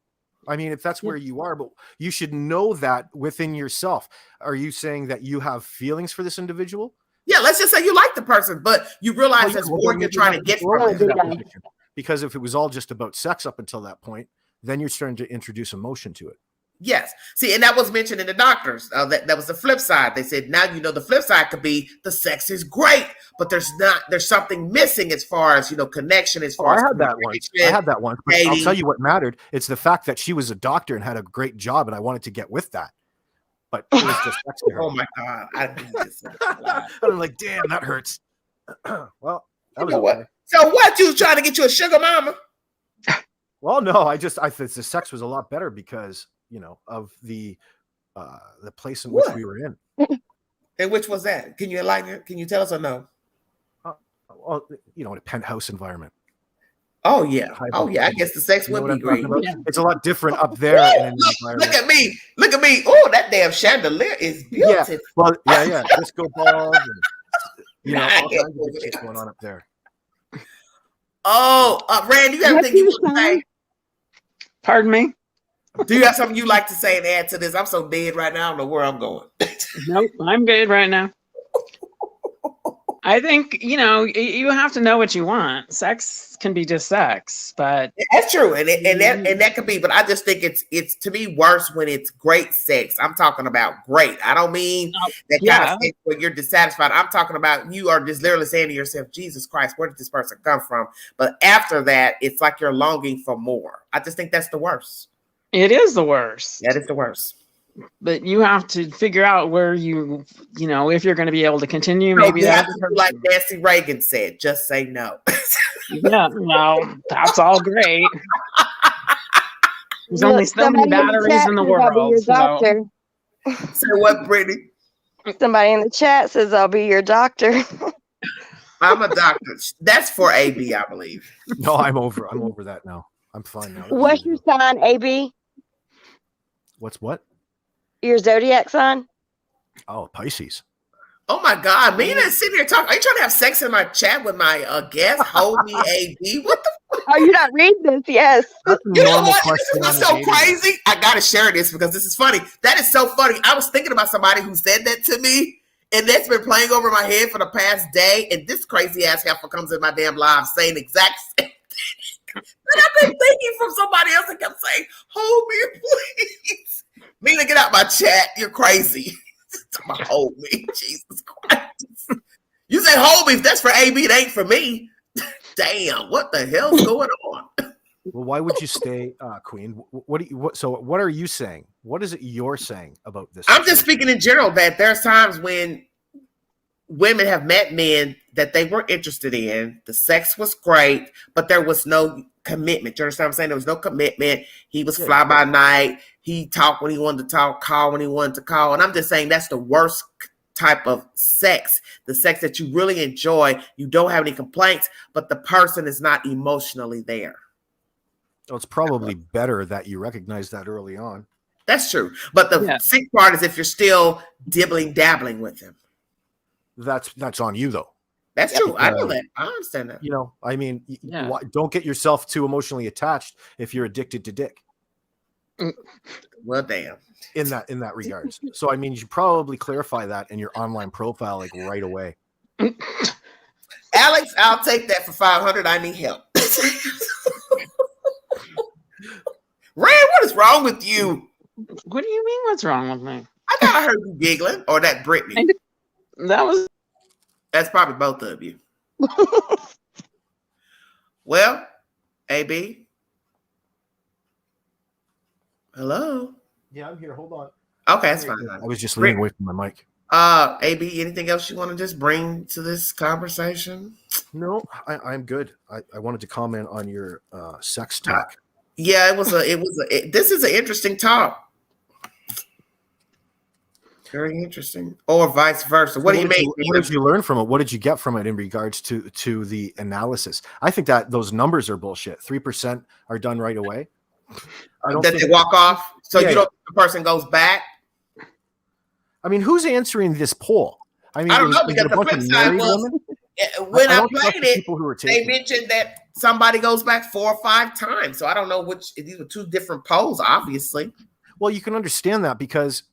I mean, if that's where you are, but you should know that within yourself. Are you saying that you have feelings for this individual? Yeah, let's just say you like the person, but you realize there's more you're trying to get from it. Because if it was all just about sex up until that point, then you're starting to introduce emotion to it. Yes. See, and that was mentioned in the doctors. That was the flip side. They said, now you know the flip side could be the sex is great, but there's something missing as far as, connection, as far as I had that once. But I'll tell you what mattered. It's the fact that she was a doctor and had a great job, and I wanted to get with that. But it was just sex to her. Oh my God. I'm like, damn, that hurts. Well, that was okay. What? So what, you was trying to get you a sugar mama? Well, no, I thought the sex was a lot better because, of the place in which we were in. And which was that? Can you enlighten it? Can you tell us or no? Well, in a penthouse environment. Oh yeah. I guess the sex would be great. Yeah. It's a lot different up there. Look at me. Oh, that damn chandelier is beautiful. Yeah. Well, yeah. Disco balls and all kinds of good shit going on up there. Oh, Rand, do you have anything you want to say? Pardon me? Do you have something you like to say and add to this? I'm so dead right now. I don't know where I'm going. Nope, I'm good right now. I think, you have to know what you want. Sex can be just sex, but that's true. And that could be, but I just think it's to me worse when it's great sex. I'm talking about great. I don't mean that kind of sex where you're dissatisfied. I'm talking about you are just literally saying to yourself, Jesus Christ, where did this person come from? But after that, it's like you're longing for more. I just think that's the worst. It is the worst. That is the worst. But you have to figure out where if you're going to be able to continue. Maybe that's like Nancy Reagan said, just say no. Yeah, no, that's all great. There's only so many batteries in the world. So what, Brittany? Somebody in the chat says, I'll be your doctor. I'm a doctor. That's for AB, I believe. No, I'm over that now. I'm fine now. What's your sign, AB? What's what? Your zodiac sign? Oh, Pisces. Oh my God, Mina is sitting here talking. Are you trying to have sex in my chat with my guest? Hold me, AB. What the fuck? Oh, you're not reading this? Yes. You know what? This is so crazy. I gotta share this because this is funny. That is so funny. I was thinking about somebody who said that to me, and that's been playing over my head for the past day. And this crazy ass heifer comes in my damn live saying exact same thing. And I've been thinking from somebody else and kept saying, "Hold me, please." Mina, get out my chat. You're crazy. Hold me, Jesus Christ. You say hold me. If that's for AB, it ain't for me. Damn, what the hell's going on? Well, why would you stay, Queen? What are you saying? What is it you're saying about this? I'm just speaking in general that there's times when women have met men that they were interested in. The sex was great, but there was no commitment. You understand what I'm saying? There was no commitment. He was fly by night. He talked when he wanted to talk, call when he wanted to call. And I'm just saying that's the worst type of sex. The sex that you really enjoy. You don't have any complaints, but the person is not emotionally there. Well, it's probably better that you recognize that early on. That's true. But the sick part is if you're still dabbling with him. That's on you, though. That's true. I know that. I understand that. You know, I mean, don't get yourself too emotionally attached if you're addicted to dick. Well, damn. In that regards. So, I mean, you should probably clarify that in your online profile, like right away. Alex, I'll take that for 500. I need help. Rand, what is wrong with you? What do you mean? What's wrong with me? I thought I heard you giggling, or that Brittany. That's probably both of you. Well, AB. Hello. Yeah, I'm here. Hold on. Okay, that's fine. I was just leaning away from my mic. AB, anything else you want to just bring to this conversation? No, I'm good. I wanted to comment on your sex talk. Yeah, this is an interesting talk. Very interesting. Or vice versa. What do you mean? What did you learn from it? What did you get from it in regards to the analysis? I think that those numbers are bullshit. 3% are done right away. They walk off? So you don't think the person goes back? I mean, who's answering this poll? I mean, I don't know, because the flip side was when I played it, they mentioned that somebody goes back 4 or 5 times. So I don't know these were 2 different polls, obviously. Well, you can understand that because,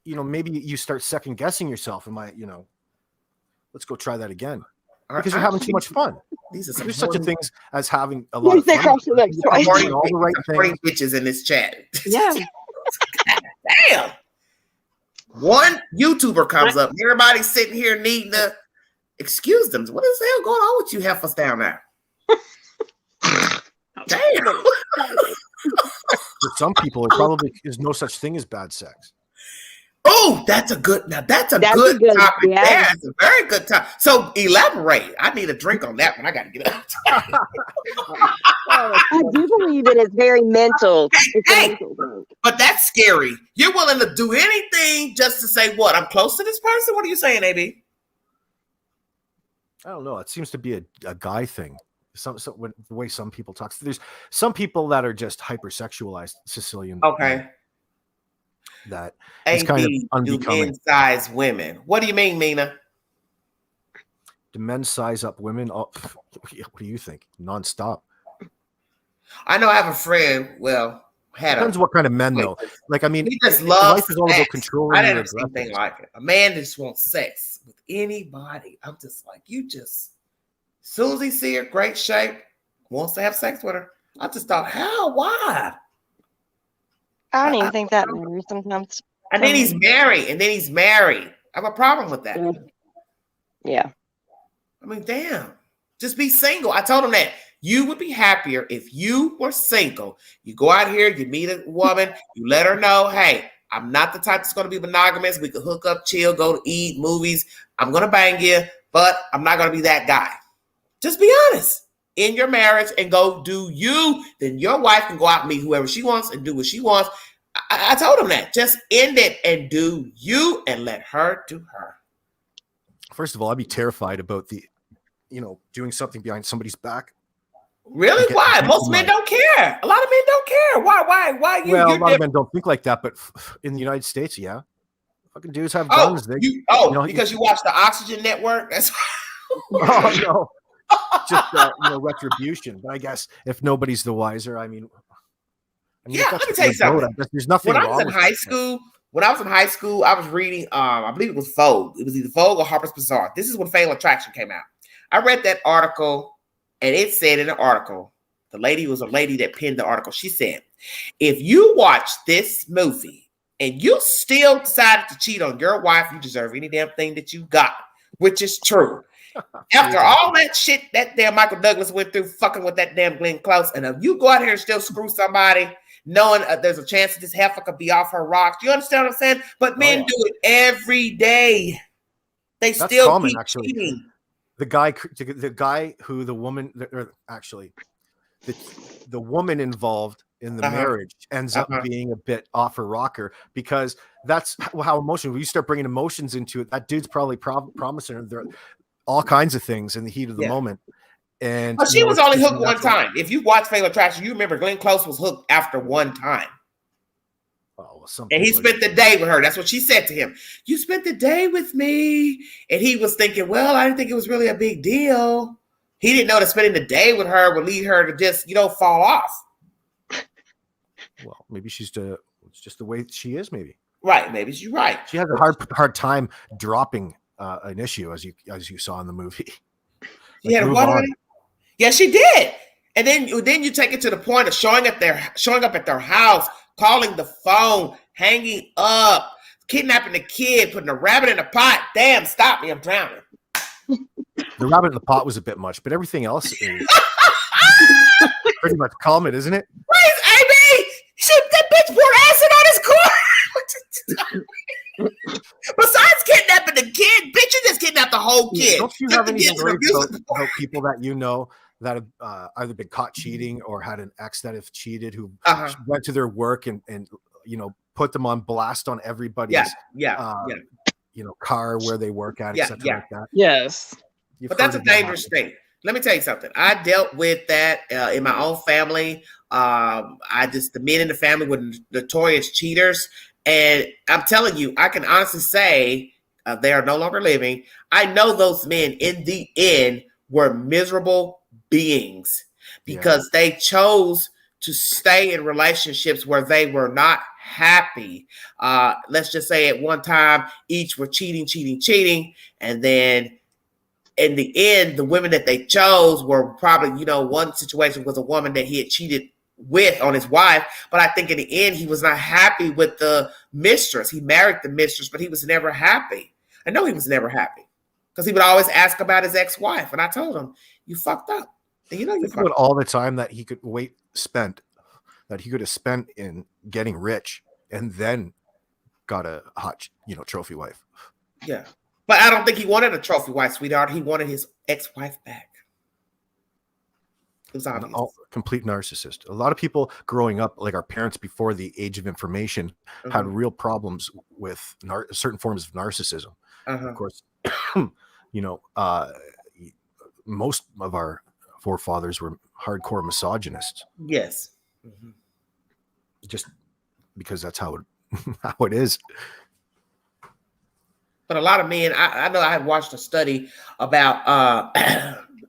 you know, maybe you start second guessing yourself. Let's go try that again. Because you're having too much fun. There's such a things as having a lot of fun. All the right things. Bitches in this chat. Yeah. Damn. One YouTuber comes up. Everybody's sitting here needing to excuse them. What is the hell going on with you heifers down there? Damn. For some people, it probably is no such thing as bad sex. Oh, that's a good topic. Yeah. That's a very good topic. So elaborate. I need a drink on that one. I got to get up. I do believe it is very mental. It's a mental thing. But that's scary. You're willing to do anything just to say, what? I'm close to this person? What are you saying, AB? I don't know. It seems to be a guy thing. The way some people talk. There's some people that are just hypersexualized, Sicilian. Okay. That is kind of unbecoming. Size women. What do you mean, Mina? Do men size up women? Oh, what do you think? Nonstop. I know I have a friend. Well, depends what kind of men though. Like, I mean, he just loves life is all about control. I didn't see anything like it. A man just wants sex with anybody. I'm just like, as soon as he see her, great shape, wants to have sex with her. I just thought, how? Why? I don't even think that matters sometimes. And then he's married. I have a problem with that. Yeah. I mean, damn. Just be single. I told him that you would be happier if you were single. You go out here, you meet a woman, you let her know, hey, I'm not the type that's going to be monogamous. We could hook up, chill, go to eat, movies. I'm going to bang you, but I'm not going to be that guy. Just be honest in your marriage and go do you. Then your wife can go out and meet whoever she wants and do what she wants. I told him that. Just end it and do you and let her do her. First of all, I'd be terrified about doing something behind somebody's back. Really? Why? Most men don't care. A lot of men don't care. Why? Well, a lot of men don't think like that, but in the United States, yeah. Fucking dudes have guns. Because you watch the Oxygen Network? That's oh, no. Just retribution. But I guess if nobody's the wiser, I mean, let me tell you something. There's nothing when wrong I was in high school, I was reading, I believe it was Vogue. It was either Vogue or Harper's Bazaar. This is when Fatal Attraction came out. I read that article, and it said in the article, the lady was a lady that penned the article. She said, if you watch this movie and you still decided to cheat on your wife, you deserve any damn thing that you got, which is true. After all that shit that damn Michael Douglas went through fucking with that damn Glenn Close, and if you go out here and still screw somebody, knowing there's a chance that this heifer could be off her rocks, you understand what I'm saying? But men do it every day. That's still common, keep actually. cheating. The guy who the woman, actually, the woman involved in the marriage ends up being a bit off her rocker, because that's how emotional. When you start bringing emotions into it, that dude's probably promising her all kinds of things in the heat of the moment. And but she was only hooked one time. If you watch Fatal Attraction, you remember Glenn Close was hooked after one time. Oh, and he spent the day with her. That's what she said to him. You spent the day with me. And he was thinking, well, I didn't think it was really a big deal. He didn't know that spending the day with her would lead her to just, fall off. Well, maybe it's just the way she is, maybe. Right. Maybe she's right. She has a hard time dropping an issue, as you saw in the movie. She had a yeah, she did. And then you take it to the point of showing up at their house, calling the phone, hanging up, kidnapping the kid, putting a rabbit in a pot. Damn, stop me, I'm drowning. The rabbit in the pot was a bit much, but everything else is pretty much common, isn't it? Where's Amy? That bitch poured acid on his car. Besides kidnapping the kid, bitch, you just kidnapped the whole kid. Don't you have any stories about people that you know that have either been caught cheating or had an ex that have cheated, who went to their work and put them on blast on everybody's car where they work at, etc. Like that. Yes. But that's a dangerous thing. Let me tell you something. I dealt with that in my own family. The men in the family were notorious cheaters. And I'm telling you, I can honestly say they are no longer living. I know those men in the end were miserable beings because they chose to stay in relationships where they were not happy. Let's just say at one time, each were cheating. And then in the end, the women that they chose were probably, one situation was a woman that he had cheated with on his wife. But I think in the end, he was not happy with the mistress. He married the mistress, but he was never happy. I know he was never happy because he would always ask about his ex-wife. And I told him, you fucked up. And you fucked up. All the time that he could that he could have spent in getting rich and then got a hot, trophy wife. Yeah. But I don't think he wanted a trophy wife, sweetheart. He wanted his ex-wife back. It was obvious. Complete narcissist. A lot of people growing up, like our parents before the age of information, had real problems with certain forms of narcissism. Of course, most of our forefathers were hardcore misogynists. Yes. Just because that's how it is. But a lot of men, I know I had watched a study about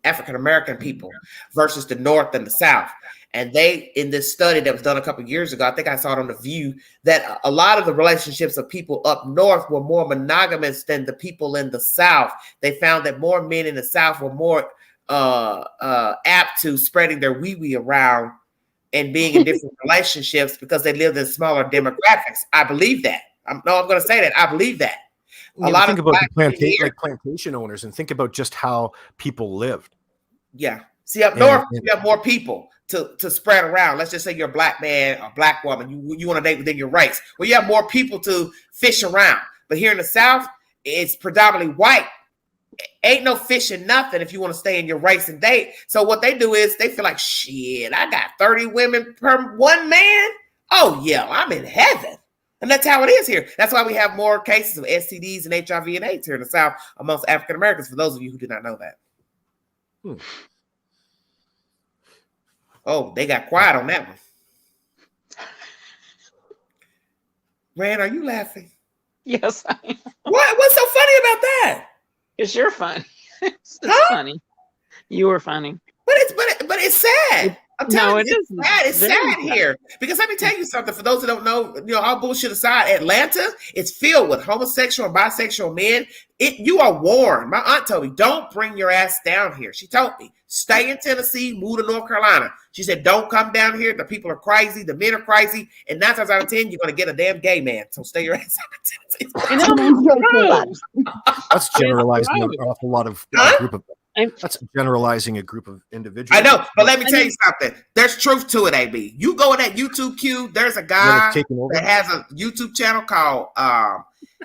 African American people versus the North and the South. And in this study that was done a couple of years ago, I think I saw it on The View, that a lot of the relationships of people up North were more monogamous than the people in the South. They found that more men in the South were more apt to spreading their wee-wee around and being in different relationships because they lived in smaller demographics. I believe that. I'm going to say that. I believe that. Think about the plantation owners and think about just how people lived. Yeah. See, up north, you have more people to spread around. Let's just say you're a black man or black woman. You want to date within your race. Well, you have more people to fish around. But here in the South, it's predominantly white. Ain't no fishing nothing if you want to stay in your race and date. So what they do is they feel like, shit, I got 30 women per one man. Oh, yeah, I'm in heaven. And that's how it is here. That's why we have more cases of STDs and HIV and AIDS here in the South amongst African Americans, for those of you who did not know that. Oh, they got quiet on that one. Rand, are you laughing? Yes, I am. What? What's so funny about that? Because you're funny. It's funny. You were funny. But it's sad. I'm telling No, you, it it's isn't. sad. It's Very sad sad. here. Because let me tell you something. For those that don't know, all bullshit aside, Atlanta is filled with homosexual and bisexual men. You are warned. My aunt told me, don't bring your ass down here. She told me, stay in Tennessee, move to North Carolina. She said, don't come down here. The people are crazy. The men are crazy. And 9 times out of 10, you're going to get a damn gay man. So stay your ass out of Tennessee. That's generalizing an awful lot of group of. That's generalizing a group of individuals. I know, but let me tell you something. There's truth to it, AB. You go in that YouTube queue. There's a guy that has a YouTube channel called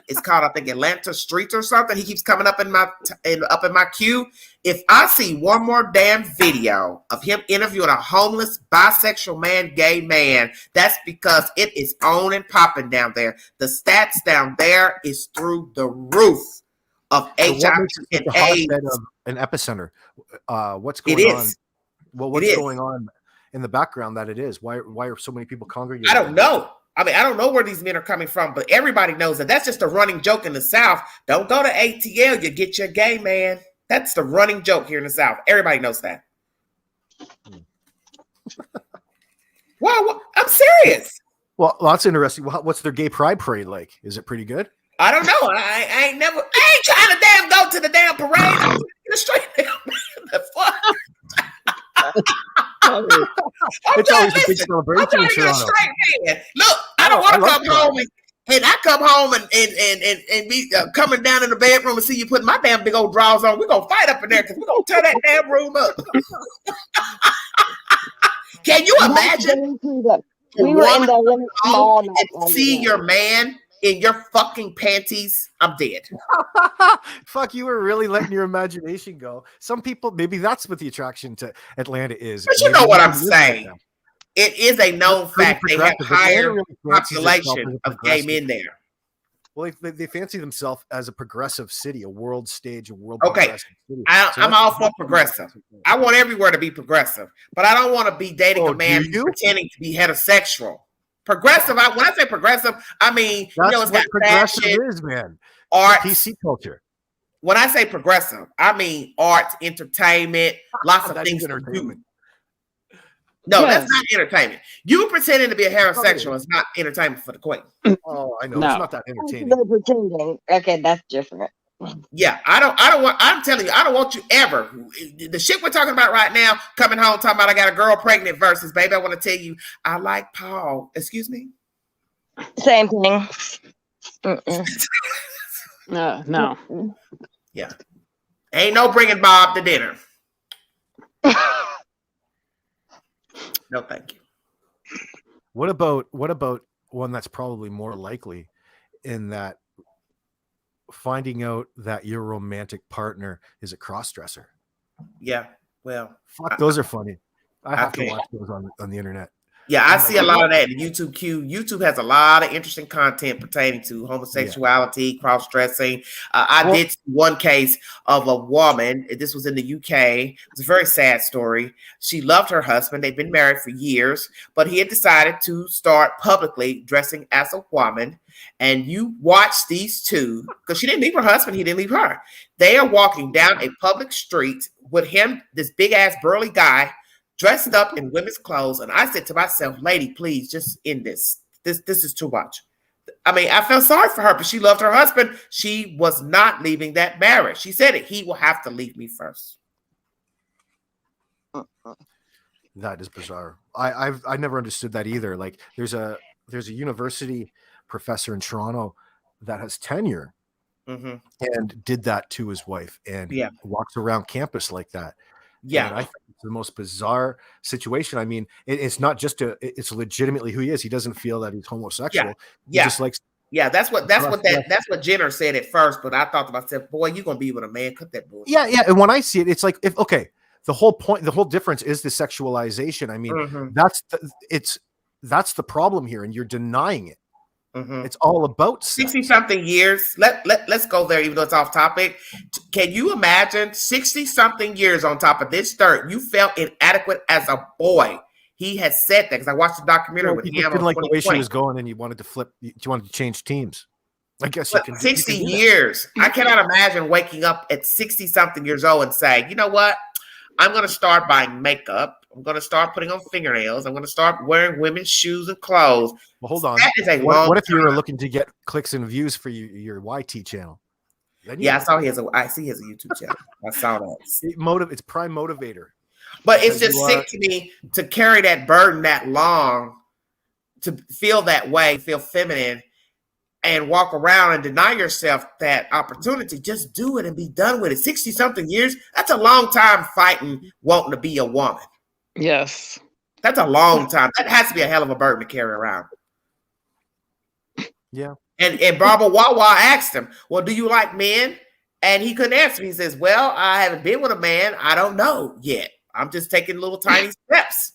it's called, I think, Atlanta Streets or something. He keeps coming up in my queue. If I see one more damn video of him interviewing a homeless bisexual man, gay man, that's because it is on and popping down there. The stats down there is through the roof of HIV and AIDS. Of an epicenter. What's going on? Well, what's going on in the background that it is? Why are so many people congregating? I don't know. I mean, I don't know where these men are coming from, but everybody knows that that's just a running joke in the South. Don't go to ATL, you get your gay man. That's the running joke here in the South. Everybody knows that. Wow, I'm serious. Well, that's interesting. What's their gay pride parade like? Is it pretty good? I don't know. I ain't trying to damn go to the damn parade. I'm straight down. The fuck? It's always a big celebration in Toronto. Look, I don't want to come home and I come home and be coming down in the bedroom and see you putting my damn big old drawers on. We're gonna fight up in there because we're gonna tear that damn room up. Can you imagine? We were in the mall and see your man in your fucking panties. I'm dead. Fuck, you were really letting your imagination go. Some people, maybe that's what the attraction to Atlanta is. But you know what I'm saying. It is a known fact they have higher population of gay men there. Well, they fancy themselves as a progressive city, a world stage, a world. Okay, city. I'm all for progressive. I want everywhere to be progressive, but I don't want to be dating a man who's pretending to be heterosexual. Progressive. When I say progressive, I mean that's it's got progressive fashion, is, man. Art, PC culture. When I say progressive, I mean art, entertainment, lots of things to do. No, that's not entertainment. You pretending to be a heterosexual is not entertainment for the queen. Oh, I know. No. It's not that entertaining. They're pretending. Okay, that's different. Yeah, I don't want. I'm telling you, I don't want you ever. The shit we're talking about right now, coming home talking about I got a girl pregnant versus baby, I want to tell you, I like Paul. Excuse me. Same thing. No. Yeah, ain't no bringing Bob to dinner. No, thank you. What about one that's probably more likely in that finding out that your romantic partner is a cross-dresser? Yeah, well, fuck, those are funny. I have to watch those on the internet. Yeah, I see a lot of that in YouTube queue. YouTube has a lot of interesting content pertaining to homosexuality, cross-dressing. I did one case of a woman. This was in the UK. It was a very sad story. She loved her husband. They'd been married for years, but he had decided to start publicly dressing as a woman. And you watch these two, because she didn't leave her husband. He didn't leave her. They are walking down a public street with him, this big-ass burly guy, dressed up in women's clothes. And I said to myself, lady, please just end this. This is too much. I mean, I felt sorry for her, but she loved her husband. She was not leaving that marriage. She said it. He will have to leave me first. That is bizarre. I never understood that either. Like there's a university professor in Toronto that has tenure and did that to his wife and walks around campus like that. Yeah, and I think it's the most bizarre situation. I mean, it's not just it's legitimately who he is. He doesn't feel that he's homosexual. Yeah, he just likes. Yeah, that's what Jenner said at first. But I thought to myself, boy, you're gonna be with a man. Cut that bullshit. Yeah. And when I see it, it's like the whole point, the whole difference is the sexualization. I mean, that's the problem here, and you're denying it. It's all about 60-something years. Let's go there, even though it's off topic. Can you imagine 60-something years on top of this dirt? You felt inadequate as a boy. He has said that because I watched the documentary with him. You didn't like the way she was going, and you wanted to flip. You wanted to change teams. I guess you can. 60 years. I cannot imagine waking up at 60-something years old and saying, you know what? I'm going to start buying makeup. I'm going to start putting on fingernails. I'm going to start wearing women's shoes and clothes. Well, hold on. That is a What if you're time. looking to get clicks and views for your YT channel? Yeah, I see he has a YouTube channel. I saw that. It's prime motivator. But it's just sick to me to carry that burden that long, to feel that way, feel feminine, and walk around and deny yourself that opportunity. Just do it and be done with it. 60-something years, that's a long time fighting, wanting to be a woman. Yes. That's a long time. That has to be a hell of a burden to carry around. Yeah. And Barbara Wawa asked him, well, do you like men? And he couldn't answer. He says, well, I haven't been with a man. I don't know yet. I'm just taking little tiny steps.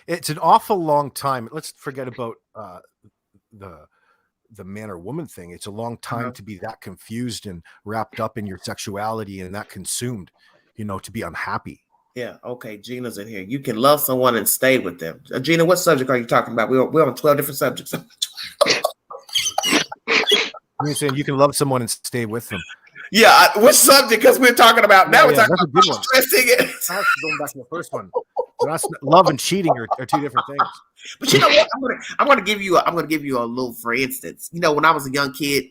It's an awful long time. Let's forget about the man or woman thing. It's a long time to be that confused and wrapped up in your sexuality and that consumed, to be unhappy. Yeah. Okay. Gina's in here. You can love someone and stay with them. Gina, what subject are you talking about? We're on 12 different subjects. You're saying you can love someone and stay with them. Yeah. Which subject? Because we're talking about now. We're talking that's a good one. stressing it. Going back to the first one. Love and cheating are two different things. But you know what? I'm going to give you a little, for instance. When I was a young kid,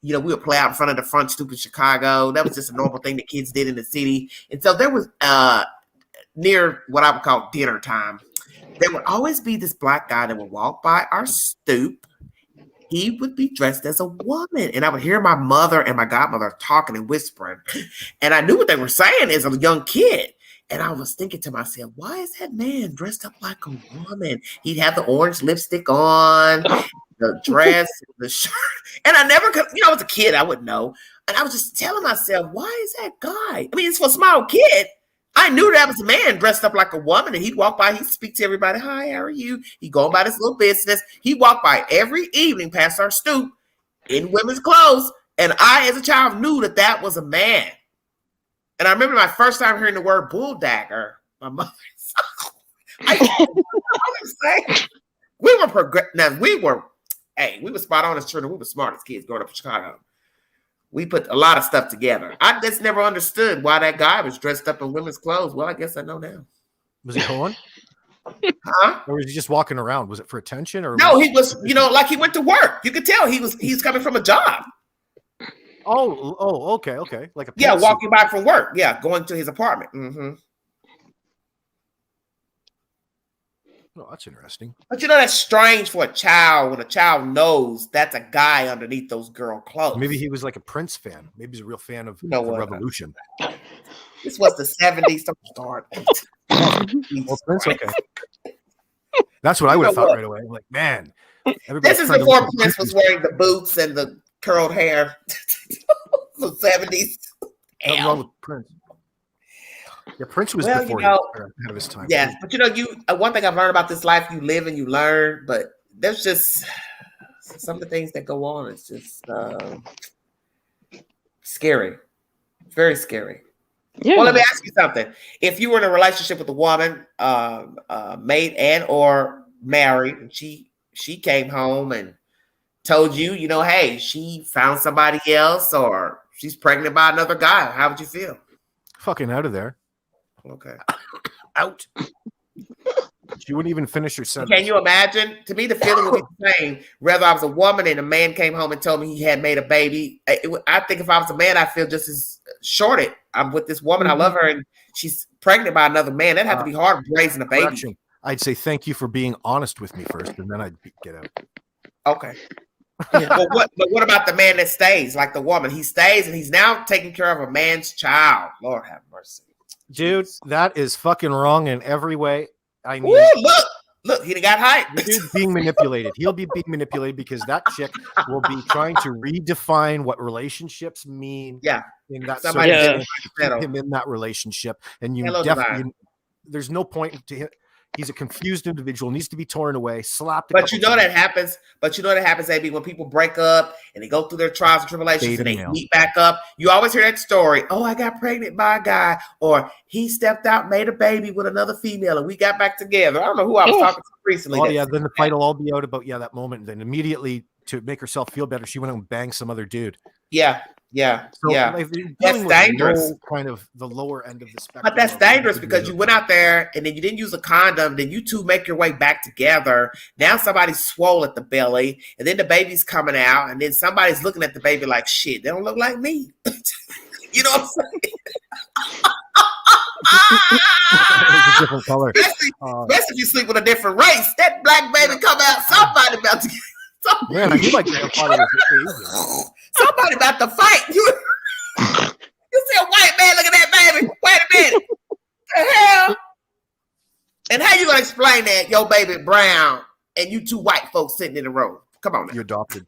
we would play out in front of the front stoop in Chicago. That was just a normal thing that kids did in the city. And so there was near what I would call dinner time, there would always be this black guy that would walk by our stoop. He would be dressed as a woman. And I would hear my mother and my godmother talking and whispering. And I knew what they were saying as a young kid. And I was thinking to myself, why is that man dressed up like a woman? He'd have the orange lipstick on, the dress, the shirt. And I never could, I was a kid, I wouldn't know. And I was just telling myself, why is that guy? I mean, it's for a small kid. I knew that was a man dressed up like a woman, and he'd walk by, he'd speak to everybody. Hi, how are you? He'd go about his little business. He'd walk by every evening past our stoop in women's clothes. And I, as a child, knew that was a man. And I remember my first time hearing the word bulldagger. My mother. We were spot on as children. We were smart as kids growing up in Chicago. We put a lot of stuff together. I just never understood why that guy was dressed up in women's clothes. Well, I guess I know now. Was he going? Huh? Or was he just walking around? Was it for attention? Or no, he was, like he went to work. You could tell he's coming from a job. Oh, okay. Like walking back from work. Yeah, going to his apartment. Mm-hmm. Oh, that's interesting. But that's strange for a child when a child knows that's a guy underneath those girl clothes. Maybe he was like a Prince fan. Maybe he's a real fan of the Revolution. This was the 70s. Don't start. Well, Prince, okay. That's what I would have thought right away. I'm like, man. This is before Prince was wearing the boots and the curled hair. The 70s. Nothing wrong with Prince. Yeah, Prince was before ahead of his time. Yes, but one thing I've learned about this life, you live and you learn, but there's just some of the things that go on. It's just scary. Very scary. Yeah. Well, let me ask you something. If you were in a relationship with a woman, mate and or married, and she came home and told you, hey, she found somebody else or she's pregnant by another guy, how would you feel? Fucking out of there. Okay. Out. You wouldn't even finish your sentence. Can you imagine? To me, the feeling would be the same. Whether I was a woman and a man came home and told me he had made a baby. I think if I was a man, I feel just as shorted. I'm with this woman. I love her, and she's pregnant by another man. That'd have to be hard raising a baby. I'd say thank you for being honest with me first, and then I'd get out. Okay. Yeah. But what about the man that stays? Like the woman, he stays, and he's now taking care of a man's child. Lord have mercy. Dude, that is fucking wrong in every way. I mean, look, he got hype. The dude's being manipulated. He'll be being manipulated because that chick will be trying to redefine what relationships mean. Yeah, in that him in that relationship, and you definitely there's no point to him. He's a confused individual, needs to be torn away, slapped. But that happens. AB, when people break up and they go through their trials and tribulations and they meet back up. You always hear that story. Oh, I got pregnant by a guy, or he stepped out, made a baby with another female, and we got back together. I don't know who I was talking to recently. Oh yeah, then the fight will all be out about that moment. Then immediately to make herself feel better, she went out and banged some other dude. Yeah. Yeah, So yeah. like, you're That's dealing with dangerous. kind of the lower end of the spectrum. But that's dangerous because you went out there and then you didn't use a condom. Then you two make your way back together. Now somebody's swole at the belly, and then the baby's coming out, and then somebody's looking at the baby like, shit, they don't look like me. You know what I'm saying? It's a different color. Especially if you sleep with a different race. That black baby come out, somebody about to Man, I feel like grandfather was somebody about to fight. You see a white man looking at that baby. Wait a minute. The hell? And how you gonna explain that your baby brown and you two white folks sitting in the row? Come on now. You adopted.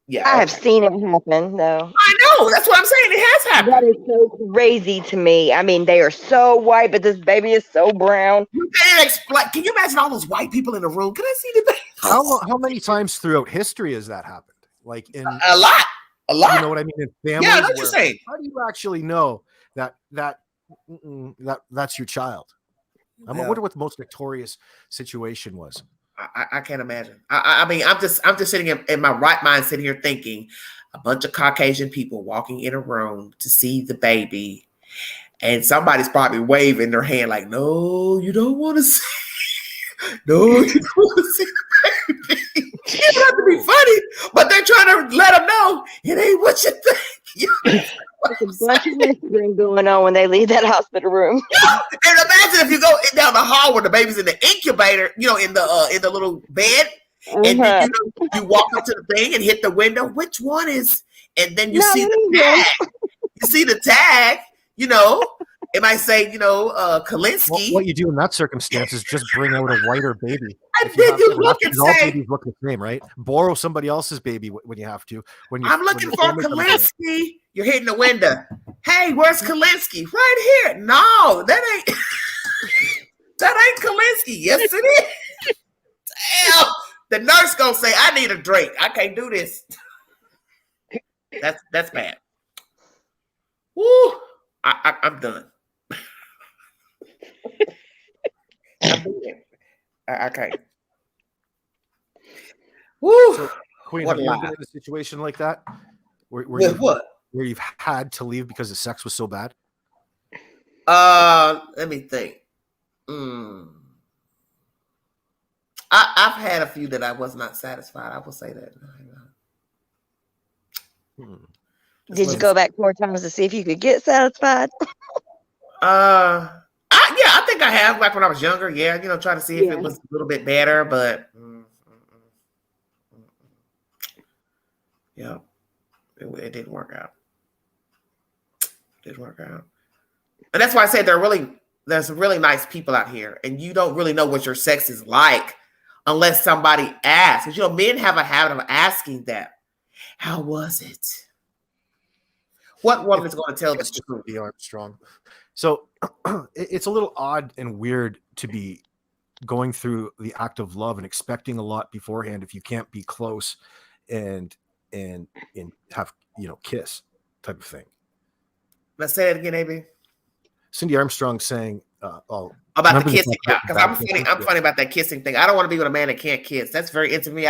Yeah. I have seen it happen, though. I know. That's what I'm saying. It has happened. That is so crazy to me. I mean, they are so white, but this baby is so brown. You can't explain. Can you imagine all those white people in the room? Can I see the baby? How many times throughout history has that happened? Like in a lot. You know what I mean? In families. Yeah, I know what you're saying. How do you actually know that's your child? I wonder what the most notorious situation was. I can't imagine. I mean, I'm just sitting in my right mind, sitting here thinking, a bunch of Caucasian people walking in a room to see the baby, and somebody's probably waving their hand like, "No, you don't want to see. No, you don't want to see the baby." It doesn't have to be funny, but they're trying to let them know it ain't what you think. There's a bunch of whispering going on when they leave that hospital room. And imagine if you go down the hall where the baby's in the incubator, you know, in the little bed, and then you walk up to the thing and hit the window. Which one is? And then you see the tag. You see the tag. You know, it might say, you know, Kalinsky. Well, what you do in that circumstance is just bring out a whiter baby. And then you look and all say, babies look the same, right? Borrow somebody else's baby when you have to. I'm looking for Kalinsky. You're hitting the window. Hey, where's Kalinsky? Right here. No, that ain't Kalinsky. Yes, it is. Damn. The nurse gonna say, I need a drink. I can't do this. That's bad. Woo. I'm done. I can't. Woo. So, Queen, What have you a ever been lie. in a situation like that? Where you've had to leave because the sex was so bad? Let me think. I've had a few that I was not satisfied. I will say that. Did you go back more times to see if you could get satisfied? I think I have. Like when I was younger, yeah, you know, trying to see if it was a little bit better, but yeah, it didn't work out. And that's why I said there's some really nice people out here, and you don't really know what your sex is like unless somebody asks. Because, you know, men have a habit of asking that. How was it? What woman is going to tell the truth? Be Armstrong. So it's a little odd and weird to be going through the act of love and expecting a lot beforehand if you can't be close and have, you know, kiss type of thing. Let's say it again, AB. Cindy Armstrong saying, about the kissing, because I'm funny about that kissing thing. I don't want to be with a man that can't kiss. That's very intimate. Me.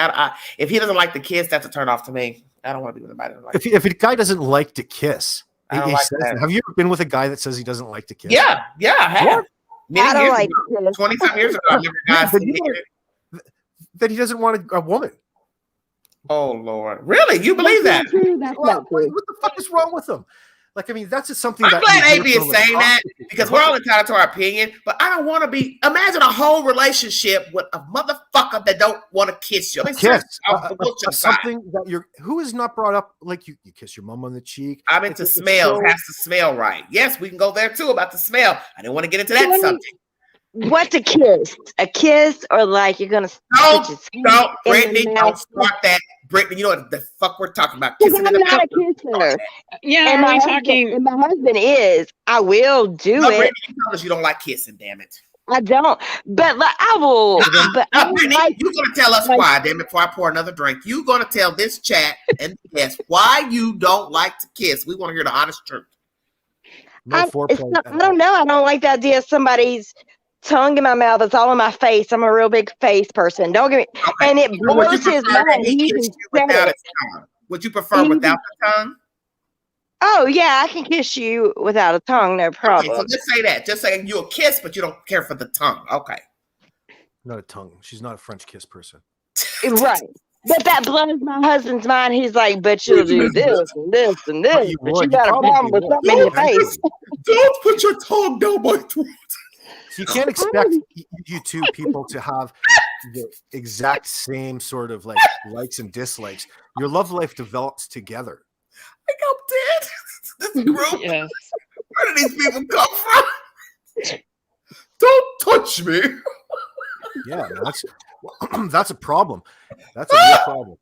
If he doesn't like to kiss, that's a turn off to me. I don't want to be with anybody that likes. If a guy doesn't like to kiss, I don't like that. Have you ever been with a guy that says he doesn't like to kiss? Yeah, I have. I don't like 20-some years ago, I never got that he doesn't want a woman. Oh Lord, really? You believe that? What the fuck is wrong with him? Like, I mean, that's just something. I'm glad AB is saying that because we're all entitled to our opinion. But I don't want to be. Imagine a whole relationship with a motherfucker that don't want to kiss you. Kiss something that who is not brought up like you kiss your mom on the cheek. I'm into smell. Has to smell right. Yes, we can go there too about the smell. I didn't want to get into that subject. What to kiss? A kiss or like you're gonna? No, Brittany, don't start that. Brittany, you know what the fuck we're talking about? Kissing I'm in the not mouth. a kisser. Yeah, and are we talking? And my husband is. I will do it. Brittany, you told us you don't like kissing. Damn it. I don't. But like, I will. But Brittany, you're gonna tell us why. Damn it! Before I pour another drink, you gonna tell this chat and guess why you don't like to kiss. We want to hear the honest truth. I don't know. I don't like the idea of somebody's tongue in my mouth. It's all in my face. I'm a real big face person. Don't get me. And it blows his mind. Would you prefer without the tongue? Oh yeah, I can kiss you without a tongue, no Okay, problem. so just say that. Just say you'll kiss, but you don't care for the tongue. Okay. Not a tongue. She's not a French kiss person. Right. But that blows my husband's mind. He's like, but you'll do this and this and But this. you But would. you You got a probably problem with would. something in your face. Don't put your tongue down my throat. So you can't expect you two people to have the exact same sort of like likes and dislikes. Your love life develops together. I think I'm dead. This group. Yes. Where do these people come from? Don't touch me. Yeah, that's a problem. That's a real problem.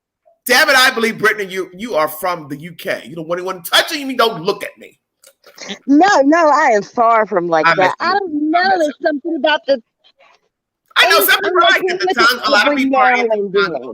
Damn it, I believe, Brittany, you are from the UK. You don't want anyone touching you, don't look at me. No, I am far from like I'm that. messing I with don't know. There's something about the. I know some anytime people I like get it, the with it tongue. A lot of every people are now into and tongue. then.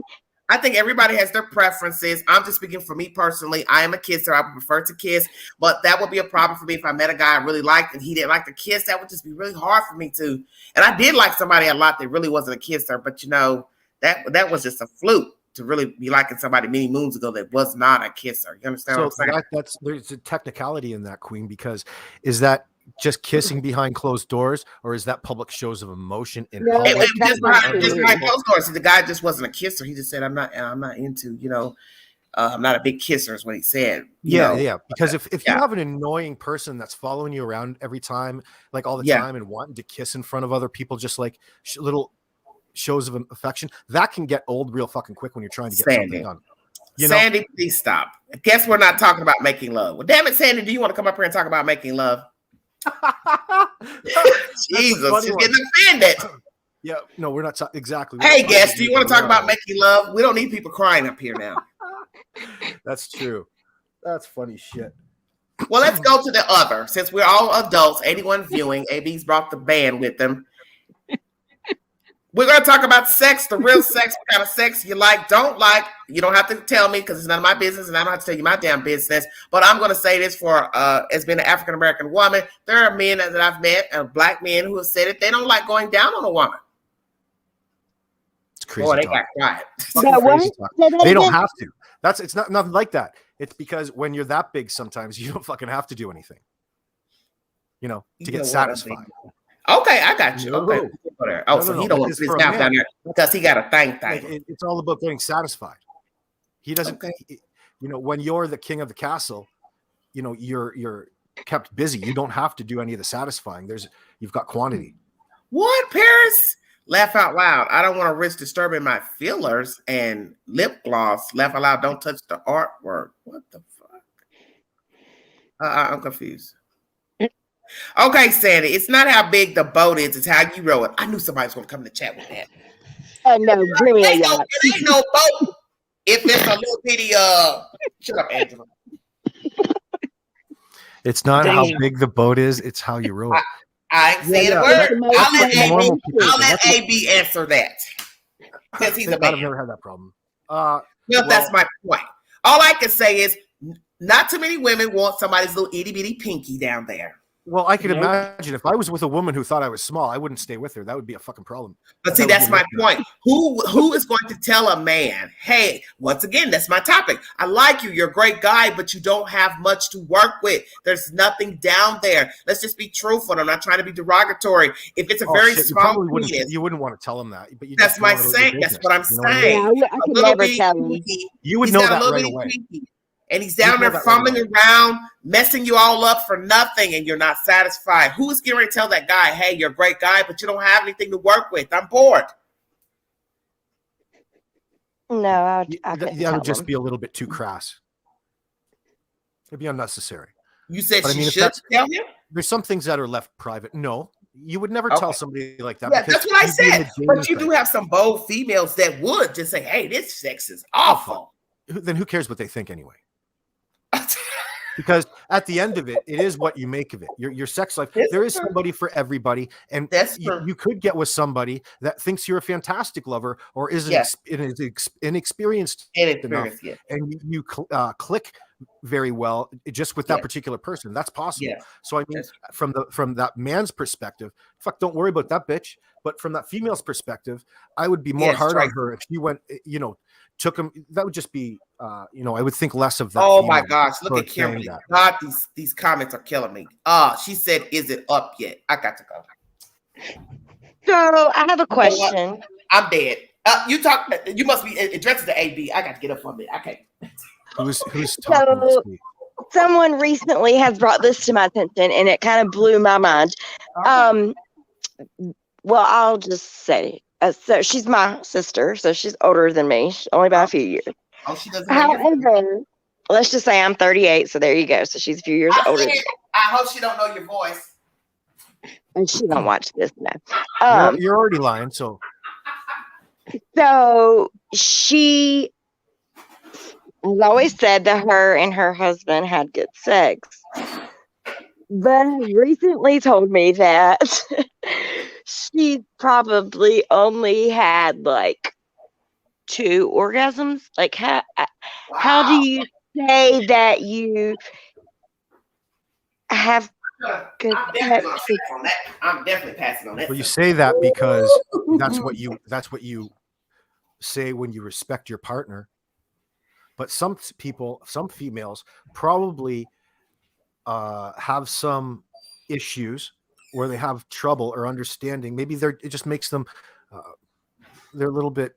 I think everybody has their preferences. I'm just speaking for me personally. I am a kisser. I would prefer to kiss, but that would be a problem for me if I met a guy I really liked and he didn't like to kiss. That would just be really hard for me to. And I did like somebody a lot that really wasn't a kisser, but you know, that was just a fluke to really be liking somebody many moons ago that was not a kisser. You understand what I'm saying? There's a technicality in that, Queen, because is that just kissing behind closed doors, or is that public shows of emotion in No, public? It was just Absolutely. behind closed doors. The guy just wasn't a kisser. He just said, "I'm not into, I'm not a big kisser," is what he said. Yeah. Because if you have an annoying person that's following you around every time, like all the time, and wanting to kiss in front of other people, just like little shows of affection, that can get old real fucking quick when you're trying to get something done. Sandy, please stop. I guess we're not talking about making love. Well, damn it, Sandy, do you want to come up here and talk about making love? Jesus, she's getting offended. Yeah, no, we're not exactly. Hey, guest, do you want to talk about making love? We don't need people crying up here now. That's true. That's funny shit. Well, let's go to the other. Since we're all adults, 81 viewing, AB's brought the band with them. We're going to talk about sex, the real sex, what kind of sex you like, don't like. You don't have to tell me because it's none of my business and I don't have to tell you my damn business. But I'm going to say this as being an African-American woman, there are men that I've met, black men who have said it, they don't like going down on a woman. It's crazy. Boy, they got quiet. They don't have to. It's not nothing like that. It's because when you're that big, sometimes you don't fucking have to do anything, to get satisfied. Okay, I got you. Okay. Oh, so he don't want his mouth down there because he got a thing. It's all about getting satisfied. He doesn't, when you're the king of the castle, you're kept busy. You don't have to do any of the satisfying. You've got quantity. What, Paris? Laugh out loud. I don't want to risk disturbing my fillers and lip gloss. Laugh out loud. Don't touch the artwork. What the fuck? I'm confused. Okay, Sandy, it's not how big the boat is, it's how you row it. I knew somebody was going to come in the chat with that. No, bring me a yacht. It ain't no boat if it's a little bitty, shut up, Angela. It's not how big the boat is, it's how you row it. I ain't saying a word. I'll let AB answer that. Because he's a man. I've never had that problem. That's my point. All I can say is not too many women want somebody's little itty bitty pinky down there. Well, I could imagine if I was with a woman who thought I was small, I wouldn't stay with her. That would be a fucking problem. But see, that's my point. Who is going to tell a man, hey, once again, that's my topic. I like you. You're a great guy, but you don't have much to work with. There's nothing down there. Let's just be truthful. I'm not trying to be derogatory. If it's a very small penis, you wouldn't want to tell him that. But that's my saying. That's what I'm saying. Yeah, I could never tell him. You would know that right away. And he's down there fumbling around, messing you all up for nothing, and you're not satisfied. Who's getting ready to tell that guy, hey, you're a great guy, but you don't have anything to work with? I'm bored. No, that would just be a little bit too crass. It'd be unnecessary. You said she should tell him? There's some things that are left private. No, you would never tell somebody like that. Yeah, that's what I said. But you do have some bold females that would just say, hey, this sex is awful. Then who cares what they think anyway? Because at the end of it, it is what you make of it. Your sex life. There is somebody for everybody, and you could get with somebody that thinks you're a fantastic lover or isn't inexperienced enough, and you click very well just with that particular person. That's possible. Yeah. So I mean, from that man's perspective, fuck, don't worry about that bitch. But from that female's perspective, I would be more hard on her if she went, took him. That would just be, I would think less of that. Oh my gosh, look at Kimberly. God, these comments are killing me. She said, "Is it up yet?" I got to go. So I have a question. I'm dead. You must be addressed to AB. I got to get up from it. Okay. Who's talking? So someone recently has brought this to my attention, and it kind of blew my mind. Well, I'll just say, so she's my sister, so she's older than me, only by a few years. Oh, she doesn't. However, let's just say I'm 38, so there you go. So she's a few years older. I hope she don't know your voice. And she don't watch this now. You're already lying, so. So she has always said that her and her husband had good sex, but recently told me that she probably only had like 2 orgasms. Like how do you say that you have good sex? I'm definitely passing on that. Well, you say that because that's what you say when you respect your partner. But some people, some females probably have some issues where they have trouble or understanding. Maybe it just makes them they're a little bit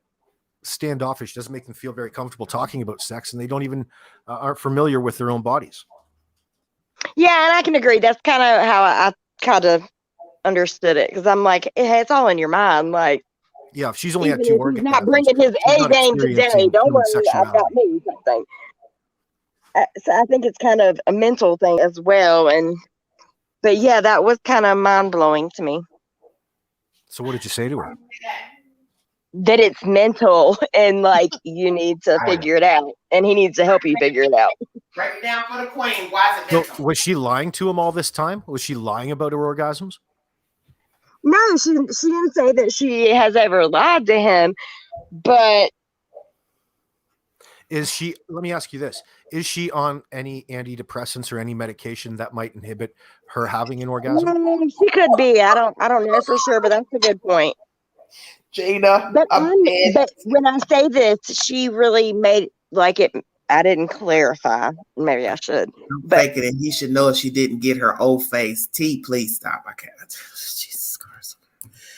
standoffish. Doesn't make them feel very comfortable talking about sex, and they don't even aren't familiar with their own bodies. Yeah, and I can agree. That's kind of how I kind of understood it, because I'm like, it's all in your mind. Like, yeah, if she's only had 2 orgasms, he's not bringing his A game today. Don't worry about me. Something. So I think it's kind of a mental thing as well. But yeah, that was kind of mind blowing to me. So what did you say to her? That it's mental, and like you need to figure it out, and he needs to help you figure it out. Break it down for the queen. Why is it mental? So, was she lying to him all this time? Was she lying about her orgasms? No, she didn't say that she has ever lied to him, but is she? Let me ask you this: is she on any antidepressants or any medication that might inhibit her having an orgasm? She could be. I don't know for sure, but that's a good point. Gina, but when I say this, she really made like it. I didn't clarify. Maybe I should. But it, and he should know if she didn't get her old face. T, please stop. I can't. Jesus Christ.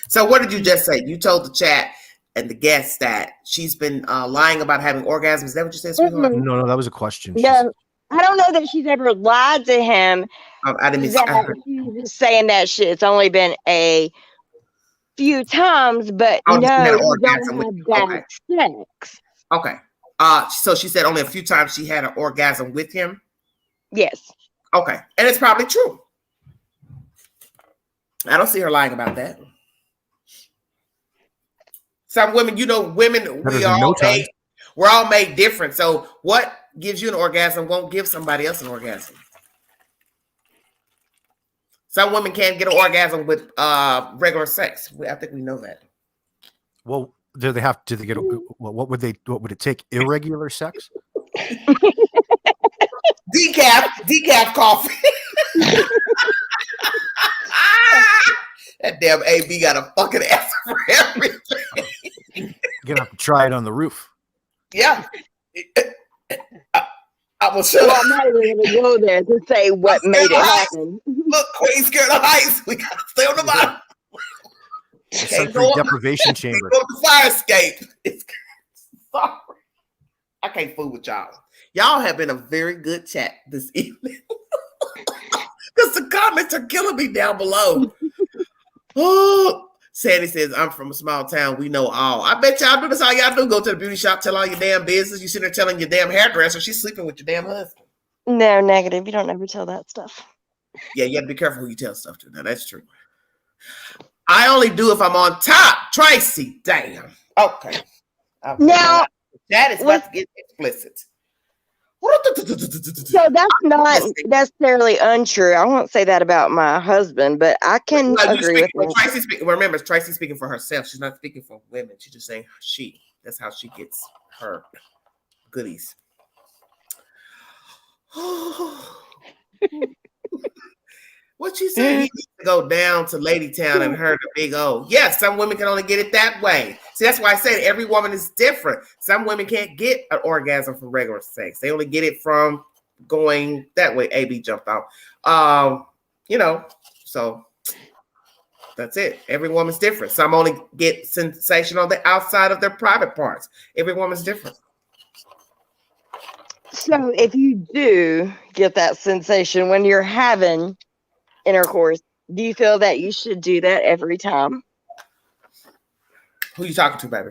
So what did you just say? You told the chat and the guests that she's been lying about having orgasms. Is that what you said, sweetheart? No, that was a question. No, I don't know that she's ever lied to him. I didn't she's just saying that it's only been a few times, but no, you don't have sex. Okay. So she said only a few times she had an orgasm with him? Yes. Okay. And it's probably true. I don't see her lying about that. Some women, we're all made different. So what gives you an orgasm won't give somebody else an orgasm. Some women can't get an orgasm with regular sex. I think we know that. Well, do they get what would it take? Irregular sex? Decaf coffee. That damn AB got a fucking answer for everything. You're gonna have to try it on the roof. Yeah. I'm not even gonna go there to say what made it happen. Look, Queen scared of heights. We gotta stay on the bottom. Sensory deprivation chamber. Go to the fire escape. Sorry. I can't fool with y'all. Y'all have been a very good chat this evening. Because the comments are killing me down below. Oh, Sandy says, I'm from a small town. We know all. I bet y'all do this. All y'all do. Go to the beauty shop, tell all your damn business. You sitting there telling your damn hairdresser she's sleeping with your damn husband. No, negative. You don't ever tell that stuff. Yeah, you have to be careful who you tell stuff to. Now, that's true. I only do if I'm on top. Tracy, damn. Okay. Now, that is about to get explicit. So that's not necessarily untrue. I won't say that about my husband, but I can agree with Tracy. Remember, Tracy's speaking for herself. She's not speaking for women. She's just saying she. That's how she gets her goodies. What you say? He needs to go down to Lady Town and her the big O. Yes, some women can only get it that way. See, that's why I said every woman is different. Some women can't get an orgasm from regular sex. They only get it from going that way. AB jumped off. So that's it. Every woman's different. Some only get sensation on the outside of their private parts. Every woman's different. So if you do get that sensation when you're having intercourse, do you feel that you should do that every time? Who you talking to, baby?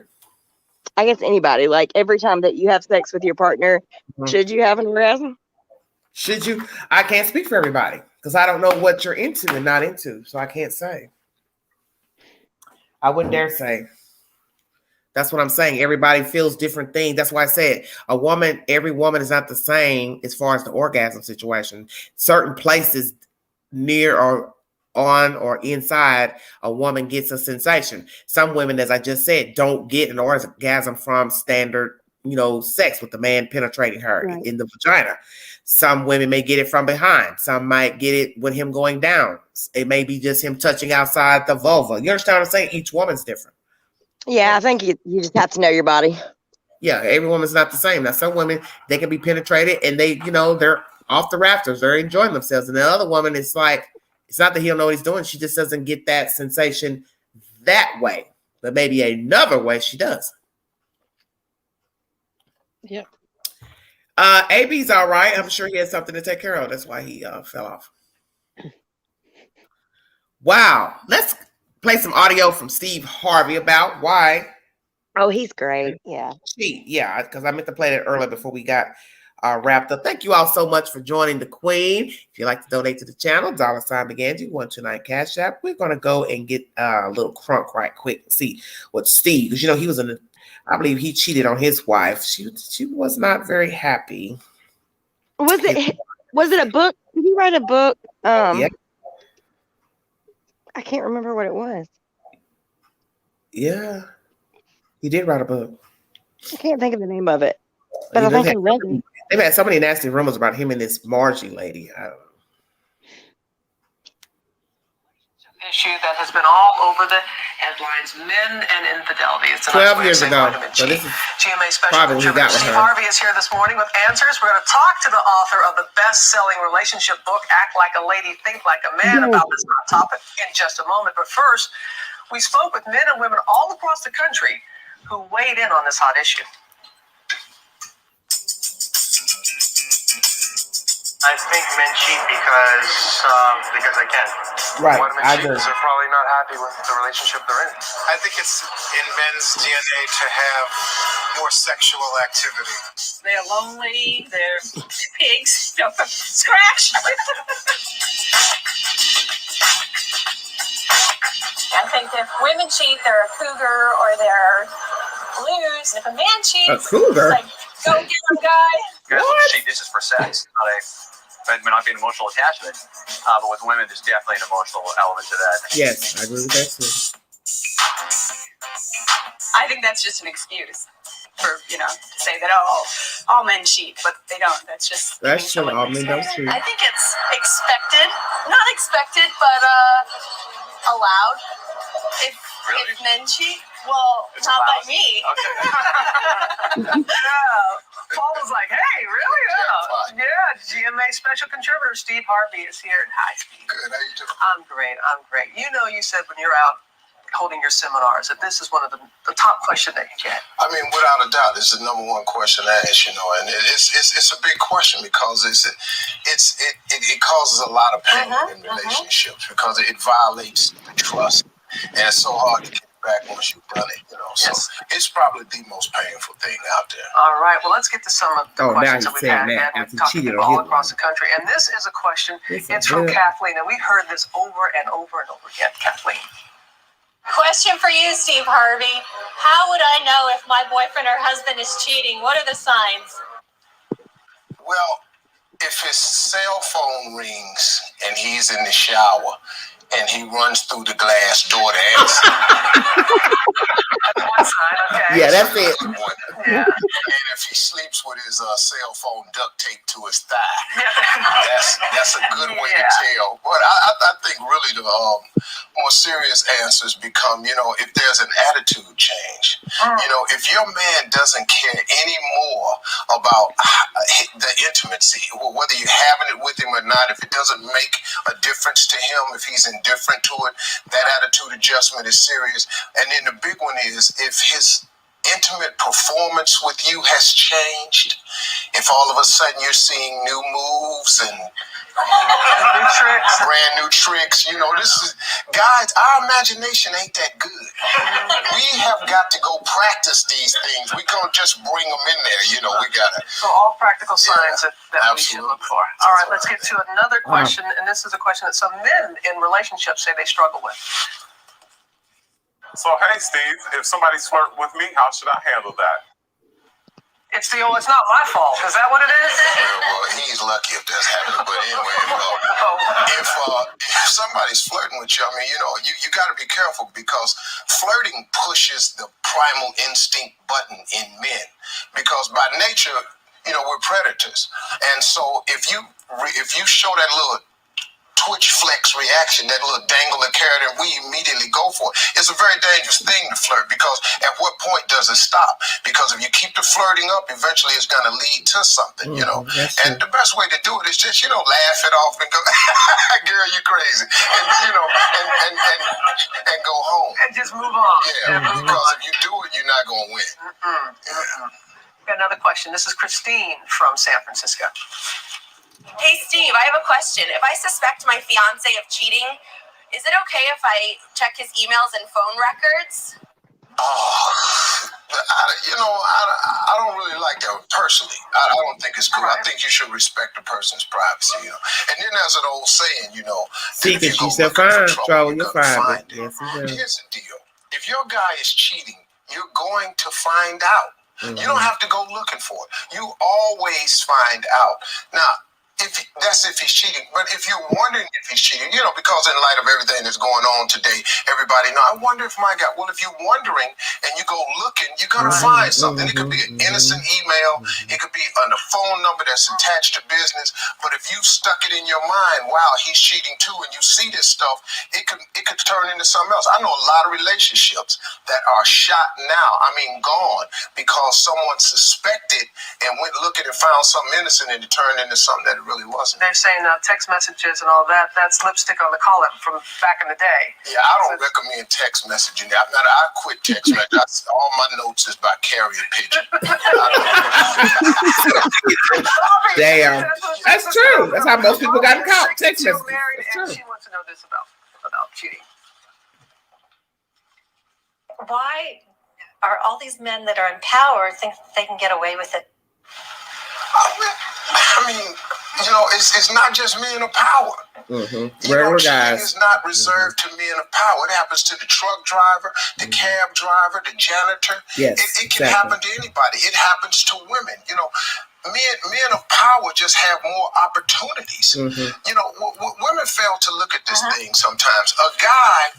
I guess anybody. Like every time that you have sex with your partner, should you have an orgasm? Should you? I can't speak for everybody because I don't know what you're into and not into, so I can't say. I wouldn't dare say. That's what I'm saying. Everybody feels different things. That's why I said every woman is not the same as far as the orgasm situation. Certain places near or on or inside a woman gets a sensation. Some women, as I just said, don't get an orgasm from standard, sex with the man penetrating her in the vagina. Some women may get it from behind. Some might get it with him going down. It may be just him touching outside the vulva. You understand what I'm saying? Each woman's different. Yeah, I think you just have to know your body. Yeah, every woman's not the same. Now, some women, they can be penetrated and they, they're off the rafters. They're enjoying themselves. And the other woman is like, it's not that he don't know what he's doing. She just doesn't get that sensation that way. But maybe another way she does. Yep. AB's all right. I'm sure he has something to take care of. That's why he fell off. Wow. Let's play some audio from Steve Harvey about why. Oh, he's great. Yeah. Yeah, because I meant to play that earlier before we got wrapped up. Thank you all so much for joining the Queen. If you'd like to donate to the channel, $McAngie 129 Cash App. We're going to go and get a little crunk right quick and see what Steve, because he was I believe he cheated on his wife. She was not very happy. Was it a book? Did he write a book? Yeah. I can't remember what it was. Yeah. He did write a book. I can't think of the name of it. But I think I read it. They've had so many nasty rumors about him and this Margie lady. I don't know. Issue that has been all over the headlines: men and infidelity. It's 12 years ago. So this is GMA special contributor Steve Harvey is here this morning with answers. We're going to talk to the author of the best-selling relationship book, Act Like a Lady, Think Like a Man, about this hot topic in just a moment. But first, we spoke with men and women all across the country who weighed in on this hot issue. I think men cheat because I can. Right, When men I cheat, agree. they're probably not happy with the relationship they're in. I think it's in men's DNA to have more sexual activity. They're lonely. They're pigs. Scratch. I think if women cheat, they're a cougar or they're blues. And if a man cheats, A cougar? it's like, go get him, guy. Guys will cheat. This is for sex, not be an emotional attachment. But with women, there's definitely an emotional element to that. Yes, I agree with that too. I think that's just an excuse for, to say that, all men cheat, but they don't. That's just... That's true. All men don't cheat. I think it's expected, not expected, but allowed. If men cheat, well, It's not allowed. by me. Okay. Yeah. Paul was like, hey, really? Yeah. GMA special contributor Steve Harvey is here. Hi, Steve. Good, how you doing? I'm great. You said when you're out holding your seminars that this is one of the top questions that you get. I mean, without a doubt, it's the number one question asked, and it's a big question because it causes a lot of pain in relationships because it violates trust, and it's so hard to get back once you've done it, So it's probably the most painful thing out there. All right, well, let's get to some of the Oh, now questions he's that we've saying had. that And after we've talked to cheated people on all him. across the country. And this is a question. It's from good. Kathleen, and we heard this over and over and over again. Kathleen. Question for you, Steve Harvey. How would I know if my boyfriend or husband is cheating? What are the signs? Well, if his cell phone rings and he's in the shower and he runs through the glass door to answer. One sign, okay. Yeah, that's it. And if he sleeps with his cell phone duct taped to his thigh. Yeah. That's a good way to tell. But I think really the more serious answers become, if there's an attitude change. If your man doesn't care anymore about the intimacy, whether you're having it with him or not, if it doesn't make a difference to him, if he's indifferent to it, that attitude adjustment is serious. And then the big one is if his intimate performance with you has changed, if all of a sudden you're seeing new moves and brand new tricks, this is, guys, our imagination ain't that good. We have got to go practice these things. We can't just bring them in there, we gotta. So all practical signs that we should look for. All right, let's get to another question, and this is a question that some men in relationships say they struggle with. So, hey, Steve, if somebody's flirting with me, how should I handle that? It's not my fault. Is that what it is? Well, he's lucky if that's happening. But anyway, if somebody's flirting with you, you got to be careful because flirting pushes the primal instinct button in men. Because by nature, we're predators, and so if you show that little twitch flex reaction, that little dangle of carrot, and we immediately go for it. It's a very dangerous thing to flirt because at what point does it stop? Because if you keep the flirting up, eventually it's going to lead to something, And the best way to do it is just, laugh it off and go, girl, you crazy, and go home. And just move on. Yeah, because if you do it, you're not going to win. Got another question. This is Christine from San Francisco. Hey, Steve, I have a question. If I suspect my fiance of cheating, is it okay if I check his emails and phone records? I don't really like that personally. I don't think it's cool. I think you should respect a person's privacy, And then there's an old saying, seek it, you shall find. Trouble, you'll find it. Yes, here's the deal. If your guy is cheating, you're going to find out. You don't have to go looking for it. You always find out. Now, if he's cheating, but if you're wondering if he's cheating, because in light of everything that's going on today, everybody know. I wonder if my guy. Well, if you're wondering and you go looking, you're gonna find something. It could be an innocent email. It could be on a phone number that's attached to business. But if you stuck it in your mind, wow, he's cheating too, and you see this stuff, it could turn into something else. I know a lot of relationships that are shot now. Gone because someone suspected and went looking and found something innocent, and it turned into something that it really wasn't. They're saying text messages and all that's lipstick on the collar from back in the day. Yeah, I don't recommend text messaging. I quit text messaging. All my notes is by carrier pigeon. Damn. That's true. That's how most people got caught. Text messages. And she wants to know this about cheating. Why are all these men that are in power think they can get away with it? It's not just men of power. Regular guys. It's not reserved to men of power. It happens to the truck driver, the cab driver, the janitor. Yes, it can happen to anybody. It happens to women. Men of power just have more opportunities. Women fail to look at this thing sometimes. A guy.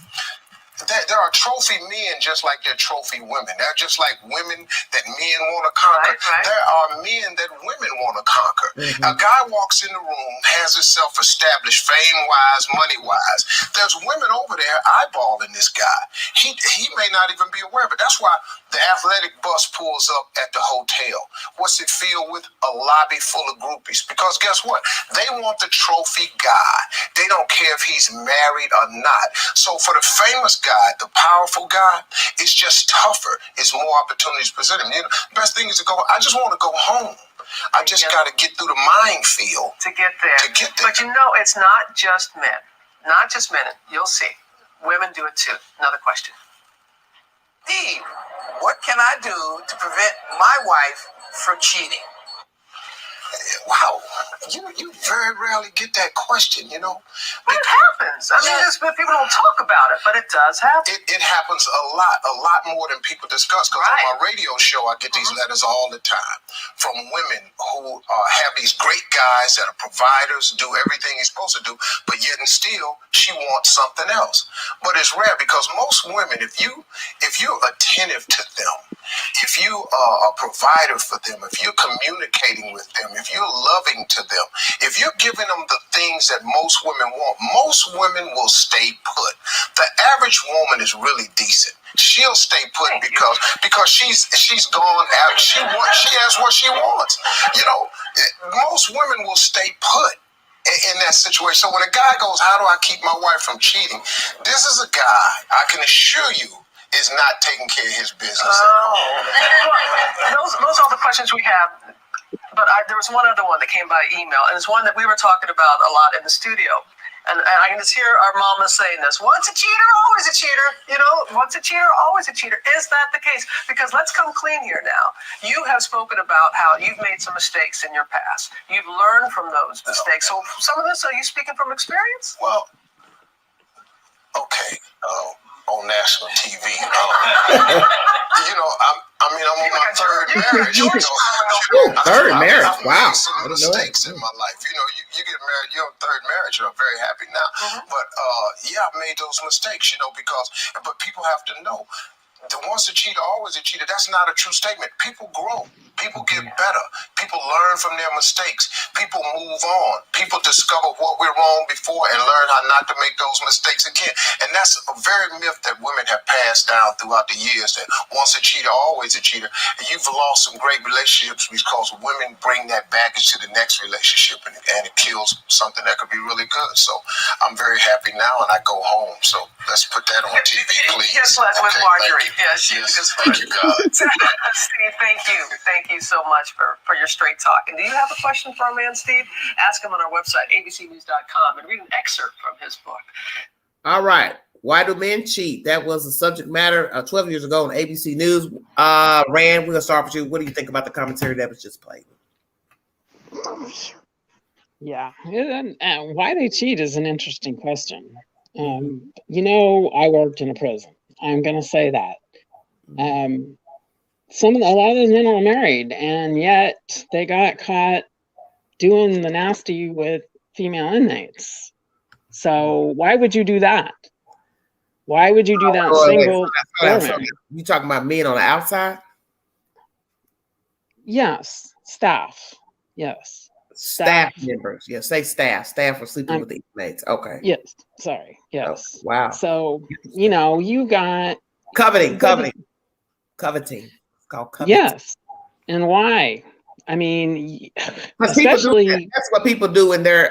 There are trophy men just like they're trophy women. They're just like women that men want to conquer. Right. There are men that women want to conquer. A guy walks in the room, has himself established fame-wise, money-wise. There's women over there eyeballing this guy. He may not even be aware, but that's why the athletic bus pulls up at the hotel. What's it filled with? A lobby full of groupies. Because guess what? They want the trophy guy. They don't care if he's married or not. So for the famous guy, the powerful guy, it's just tougher. It's more opportunities presented. The best thing is to go, I just want to go home. I just got to get through the minefield. To get there. But it's not just men. Not just men. You'll see. Women do it too. Another question. Steve, what can I do to prevent my wife from cheating? wow, you very rarely get that question, you know. But it happens. I mean, people don't talk about it, but it does happen. It happens a lot more than people discuss. Because on my radio show, I get these letters all the time from women who have these great guys that are providers, do everything he's supposed to do, but yet and still she wants something else. But it's rare because most women, if you're attentive to them, if you are a provider for them, if you're communicating with them, if you're loving to them, if you're giving them the things that most women want, most women will stay put. The average woman is really decent. She'll stay put because she's gone out. She has what she wants. You know, most women will stay put in that situation. So when a guy goes, how do I keep my wife from cheating? This is a guy, I can assure you, is not taking care of his business. Those are all the questions we have. But there was one other one that came by email, and it's one that we were talking about a lot in the studio. And I can just hear our mama saying this: once a cheater, always a cheater. You know, once a cheater, always a cheater. Is that the case? Because let's come clean here now. You have spoken about how you've made some mistakes in your past. You've learned from those mistakes. So some of this, are you speaking from experience? Well, okay. On national TV. You know, I'm on my third marriage. Third marriage. Wow. I've made some mistakes in my life. You know, you get married, you're on third marriage, and I'm very happy now. But yeah, I've made those mistakes, you know, but people have to know. The once a cheater, always a cheater, that's not a true statement. People grow. People get better. People learn from their mistakes. People move on. People discover what went wrong before and learn how not to make those mistakes again. And that's a very myth that women have passed down throughout the years, that once a cheater, always a cheater. And you've lost some great relationships because women bring that baggage to the next relationship, and it kills something that could be really good. So I'm very happy now, and I go home. So let's put that on TV, please. Yes, with Marjorie. Yeah, she's a good Thank you, God. Steve, thank you. Thank you so much for your straight talk. And do you have a question for our man, Steve? Ask him on our website, abcnews.com, and read an excerpt from his book. All right. Why do men cheat? That was the subject matter 12 years ago on ABC News. Rand, we're going to start with you. What do you think about the commentary that was just played? Yeah. And why they cheat is an interesting question. You know, I worked in a prison. I'm going to say that. A lot of those men are married, and yet they got caught doing the nasty with female inmates. So why would you do that? Why would you do that single woman? You talking about men on the outside? Yes. Staff. Yes. Staff members. Yeah, say staff. Staff are sleeping with the inmates. Okay. Yes. Sorry. Yes. Oh, wow. So, you know, you got coveting. It's called coveting. Yes. And why? I mean, especially that's what people do in their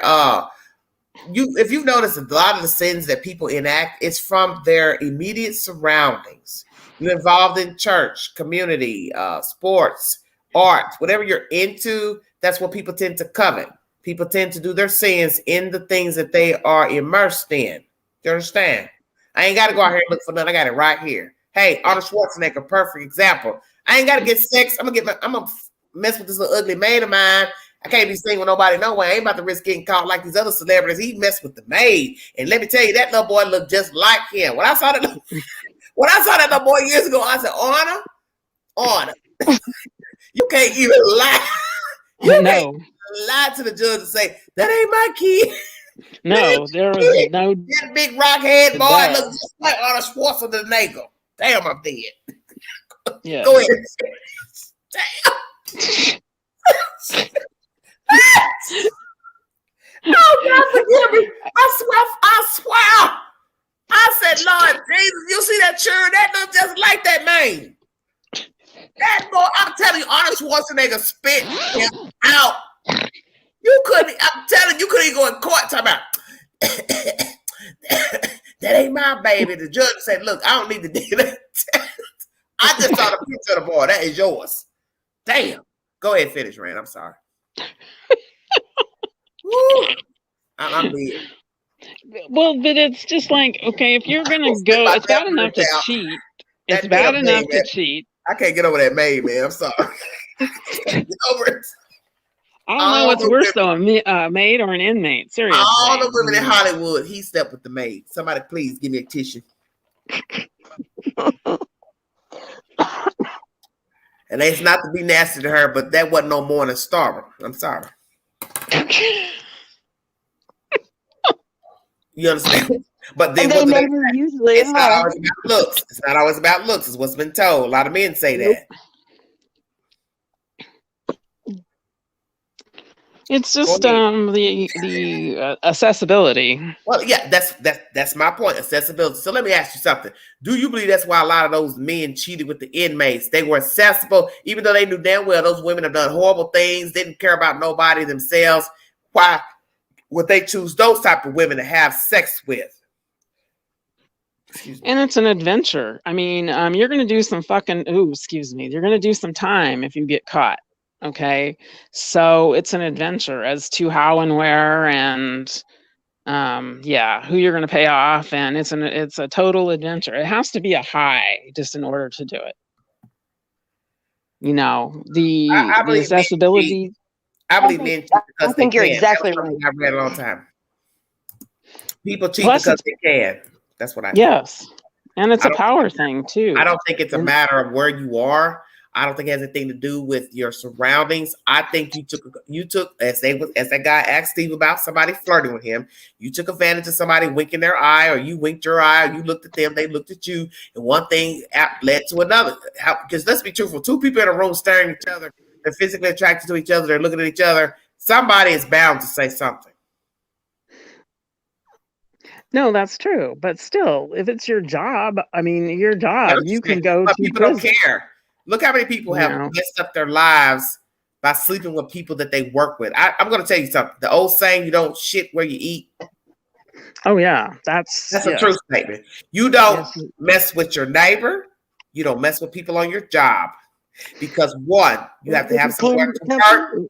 if you've noticed, a lot of the sins that people enact, it's from their immediate surroundings. You're involved in church, community, sports, arts, whatever you're into, that's what people tend to covet. People tend to do their sins in the things that they are immersed in. You understand? I ain't got to go out here and look for nothing. I got it right here. Hey, Arnold Schwarzenegger, perfect example. I ain't got to get sex. I'm gonna mess with this little ugly maid of mine. I can't be seen with nobody no way. I ain't about to risk getting caught like these other celebrities. He messed with the maid, and let me tell you, that little boy looked just like him. When I saw that little boy years ago, I said, Honor, you can't even lie. You can't lie to the judge and say that ain't my kid. No, there was no. That big rock head boy looks just like Arnold Schwarzenegger. Damn, I'm dead. Yeah. Go ahead. Damn. Oh, God, forgive me. I swear. I said, Lord Jesus, you see that children? That look just like that man. That boy, I'm telling you, Arnold Schwarzenegger spit him out. You couldn't, I'm telling you, couldn't even go in court talking about that ain't my baby. The judge said, look, I don't need to do that. I just saw the picture of the boy. That is yours. Damn. Go ahead, finish, Rand. I'm sorry. I'm dead. Well, but it's just like, okay, if you're gonna go, it's bad enough to cheat. It's bad enough to cheat. I can't get over that maid, man. I'm sorry. Get over it. I don't know what's worse though, a maid or an inmate. Seriously. All the women in Hollywood, he slept with the maid. Somebody please give me a tissue. And it's not to be nasty to her, but that wasn't no more than starving. I'm sorry. You understand? But they never usually. It's not always about looks. It's not always about looks. It's what's been told. A lot of men say that. It's just the accessibility. Well, yeah, that's my point. Accessibility. So let me ask you something. Do you believe that's why a lot of those men cheated with the inmates? They were accessible, even though they knew damn well those women have done horrible things, didn't care about nobody themselves. Why would they choose those type of women to have sex with? And it's an adventure. I mean, you're going to do some you're going to do some time if you get caught. Okay. So it's an adventure as to how and where and who you're going to pay off. And it's a total adventure. It has to be a high just in order to do it. You know, the accessibility. I believe men cheat because I think you're exactly right. I've read a long time. People cheat because they can. That's what I think. Yes. And it's a power thing too. I don't think it's a matter of where you are. I don't think it has anything to do with your surroundings. I think you took as that guy asked Steve about somebody flirting with him. You took advantage of somebody winking their eye, or you winked your eye, or you looked at them, they looked at you, and one thing led to another. Because let's be truthful, two people in a room staring at each other, they're physically attracted to each other, they're looking at each other. Somebody is bound to say something. No, that's true. But still, if it's your job, I mean, your job, you can go to people prison. Don't care. Look how many people have messed up their lives by sleeping with people that they work with. I'm going to tell you something. The old saying, you don't shit where you eat. Oh, yeah. That's a true statement. You don't mess with your neighbor. You don't mess with people on your job. Because one, you have to have somewhere to work.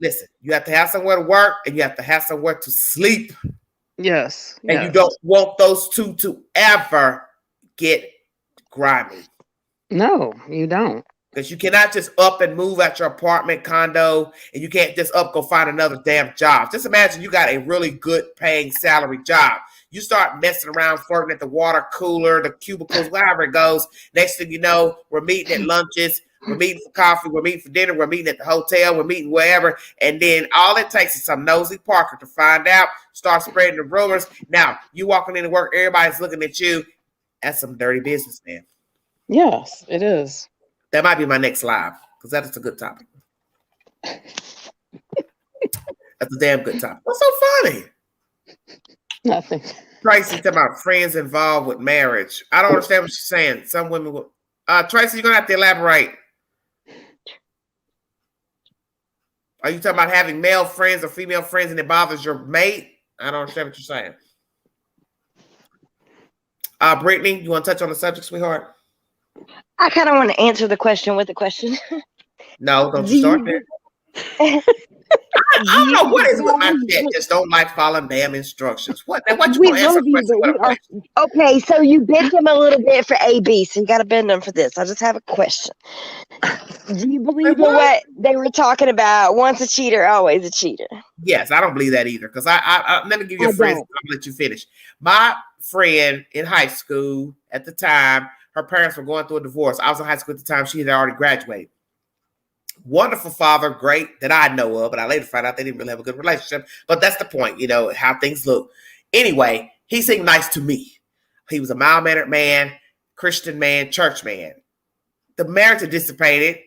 Listen, you have to have somewhere to work and you have to have somewhere to sleep. Yes. And you don't want those two to ever get grimy. No, you don't. Because you cannot just up and move at your apartment condo, and you can't just go find another damn job. Just imagine you got a really good paying salary job. You start messing around, flirting at the water cooler, the cubicles, wherever it goes. Next thing you know, we're meeting at lunches, we're meeting for coffee, we're meeting for dinner, we're meeting at the hotel, we're meeting wherever. And then all it takes is some nosy Parker to find out, start spreading the rumors. Now, you walking into work, everybody's looking at you. That's some dirty business, man. Yes, it is. That might be my next live because that is a good topic. That's a damn good topic. What's so funny? Nothing. Tracy talking about friends involved with marriage. I don't understand what she's saying. Some women will. Tracy, you're gonna have to elaborate. Are you talking about having male friends or female friends and it bothers your mate? I don't understand what you're saying. Brittany, you want to touch on the subject, sweetheart? I kind of want to answer the question with a question. No, don't you start there. I don't know what is with my chat. Just don't like following damn instructions. What you want to answer a question? Okay, so you bent them a little bit for AB, so you got to bend them for this. I just have a question. Do you believe in what they were talking about? Once a cheater, always a cheater. Yes, I don't believe that either. Because I let me give you a phrase. I'll let you finish. My friend in high school at the time, her parents were going through a divorce. I was in high school at the time. She had already graduated. Wonderful father, great, that I know of, but I later found out they didn't really have a good relationship. But that's the point, how things look. Anyway, he seemed nice to me. He was a mild-mannered man, Christian man, church man. The marriage had dissipated.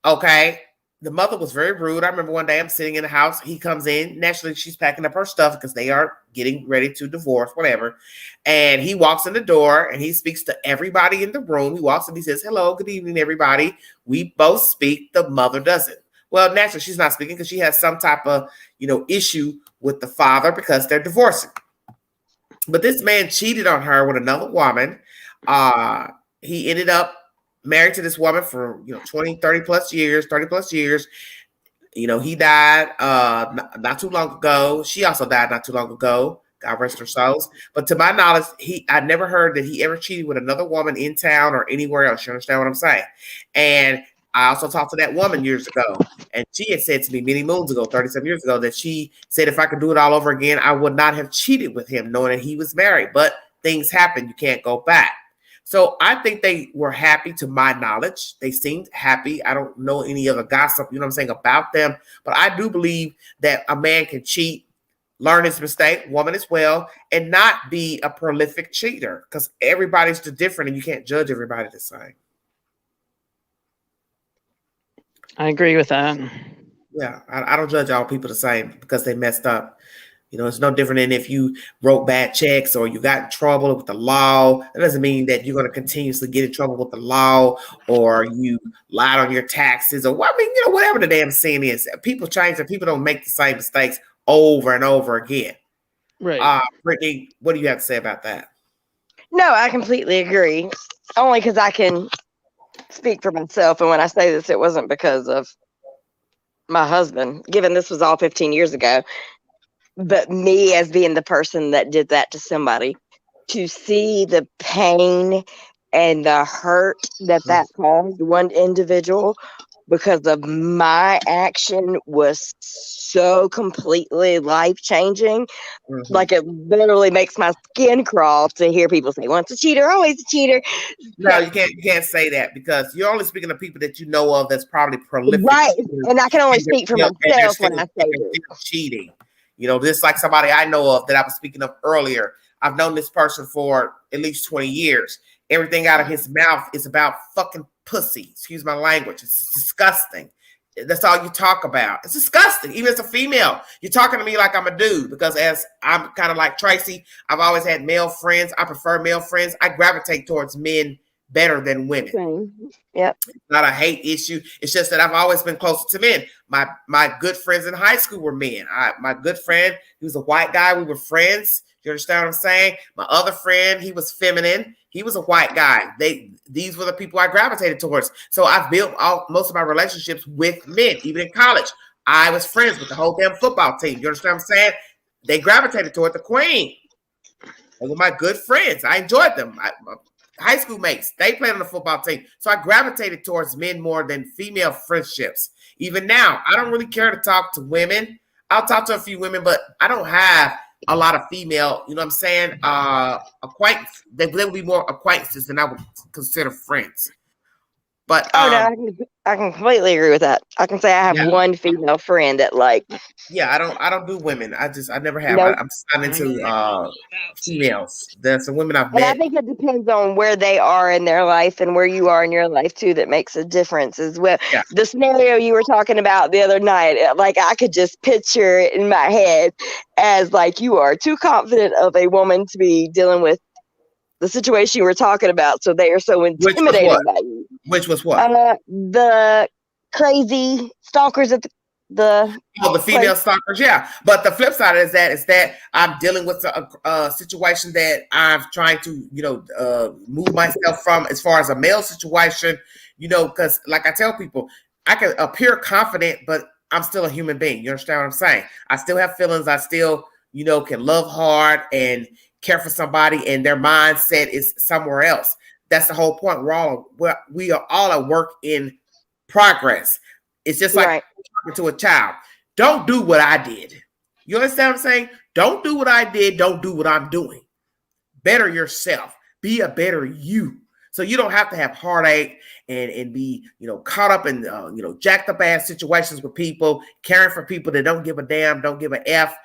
Okay. The mother was very rude. I remember one day I'm sitting in the house. He comes in. Naturally, she's packing up her stuff because they are getting ready to divorce, whatever. And he walks in the door and he speaks to everybody in the room. He walks in, he says, hello, good evening, everybody. We both speak. The mother doesn't. Well, naturally, she's not speaking because she has some type of, issue with the father because they're divorcing. But this man cheated on her with another woman. He ended up married to this woman for 30 plus years. He died not too long ago. She also died not too long ago. God rest her souls. But to my knowledge, I never heard that he ever cheated with another woman in town or anywhere else. You understand what I'm saying? And I also talked to that woman years ago, and she had said to me many moons ago, 37 years ago, that she said if I could do it all over again, I would not have cheated with him, knowing that he was married. But things happen. You can't go back. So I think they were happy, to my knowledge. They seemed happy. I don't know any other gossip, you know what I'm saying, about them. But I do believe that a man can cheat, learn his mistake, woman as well, and not be a prolific cheater, because everybody's different and you can't judge everybody the same. I agree with that. Yeah, I don't judge all people the same because they messed up. You know, it's no different than if you wrote bad checks or you got in trouble with the law. That doesn't mean that you're going to continuously get in trouble with the law, or you lied on your taxes, or what. I mean, you know, whatever the damn sin is. People change and people don't make the same mistakes over and over again. Right. Brittany, what do you have to say about that? No, I completely agree. Only because I can speak for myself. And when I say this, it wasn't because of my husband, given this was all 15 years ago. But me, as being the person that did that to somebody, to see the pain and the hurt that caused one individual because of my action was so completely life-changing. Like, it literally makes my skin crawl to hear people say, once a cheater, always a cheater. No, you can't say that, because you're only speaking of people that you know of that's probably prolific. Right. And I can only speak for myself when I say this. Cheating. You know, just like somebody I know of that I was speaking of earlier. I've known this person for at least 20 years. Everything out of his mouth is about fucking pussy. Excuse my language. It's disgusting. That's all you talk about. It's disgusting. Even as a female, you're talking to me like I'm a dude, because as I'm kind of like Tracy, I've always had male friends. I prefer male friends. I gravitate towards men better than women. Yep. It's not a hate issue. It's just that I've always been closer to men. My good friends in high school were men. My good friend, he was a white guy. We were friends. You understand what I'm saying? My other friend, he was feminine. He was a white guy. These were the people I gravitated towards. So I've built most of my relationships with men. Even in college, I was friends with the whole damn football team. You understand what I'm saying? They gravitated toward the queen. They were my good friends. I enjoyed them. High school mates, they played on the football team. So I gravitated towards men more than female friendships. Even now, I don't really care to talk to women. I'll talk to a few women, but I don't have a lot of female, you know what I'm saying, acquaintance. They would be more acquaintances than I would consider friends. But I can completely agree with that. I can say I have one female friend that, like, yeah, I don't do women. I never have. Nope. I'm not into females. There's some women I've and I met. think it depends on where they are in their life and where you are in your life too. That makes a difference as well. Yeah. The scenario you were talking about the other night, like, I could just picture it in my head as, like, you are too confident of a woman to be dealing with the situation you were talking about, so they are so intimidated by you. Which was what? The crazy stalkers at the female stalkers, yeah. But the flip side is that I'm dealing with a situation that I'm trying to, move myself from, as far as a male situation, because like I tell people, I can appear confident, but I'm still a human being. You understand what I'm saying? I still have feelings. I still, can love hard and care for somebody, and their mindset is somewhere else. That's the whole point. We are all a work in progress. It's just like talking to a child. Don't do what I did. You understand what I'm saying? Don't do what I did. Don't do what I'm doing. Better yourself. Be a better you. So you don't have to have heartache and be, caught up in, jacked up ass situations with people, caring for people that don't give a damn, don't give a F.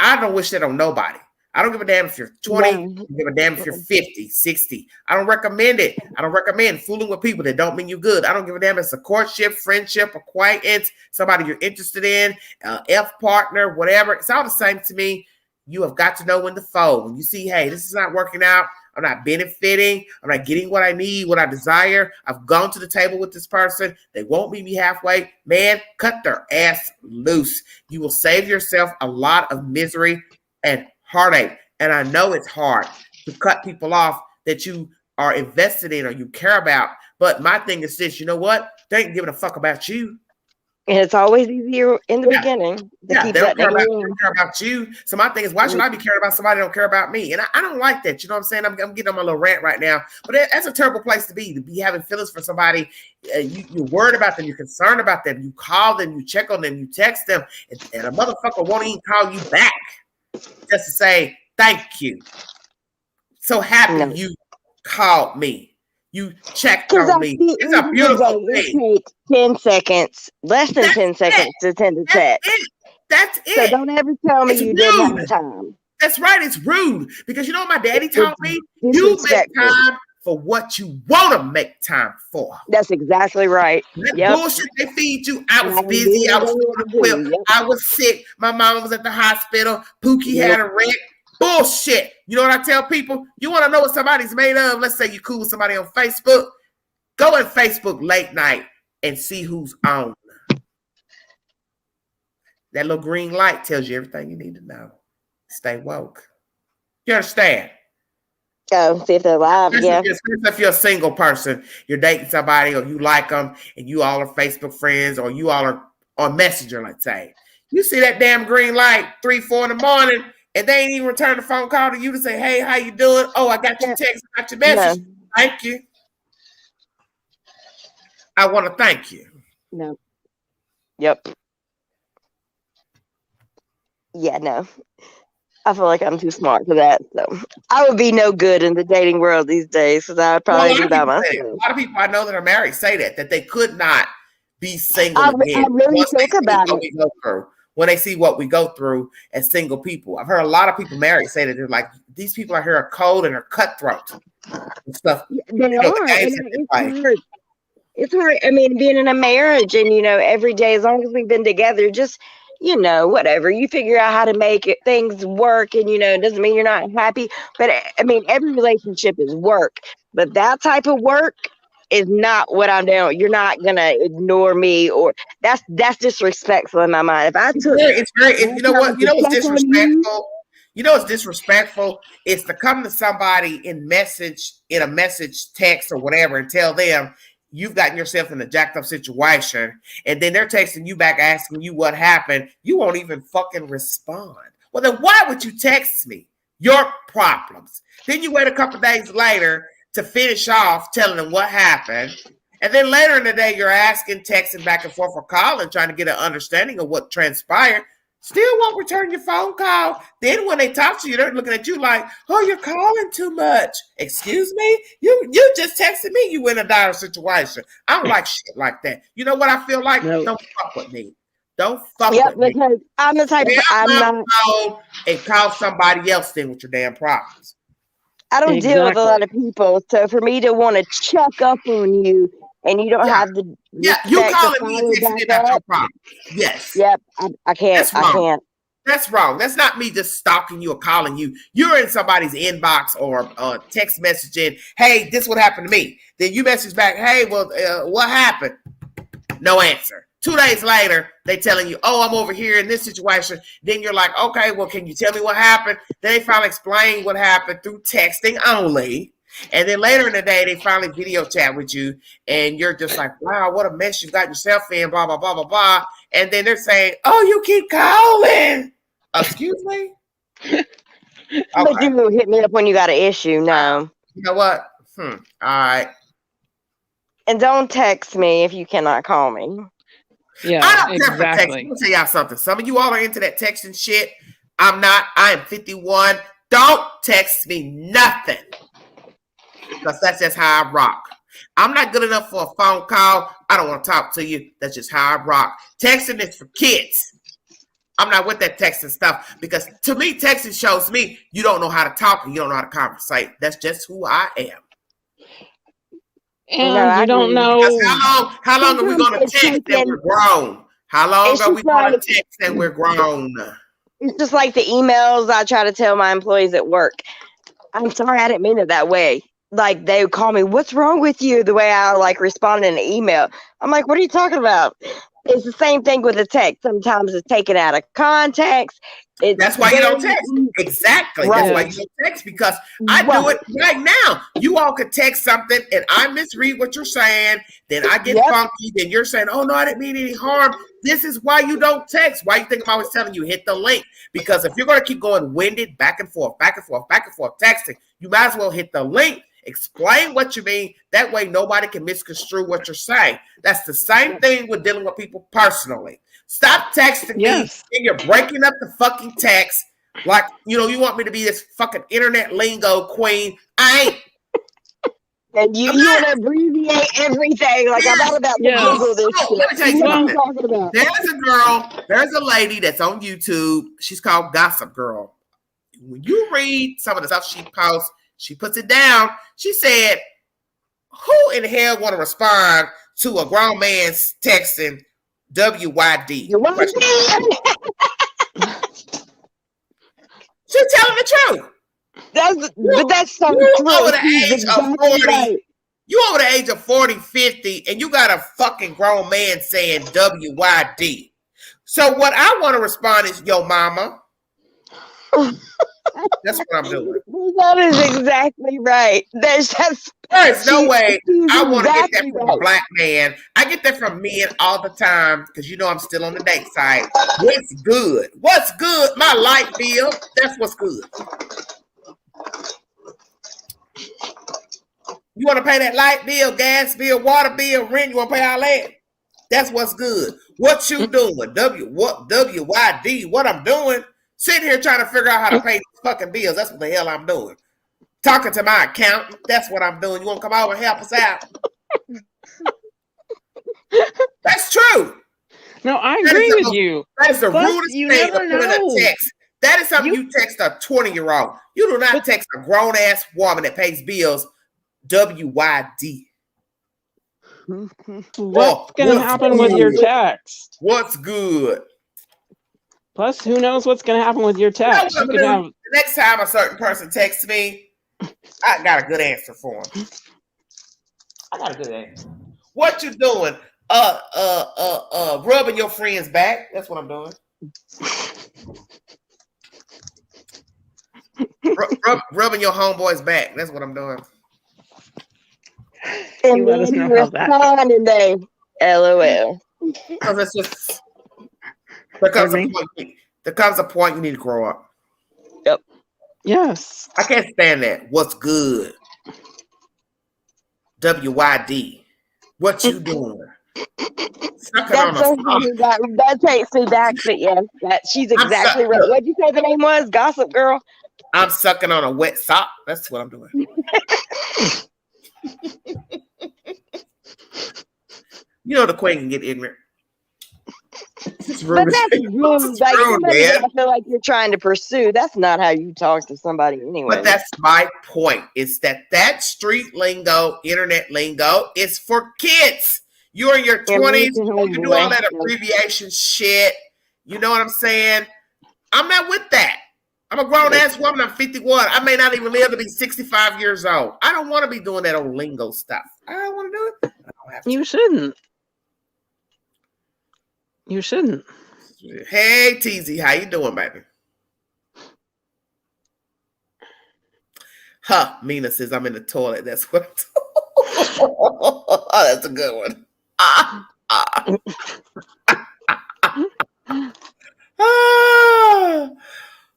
I don't wish that on nobody. I don't give a damn if you're 20. I don't give a damn if you're 50, 60. I don't recommend it. I don't recommend fooling with people that don't mean you good. I don't give a damn if it's a courtship, friendship, acquaintance, somebody you're interested in, F partner, whatever. It's all the same to me. You have got to know when to fold. When you see, hey, this is not working out. I'm not benefiting. I'm not getting what I need, what I desire. I've gone to the table with this person. They won't meet me halfway. Man, cut their ass loose. You will save yourself a lot of misery and heartache. And I know it's hard to cut people off that you are invested in or you care about. But my thing is this, you know what? They ain't giving a fuck about you. And it's always easier in the beginning to keep they that don't name. care about you. So my thing is, why should I be caring about somebody that don't care about me? And I don't like that. You know what I'm saying? I'm getting on my little rant right now. But that's a terrible place to be having feelings for somebody. You're worried about them. You're concerned about them. You call them. You check on them. You text them. And a motherfucker won't even call you back just to say thank you. So happy you called me. You checked on me. It's a beautiful thing. It takes 10 seconds, less than 10 seconds to send a text. That's it. So don't ever tell me you didn't have time. That's right. It's rude. Because you know what my daddy taught me? You make time for what you want to make time for. That's exactly right. That bullshit they feed you. I was busy. I was I was sick. My mom was at the hospital. Pookie had a wreck. Bullshit. You know what I tell people? You want to know what somebody's made of? Let's say you're cool with somebody on Facebook. Go in Facebook late night and see who's on. That little green light tells you everything you need to know. Stay woke. You understand? Oh, see if they're live. Yeah. Especially if you're a single person, you're dating somebody or you like them and you all are Facebook friends or you all are on Messenger, let's say. You see that damn green light 3, 4 in the morning. And they ain't even return the phone call to you to say, hey, how you doing? Oh, I got your text, I got your message. No. Thank you. I want to thank you. No. Yep. Yeah, no. I feel like I'm too smart for that. So I would be no good in the dating world these days because I would probably be by myself. A lot of people I know that are married say that they could not be single again. I really think about it. When they see what we go through as single people. I've heard a lot of people married say that they're like, these people out here are cold and are cutthroat and stuff. They are. It's hard. I mean, being in a marriage and, every day, as long as we've been together, just, whatever. You figure out how to make things work and, it doesn't mean you're not happy. But, I mean, every relationship is work. But that type of work is not what I'm doing. You're not gonna ignore me, or that's disrespectful in my mind. If I took, you know what's disrespectful. You know what's disrespectful? It's to come to somebody in a message, text, or whatever, and tell them you've gotten yourself in a jacked up situation, and then they're texting you back asking you what happened. You won't even fucking respond. Well, then why would you text me? Your problems. Then you wait a couple days later to finish off telling them what happened. And then later in the day, you're asking, texting back and forth or calling, trying to get an understanding of what transpired. Still won't return your phone call. Then when they talk to you, they're looking at you like, oh, you're calling too much. Excuse me? You just texted me you in a dire situation. I don't like shit like that. You know what I feel like? No. Don't fuck with me. Don't fuck with me. Because I'm the type of I'm not and call somebody else then with your damn problems. I don't deal with a lot of people, so for me to want to check up on you and you don't have the you calling me and texting about your problem. Yes. Yep. I can't. I can't. That's wrong. That's not me just stalking you or calling you. You're in somebody's inbox or text messaging. Hey, this what happened to me. Then you message back. Hey, well, what happened? No answer. 2 days later, they telling you, oh, I'm over here in this situation. Then you're like, okay, well, can you tell me what happened? Then they finally explain what happened through texting only. And then later in the day, they finally video chat with you. And you're just like, wow, what a mess you've got yourself in, blah, blah, blah, blah, blah. And then they're saying, oh, you keep calling. Excuse me? But you will hit me up when you got an issue. No. You know what? All right. And don't text me if you cannot call me. Yeah, I don't exactly. Text. Let me tell y'all something. Some of you all are into that texting shit. I'm not. I am 51. Don't text me nothing. Because that's just how I rock. I'm not good enough for a phone call. I don't want to talk to you. That's just how I rock. Texting is for kids. I'm not with that texting stuff. Because to me, texting shows me you don't know how to talk and you don't know how to conversate. That's just who I am. And you don't know how long are we going to text that we're grown? How long are we going to text that we're grown? It's just like the emails I try to tell my employees at work. I'm sorry, I didn't mean it that way. Like they would call me, what's wrong with you? The way I respond in an email. I'm like, what are you talking about? It's the same thing with a text. Sometimes it's taken out of context. That's why you don't text. Exactly. Right. That's why you don't text, because I do it right now. You all could text something and I misread what you're saying. Then I get funky. Then you're saying, oh, no, I didn't mean any harm. This is why you don't text. Why you think I'm always telling you hit the link? Because if you're going to keep going winded back and forth, texting, you might as well hit the link. Explain what you mean. That way nobody can misconstrue what you're saying. That's the same thing with dealing with people personally. Stop texting me and you're breaking up the fucking text. Like, you want me to be this fucking internet lingo queen. I ain't. And you want to abbreviate everything. Like, I'm not about to Google this shit. Let me tell you something. There's a lady that's on YouTube. She's called Gossip Girl. When you read some of the stuff she posts, she puts it down. She said, who in the hell want to respond to a grown man's texting WYD? She's telling the truth. That's so true. Over the age of 40, you over the age of 40, 50, and you got a fucking grown man saying WYD. So what I want to respond is, yo, mama. That's what I'm doing. That is exactly right. There's no way I want to get that from a black man. I get that from men all the time because I'm still on the date side. What's good? What's good? My light bill. That's what's good. You want to pay that light bill, gas bill, water bill, rent? You want to pay all that? That's what's good. What you doing? WYD? What I'm doing? Sitting here trying to figure out how to pay these fucking bills. That's what the hell I'm doing. Talking to my accountant. That's what I'm doing. You want to come over and help us out? That's true. No, I agree with you. That is the rudest thing to put in a text. That is something you text a 20-year-old. You do not text a grown-ass woman that pays bills WYD. What's going to happen with your text? What's good? Plus, who knows what's going to happen with your text? You could have... The next time a certain person texts me, I got a good answer for him. I got a good answer. What you doing? Rubbing your friend's back. That's what I'm doing. Rubbing your homeboy's back. That's what I'm doing. And let us know how that. LOL. Because it's just there comes a point you need to grow up. Yep. Yes. I can't stand that. What's good? WYD. What you doing? That takes me back, but yes, she's exactly right. What'd you say the name was? Gossip Girl? I'm sucking on a wet sock. That's what I'm doing. The queen can get ignorant. But that's rude. Like, I feel like you're trying to pursue. That's not how you talk to somebody anyway. But that's my point. It's that street lingo, internet lingo, is for kids. You're in your 20s. You do all that abbreviation shit. You know what I'm saying? I'm not with that. I'm a grown-ass woman. I'm 51. I may not even live to be 65 years old. I don't want to be doing that old lingo stuff. I don't want to do it. I don't have to. You shouldn't. You shouldn't. Hey, TZ, how you doing, baby? Mina says I'm in the toilet. That's what I'm doing. Oh, that's a good one.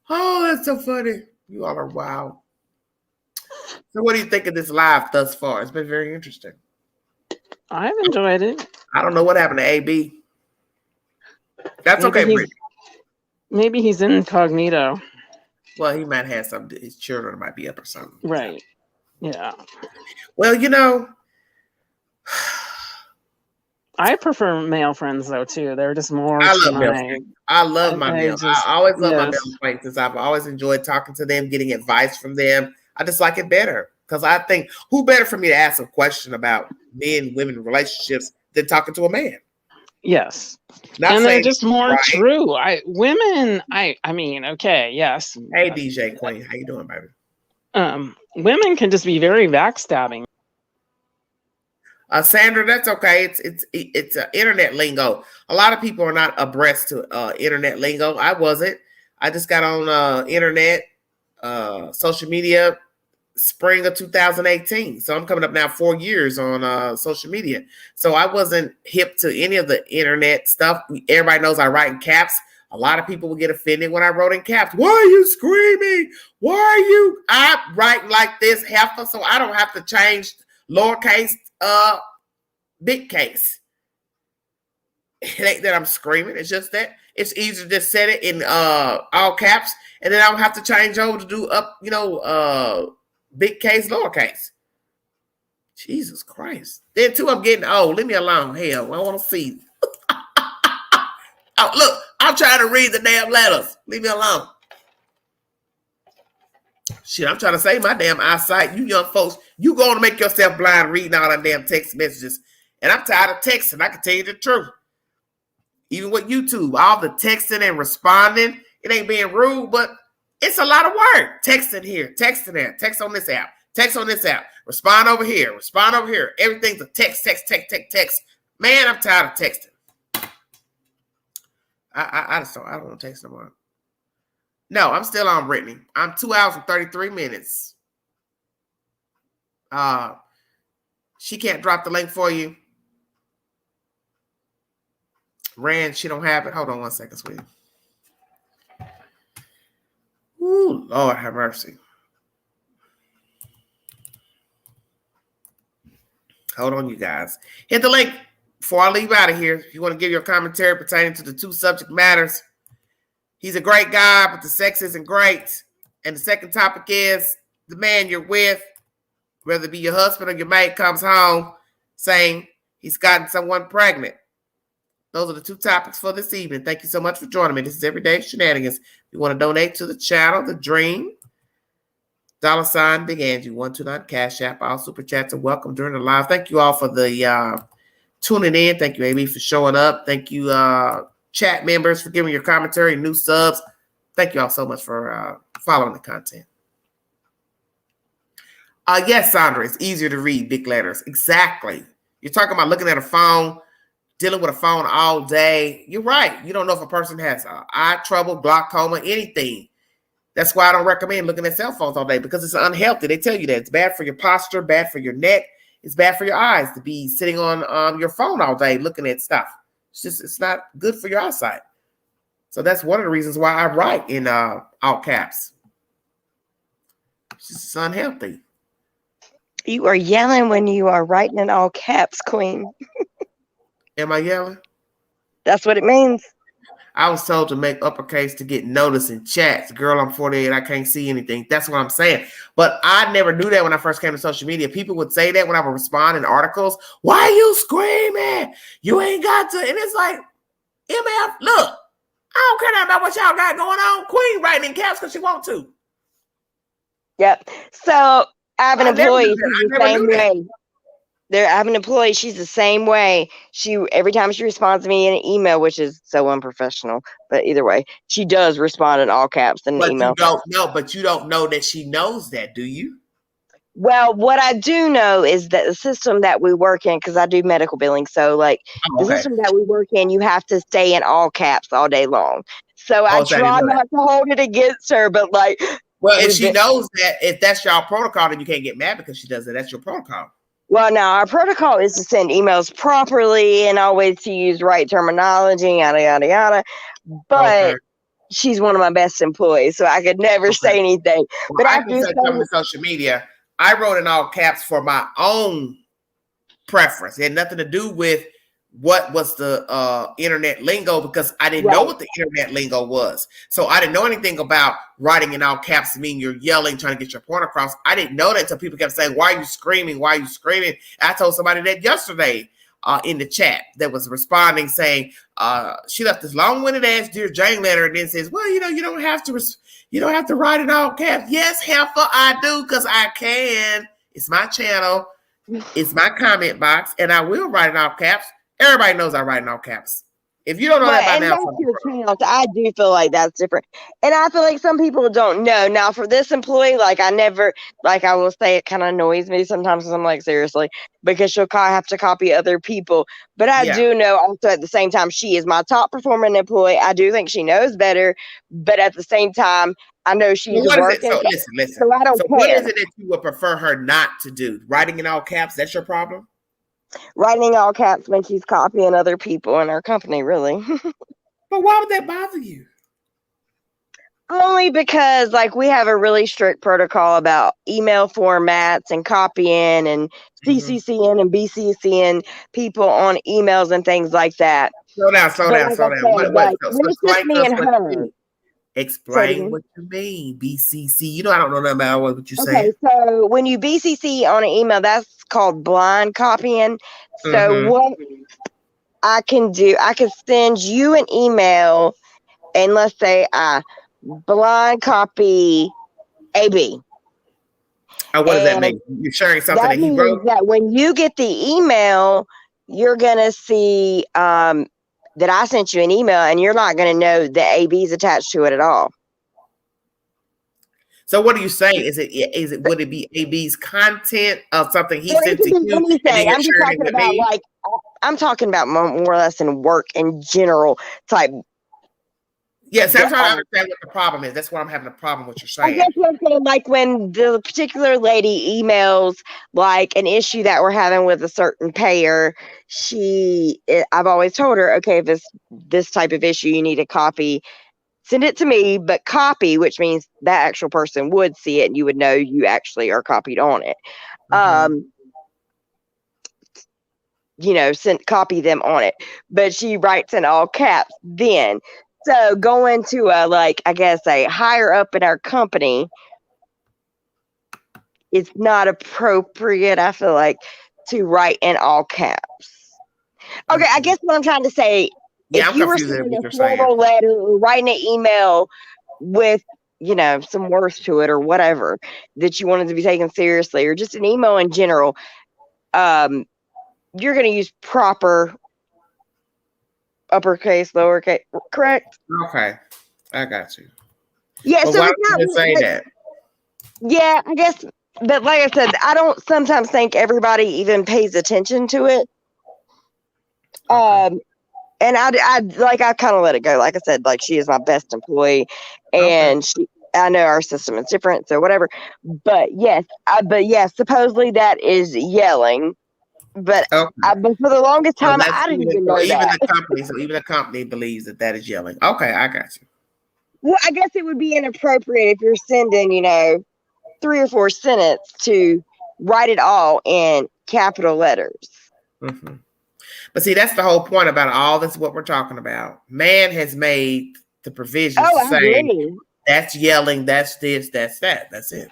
Oh, that's so funny. You all are wild. So what do you think of this live thus far? It's been very interesting. I've enjoyed it. I don't know what happened to AB. That's okay. Maybe he's incognito. Well, he might have some. His children might be up or something. Right. Yeah. Well, I prefer male friends though too. They're just more. I love my male. I always love my male acquaintances. I've always enjoyed talking to them, getting advice from them. I just like it better because I think who better for me to ask a question about men, women relationships than talking to a man. Yes. And they're just more true. Women, okay, yes. Hey DJ Queen, how you doing, baby? Women can just be very backstabbing. Sandra, that's okay. It's internet lingo. A lot of people are not abreast to internet lingo. I wasn't. I just got on internet, social media, spring of 2018. So I'm coming up now 4 years on social media. So I wasn't hip to any of the internet stuff. Everybody knows I write in caps. A lot of people would get offended when I wrote in caps. Why are you screaming? Why are you? I write like this, heifer, so I don't have to change lowercase, big case. It ain't that I'm screaming. It's just that it's easier to just set it in all caps, and then I don't have to change over to do up, big case, lowercase. Jesus Christ. Then too, I'm getting old. Leave me alone. Hell, I want to see. Oh, look, I'm trying to read the damn letters. Leave me alone. Shit, I'm trying to save my damn eyesight. You young folks, you going to make yourself blind reading all that damn text messages. And I'm tired of texting. I can tell you the truth. Even with YouTube, all the texting and responding, it ain't being rude, but it's a lot of work. Texting here, texting there, text on this app, text on this app, respond over here, respond over here. Everything's a text. Man, I'm tired of texting. I don't want to text no more. No, I'm still on Brittany. I'm 2 hours and 33 minutes. She can't drop the link for you. Rand, she don't have it. Hold on 1 second, sweetie. Ooh, Lord have mercy. Hold on, you guys. Hit the link before I leave out of here. If you want to give your commentary pertaining to the two subject matters. He's a great guy, but the sex isn't great. And the second topic is the man you're with, whether it be your husband or your mate, comes home saying he's gotten someone pregnant. Those are the two topics for this evening. Thank you so much for joining me. This is Everyday Shenanigans. If you want to donate to the channel, The Dream, $ Big Angie 129 Cash App. All super chats are welcome during the live. Thank you all for the tuning in. Thank you, Amy, for showing up. Thank you, chat members, for giving your commentary, new subs. Thank you all so much for following the content. Yes, Sandra, it's easier to read big letters. Exactly. You're talking about looking at a phone, dealing with a phone all day. You're right. You don't know if a person has eye trouble, glaucoma, anything. That's why I don't recommend looking at cell phones all day, because it's unhealthy. They tell you that it's bad for your posture, bad for your neck. It's bad for your eyes to be sitting on your phone all day looking at stuff. It's not good for your eyesight. So that's one of the reasons why I write in all caps. It's just unhealthy. You are yelling when you are writing in all caps, Queen. Am I yelling? That's what it means. I was told to make uppercase to get noticed in chats. Girl, I'm 48. I can't see anything. That's what I'm saying. But I never knew that when I first came to social media. People would say that when I would respond in articles. Why are you screaming? You ain't got to. And it's like, MF, look, I don't care nothing about what y'all got going on. Queen writing in caps because she want to. Yep. So I have an employee. She's the same way. I have an employee. She's the same way. Every time she responds to me in an email, which is so unprofessional, but either way, she does respond in all caps in an email. But you don't know that she knows that, do you? Well, what I do know is that the system that we work in, because I do medical billing, so the system that we work in, you have to stay in all caps all day long. So I try not to hold it against her, but well, if she knows that, if that's your protocol, then you can't get mad because she does it. That's your protocol. Well, now our protocol is to send emails properly and always to use right terminology, yada, yada, yada. But she's one of my best employees, so I could never say anything. Well, but I can say something to social media. I wrote in all caps for my own preference. It had nothing to do with what was the internet lingo, because I didn't know what the internet lingo was. So I didn't know anything about writing in all caps, meaning you're yelling, trying to get your point across. I didn't know that until people kept saying, why are you screaming? Why are you screaming? I told somebody that yesterday in the chat that was responding saying, she left this long-winded ass Dear Jane letter and then says, well, you don't have to write in all caps. Yes, heifer, I do, because I can. It's my channel. It's my comment box, and I will write in all caps. Everybody knows I write in all caps. If you don't know that by And now, that's your chance. I do feel like that's different. And I feel like some people don't know. Now, for this employee, like I will say it kind of annoys me sometimes because I'm like, seriously, because she'll have to copy other people. But I do know also at the same time, she is my top performing employee. I do think she knows better. But at the same time, I know she's what is working. it? So listen. So I don't care. What is it that you would prefer her not to do? Writing in all caps, that's your problem? Writing all caps when she's copying other people in our company, really. But why would that bother you? Only because, like, we have a really strict protocol about email formats and copying and CCCing and BCCing people on emails and things like that. Slow down. So it's just me and her. Explain what you mean, BCC. You know, I don't know nothing about what you say. Okay, so when you BCC on an email, that's called blind copying. So what I can do, I can send you an email, and let's say I blind copy AB. What does that mean? You're sharing something that he wrote? That when you get the email, you're gonna see that I sent you an email, and you're not gonna know that AB is attached to it at all. So what are you saying? Would it be AB's content of something he sent to you? I'm just talking about I'm talking about more or less in work in general type. Yes, I'm trying to understand what the problem is. That's why I'm having a problem with what you're saying. I guess what I'm saying, like when the particular lady emails like an issue that we're having with a certain payer, I've always told her, okay, if it's this type of issue, you need to copy, send it to me, but copy, which means that actual person would see it and you would know you actually are copied on it. Copy them on it. But she writes in all caps then. So going to a higher up in our company, it's not appropriate, I feel like, to write in all caps. Okay, I guess what I'm trying to say, if you were sending a formal letter or writing an email with, some words to it or whatever that you wanted to be taken seriously, or just an email in general, you're going to use proper uppercase, lowercase, correct? Okay, I got you. Yeah, but so why don't you just say that? Yeah, I guess, but like I said, I don't sometimes think everybody even pays attention to it. And I kind of let it go. Like I said, like she is my best employee, and I know our system is different, so whatever. But yes, supposedly that is yelling. But but for the longest time, I didn't even know that. Even the company believes that is yelling. Okay, I got you. Well, I guess it would be inappropriate if you're sending, 3 or 4 sentences to write it all in capital letters. But see, that's the whole point about all this. What we're talking about, man has made the provisions to say that's yelling, that's this, that's that. That's it.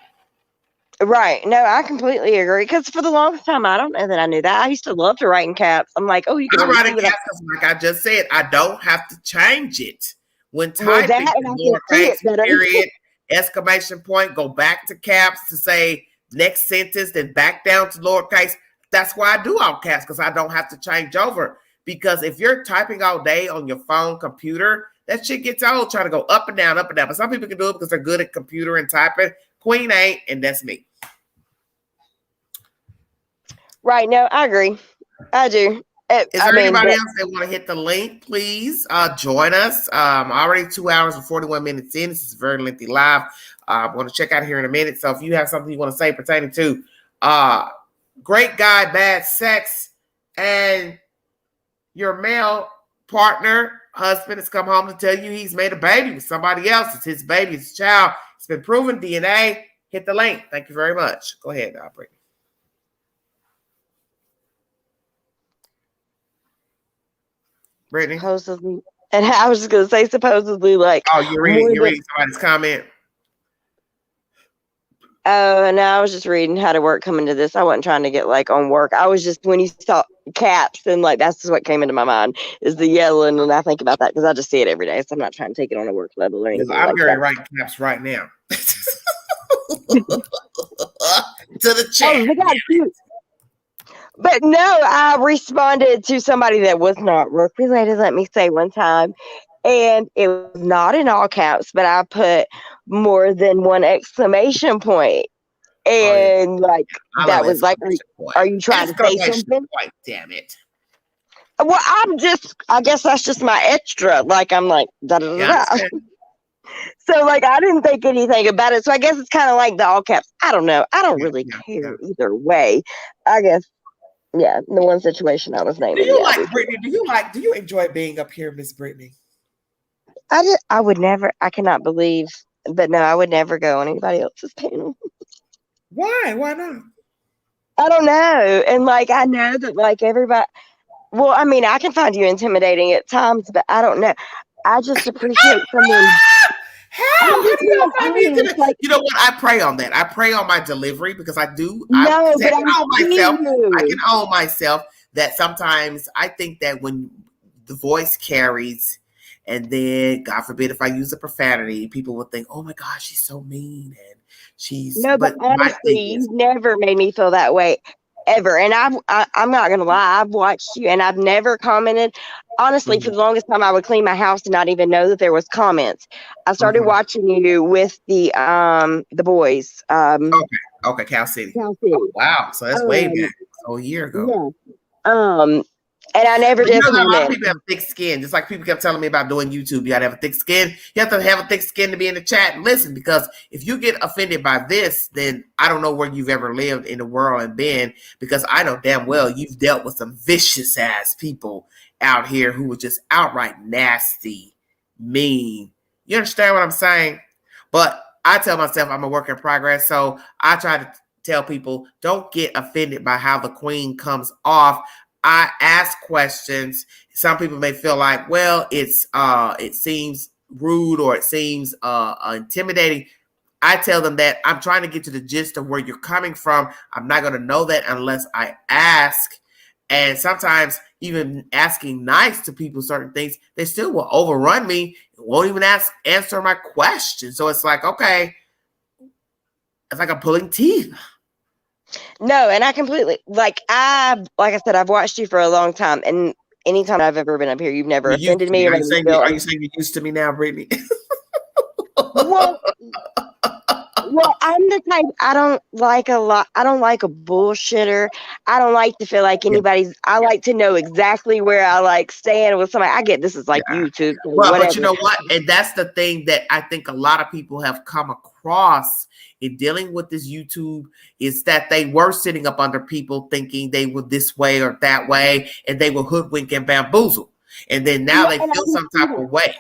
Right. No, I completely agree. Because for the longest time, I don't know that I knew that. I used to love to write in caps. I'm like, oh, you can write in caps because, like I just said, I don't have to change it when typing. Lowercase, period, exclamation point, go back to caps to say next sentence, then back down to lowercase. That's why I do all caps, because I don't have to change over. Because if you're typing all day on your phone, computer, that shit gets old trying to go up and down, up and down. But some people can do it because they're good at computer and typing. Queen ain't, and that's me. Right. No, I agree. I do. Is there anybody else that want to hit the link? Please join us. Already 2 hours and 41 minutes in. This is a very lengthy live. I'm going to check out here in a minute. So if you have something you want to say pertaining to great guy, bad sex, and your male partner, husband has come home to tell you he's made a baby with somebody else. It's his baby, it's his child. It's been proven, DNA. Hit the link. Thank you very much. Go ahead, Brittany. Brittany? Supposedly, and I was just going to say supposedly, like... Oh, you're reading somebody's comment? Oh, no, I was just reading how to work coming to this. I wasn't trying to get, on work. I was just, when you saw caps, and, that's just what came into my mind, is the yelling, and I think about that, because I just see it every day, so I'm not trying to take it on a work level or anything I'm going to write caps right now. To the chat. But no, I responded to somebody that was not work related, let me say one time. And it was not in all caps, but I put more than one exclamation point. And like I that love was like, exclamation point. are you trying to say Exclamation something? point, damn it. Well, I guess that's just my extra. Like I'm like da da Yeah, I da da. understand. So like I didn't think anything about it. So I guess it's kind of like the all caps. I don't know. I don't really care either way. I guess yeah, the one situation I was Do naming. you Yeah, like Brittany? Do you enjoy being up here, Miss Brittany? I would never. I cannot believe, but no, I would never go on anybody else's panel. Why? Why not? I don't know. And like I know that like everybody. Well, I mean, I can find you intimidating at times, but I don't know. I just appreciate someone. How? How do you Being find me honest, intimidating? like You know what? I pray on that. I pray on my delivery because I do. no, I but can I own see myself. I can you. own myself that sometimes I think that when the voice carries, and then God forbid if I use a profanity, people will think, "Oh my gosh, she's so mean," and she's. No, but But my honestly, thing is, you've never made me feel that way ever. And I'm not gonna lie, I've watched you and I've never commented. Honestly, for the longest time, I would clean my house and not even know that there was comments. I started watching you with the boys. okay, Cal City. Cal City. Oh, wow, so that's way back, so a year ago. Yeah. And I never But you did know that a lot of comment. people have thick skin. Just like people kept telling me about doing YouTube, you gotta have a thick skin. You have to have a thick skin to be in the chat and listen. Because if you get offended by this, then I don't know where you've ever lived in the world and been. Because I know damn well you've dealt with some vicious ass people out here who were just outright nasty, mean. You understand what I'm saying? But I tell myself I'm a work in progress, so I try to tell people don't get offended by how the queen comes off. I ask questions. Some people may feel like, well, it seems rude or it seems intimidating. I tell them that I'm trying to get to the gist of where you're coming from. I'm not going to know that unless I ask. And sometimes even asking nice to people certain things, they still will overrun me and won't even answer my question. So it's like, okay, it's like I'm pulling teeth. No, and I completely like I said, I've watched you for a long time, and anytime I've ever been up here, you've never offended me or Are made you me saying feel. are you saying you're used to me now, Brittany? Well, I'm the type I don't like a lot. I don't like a bullshitter. I don't like to feel like anybody's. I like to know exactly where I like stand with somebody. I get this is like YouTube, so Well, whatever. but you know what? And that's the thing that I think a lot of people have come across in dealing with this YouTube is that they were sitting up under people thinking they were this way or that way, and they were hoodwink and bamboozle. And then now they feel some type of way.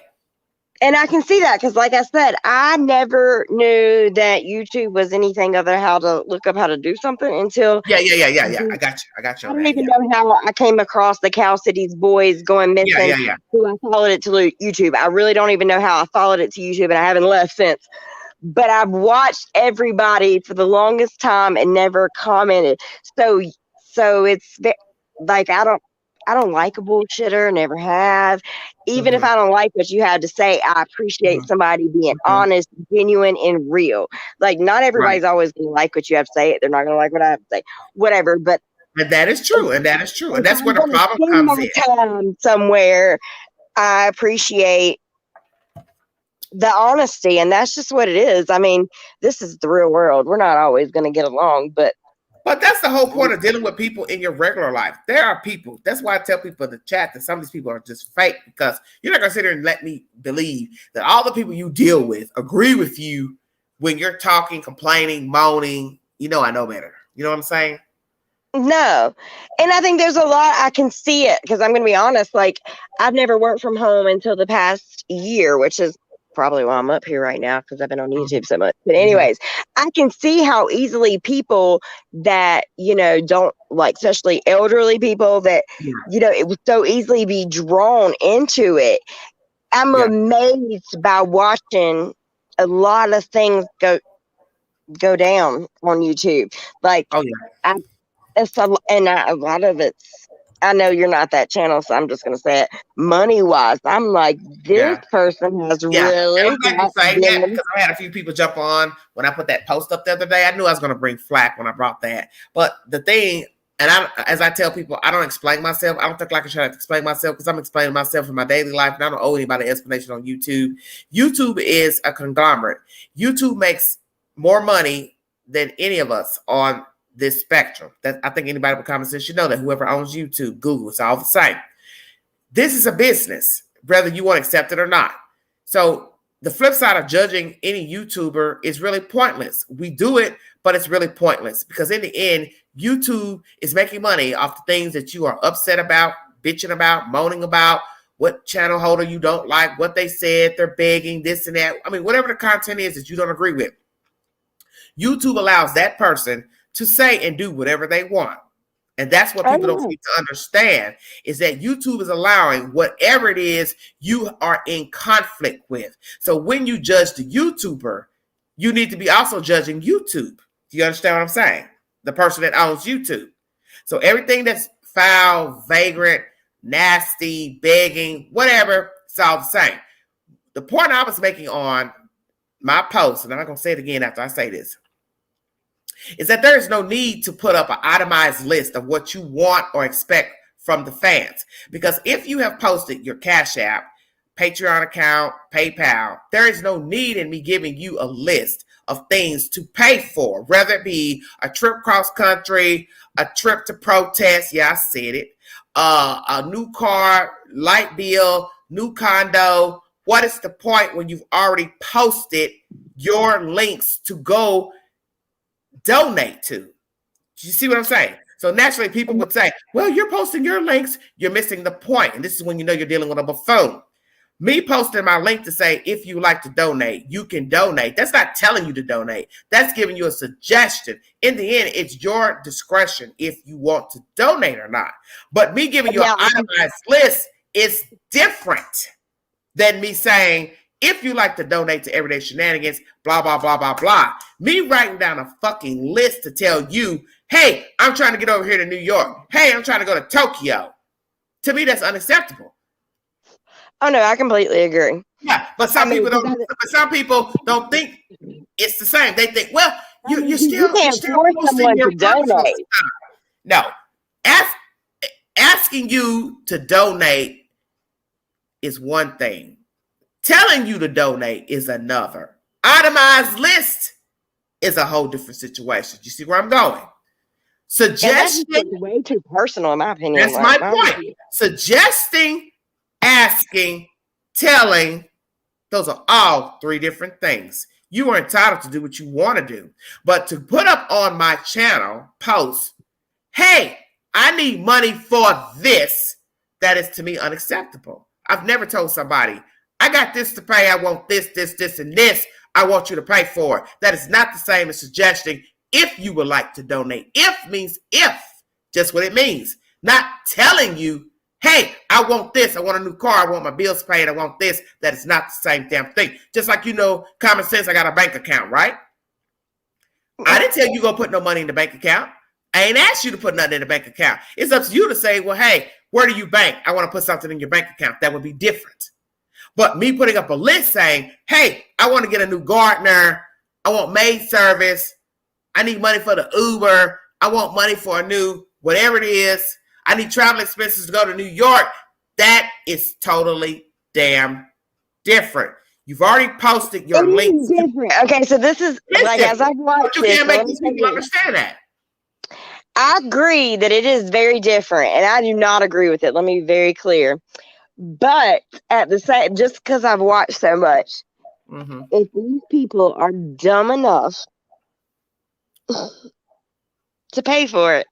And I can see that because, like I said, I never knew that YouTube was anything other how to look up how to do something until Yeah. I got you. I got you. I don't even know how I came across the Cal City's boys going missing. Yeah. So I followed it to YouTube. I really don't even know how I followed it to YouTube, and I haven't left since. But I've watched everybody for the longest time and never commented. So it's like I don't like a bullshitter, never have. Even if I don't like what you had to say, I appreciate somebody being honest, genuine, and real. Like not everybody's always gonna like what you have to say. They're not gonna like what I have to say. Whatever, but and that is true, and that's where the problem comes in. Time somewhere, I appreciate the honesty, and that's just what it is. I mean, this is the real world. We're not always going to get along, but that's the whole point of dealing with people in your regular life. There are people. That's why I tell people in the chat that some of these people are just fake because you're not going to sit here and let me believe that all the people you deal with agree with you when you're talking, complaining, moaning. You know, I know better. You know what I'm saying? No. And I think there's a lot, I can see it because I'm going to be honest. Like, I've never worked from home until the past year, which is probably why I'm up here right now because I've been on YouTube so much. But anyways, I can see how easily people that, don't like, especially elderly people that, it would so easily be drawn into it. I'm amazed by watching a lot of things go down on YouTube. Like, a lot of it's, I know you're not that channel, so I'm just going to say it. Money-wise, I'm like, this person has really. I was going to say that because I had a few people jump on when I put that post up the other day. I knew I was going to bring flack when I brought that. But the thing, And as I tell people, I don't explain myself. I don't think like I try to explain myself because I'm explaining myself in my daily life, and I don't owe anybody an explanation on YouTube. YouTube is a conglomerate. YouTube makes more money than any of us on this spectrum. That I think anybody with common sense should know that. Whoever owns YouTube, Google, it's all the same. This is a business, whether you want to accept it or not. So the flip side of judging any YouTuber is really pointless. We do it, but it's really pointless because in the end, YouTube is making money off the things that you are upset about, bitching about, moaning about, what channel holder you don't like, what they said, they're begging, this and that. I mean, whatever the content is that you don't agree with. YouTube allows that person to say and do whatever they want. And that's what people don't seem to understand is that YouTube is allowing whatever it is you are in conflict with. So when you judge the YouTuber, you need to be also judging YouTube. Do you understand what I'm saying? The person that owns YouTube. So everything that's foul, vagrant, nasty, begging, whatever, it's all the same. The point I was making on my post, and I'm not going to say it again after I say this, is that there is no need to put up an itemized list of what you want or expect from the fans. Because if you have posted your Cash App, Patreon account, PayPal, there is no need in me giving you a list of things to pay for, whether it be a trip cross country, a trip to protest, yeah, I said it, a new car, light bill, new condo. What is the point when you've already posted your links to go donate to? You see what I'm saying? So naturally people would say, well, you're posting your links, you're missing the point. And this is when you know you're dealing with a buffoon. Me posting my link to say, if you like to donate, you can donate. That's not telling you to donate. That's giving you a suggestion. In the end, it's your discretion if you want to donate or not. But me giving you an itemized list is different than me saying, if you like to donate to Everyday Shenanigans, blah, blah, blah, blah, blah. Me writing down a fucking list to tell you, hey, I'm trying to get over here to New York. Hey, I'm trying to go to Tokyo. To me, that's unacceptable. Oh no, I completely agree. Yeah, but some people don't think it's the same. They think, well, you're still posting your donate. No, asking you to donate is one thing. Telling you to donate is another. Itemized list is a whole different situation. You see where I'm going? Suggesting way too personal, in my opinion. That's my point. Suggesting, asking, telling, those are all three different things. You are entitled to do what you want to do. But to put up on my channel, post, hey, I need money for this, that is to me unacceptable. I've never told somebody, I got this to pay, I want this, and this, I want you to pay for it. That is not the same as suggesting if you would like to donate. If means if, just what it means. Not telling you, hey, I want this, I want a new car, I want my bills paid, I want this. That is not the same damn thing. Just like, you know, common sense, I got a bank account, right? I didn't tell you go put no money in the bank account. I ain't asked you to put nothing in the bank account. It's up to you to say, well, hey, where do you bank? I want to put something in your bank account. That would be different. But me putting up a list saying, hey, I want to get a new gardener. I want maid service. I need money for the Uber. I want money for a new whatever it is. I need travel expenses to go to New York. That is totally damn different. You've already posted your links. Different. Okay, so this is like as I've watched you can't make these people understand that. I agree that it is very different, and I do not agree with it. Let me be very clear. But at the same, just because I've watched so much, if these people are dumb enough to pay for it,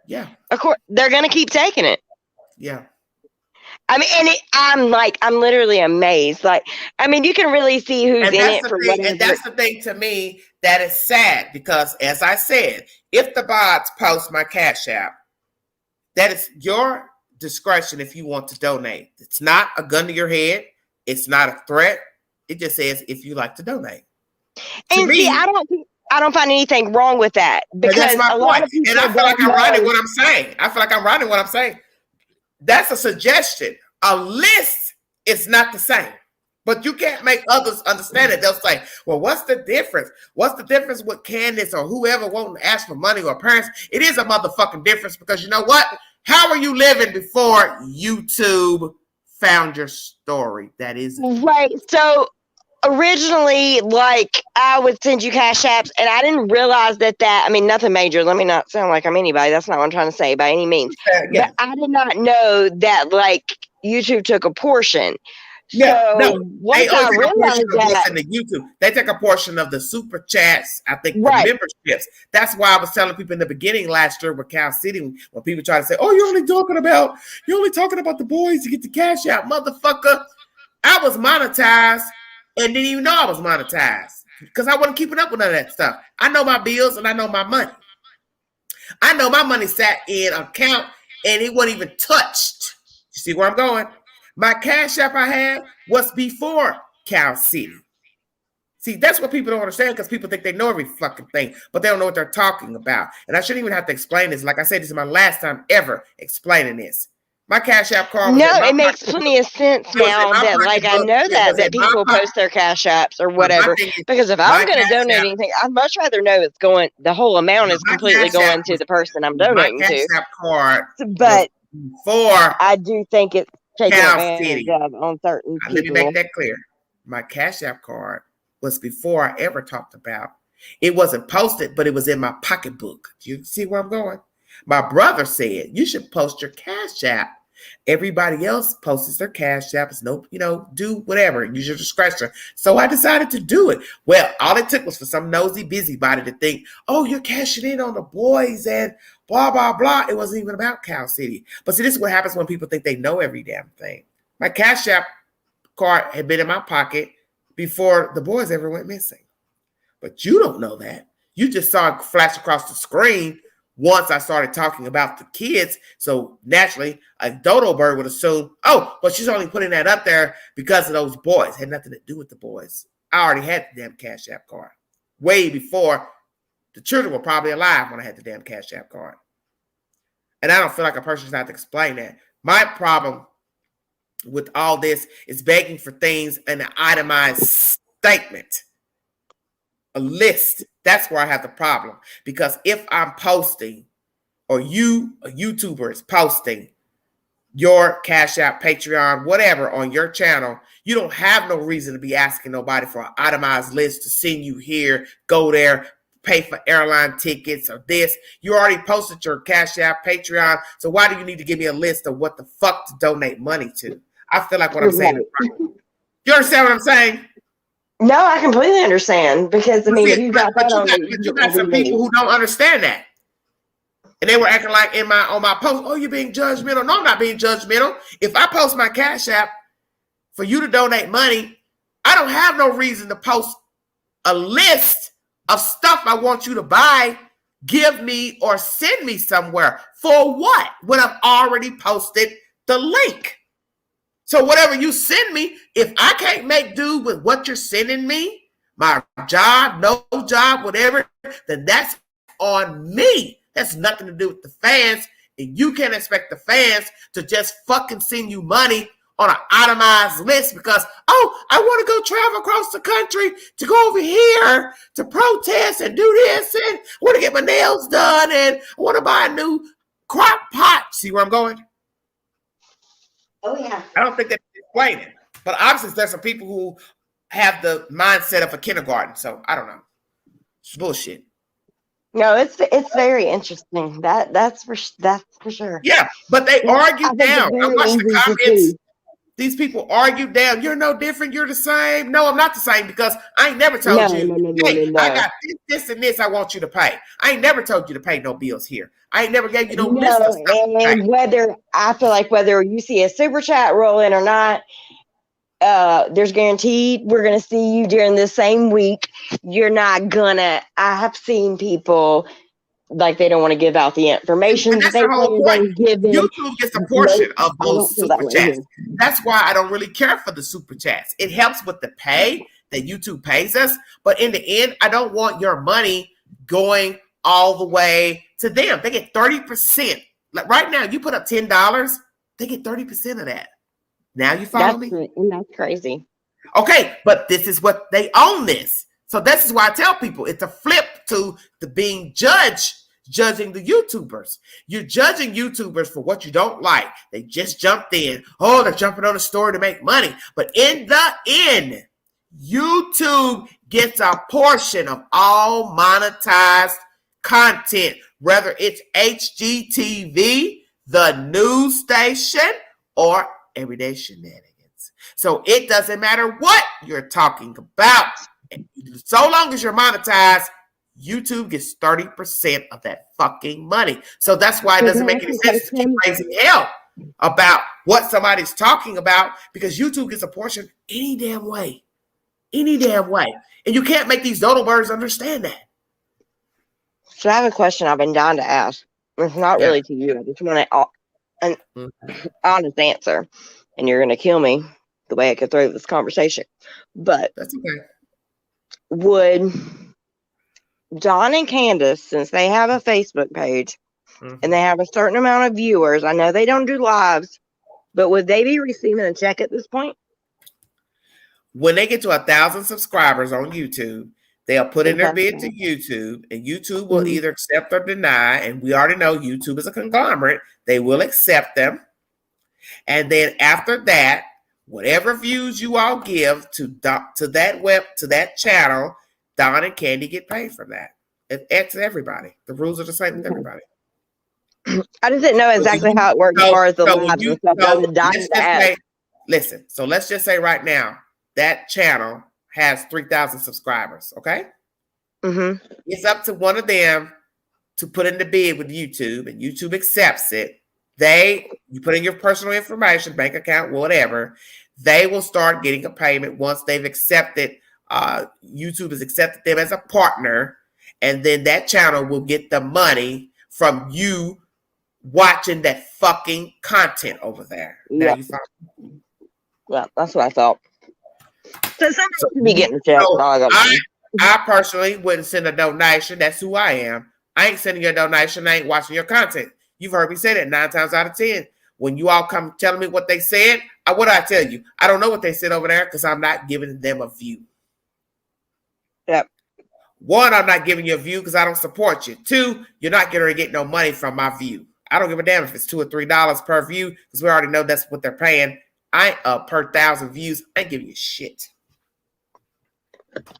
yeah, of course they're gonna keep taking it. Yeah. I mean, and I'm literally amazed. Like, I mean, you can really see who's in it for whatever. And that's the thing to me that is sad because, as I said, if the bots post my Cash App, that is your discretion if you want to donate. It's not a gun to your head. It's not a threat. It just says if you like to donate. And see, I don't find anything wrong with that because that's my a lot point. of people And I feel like I'm writing what I'm saying. I feel like I'm writing what I'm saying. That's a suggestion. A list is not the same. But you can't make others understand it. They'll say, well, what's the difference? What's the difference with Candace or whoever wanting to ask for money or parents? It is a motherfucking difference because you know what? How are you living before YouTube found your story? That is right. So originally, like, I would send you cash apps, and I didn't realize that I mean, nothing major. Let me not sound like I'm anybody. That's not what I'm trying to say by any means. But I did not know that, like, YouTube took a portion. Yeah, so no, once I realized that, in the YouTube, they take a portion of the super chats. I think right. the memberships. That's why I was telling people in the beginning last year with Cal City when people try to say, "Oh, you're only talking about the boys to get the cash out, motherfucker." I was monetized and didn't even know I was monetized because I wasn't keeping up with none of that stuff. I know my bills and I know my money. I know my money sat in an account and it wasn't even touched. You see where I'm going? My cash app I had was before Cal City. See, that's what people don't understand because people think they know every fucking thing, but they don't know what they're talking about. And I shouldn't even have to explain this. Like I said, this is my last time ever explaining this. My cash app card was it makes plenty of sense now that, like, I know that people post their cash apps or whatever. Because if I'm going to donate anything, I'd much rather know it's going, the whole amount is completely going to the person I'm donating my cash to. app card But for I do think it's taken Cal advantage City. of on certain people. Let me make that clear. My cash app card was before I ever talked about. It wasn't posted, but it was in my pocketbook. Do you see where I'm going? My brother said, you should post your cash app. Everybody else posts their cash app. It's no, do whatever. Use your discretion. So I decided to do it. Well, all it took was for some nosy busybody to think, oh, you're cashing in on the boys and blah, blah, blah. It wasn't even about Cal City. But see, this is what happens when people think they know every damn thing. My cash app card had been in my pocket before the boys ever went missing. But you don't know that. You just saw it flash across the screen once I started talking about the kids. So naturally, a dodo bird would assume, oh, but she's only putting that up there because of those boys. It had nothing to do with the boys. I already had the damn Cash App card way before the children were probably alive when I had the damn Cash App card. And I don't feel like a person should have to explain that. My problem with all this is begging for things in an itemized statement, a list. That's where I have the problem. Because if I'm posting, or you, a YouTuber, is posting your Cash App, Patreon, whatever on your channel, you don't have no reason to be asking nobody for an itemized list to send you here, go there, pay for airline tickets or this. You already posted your Cash App, Patreon, so why do you need to give me a list of what the fuck to donate money to? I feel like what I'm saying is right. You understand what I'm saying? No, I completely understand because I mean, if you got that on you got some people who don't understand that, and they were acting like on my post, oh, you're being judgmental. No, I'm not being judgmental. If I post my Cash App for you to donate money, I don't have no reason to post a list of stuff I want you to buy, give me, or send me somewhere. For what? When I've already posted the link. So whatever you send me, if I can't make do with what you're sending me, my job, no job, whatever, then that's on me. That's nothing to do with the fans. And you can't expect the fans to just fucking send you money on an itemized list because, oh, I want to go travel across the country to go over here to protest and do this, and I want to get my nails done, and I want to buy a new crock pot. See where I'm going? Oh, yeah. I don't think that's explaining. But obviously, there's some people who have the mindset of a kindergarten. So I don't know. It's bullshit. No, it's very interesting. That's for sure. Yeah, but they argue down. I watched the comments. These people argue down. You're no different. You're the same. No, I'm not the same because I ain't never told you. Hey, I got this, and this I want you to pay. I ain't never told you to pay no bills here. I ain't never gave you no list of stuff. And whether you see a super chat roll in or not, there's guaranteed we're gonna see you during the same week. You're not gonna. I have seen people like they don't want to give out the information that they plan on giving. YouTube gets a portion of those super chats. That's why I don't really care for the super chats. It helps with the pay that YouTube pays us, but in the end, I don't want your money going all the way to them. They get 30%. Like right now, you put up $10, they get 30% of that. Now you follow me? And that's crazy. Okay, but this is what they own this. So this is why I tell people it's a flip to the being judging the YouTubers. You're judging YouTubers for what you don't like. They just jumped in. Oh, they're jumping on a story to make money. But in the end, YouTube gets a portion of all monetized content, whether it's HGTV, the news station, or everyday shenanigans. So it doesn't matter what you're talking about. So long as you're monetized, YouTube gets 30% of that fucking money. So that's why it doesn't make any sense to keep raising hell about what somebody's talking about, because YouTube gets a portion any damn way. Any damn way. And you can't make these dodo birds understand that. So I have a question I've been dying to ask. It's not really to you. I just want an honest answer. And you're going to kill me the way I could throw this conversation. But that's okay. Would Don and Candace, since they have a Facebook page and they have a certain amount of viewers, I know they don't do lives, but would they be receiving a check at this point? When they get to 1,000 subscribers on YouTube, they'll put in their bid to YouTube, and YouTube will either accept or deny. And we already know YouTube is a conglomerate. They will accept them. And then after that, whatever views you all give to that channel, Don and Candy get paid for that. It's everybody. The rules are the same with everybody. I just didn't know exactly how it works as far as the lives and stuff. Listen, so let's just say right now, that channel has 3,000 subscribers, okay? It's up to one of them to put in the bid with YouTube, and YouTube accepts it. You put in your personal information, bank account, whatever. They will start getting a payment once they've accepted. YouTube has accepted them as a partner, and then that channel will get the money from you watching that fucking content over there. Yeah, that's what I thought. So somebody should be getting a check. I personally wouldn't send a donation. That's who I am. I ain't sending you a donation. I ain't watching your content. You've heard me say that 9 times out of 10. When you all come telling me what they said, what do I tell you? I don't know what they said over there because I'm not giving them a view. Yep. 1, I'm not giving you a view because I don't support you. 2, you're not going to get no money from my view. I don't give a damn if it's $2 or $3 per view because we already know that's what they're paying. Per 1,000 views, I ain't giving you shit.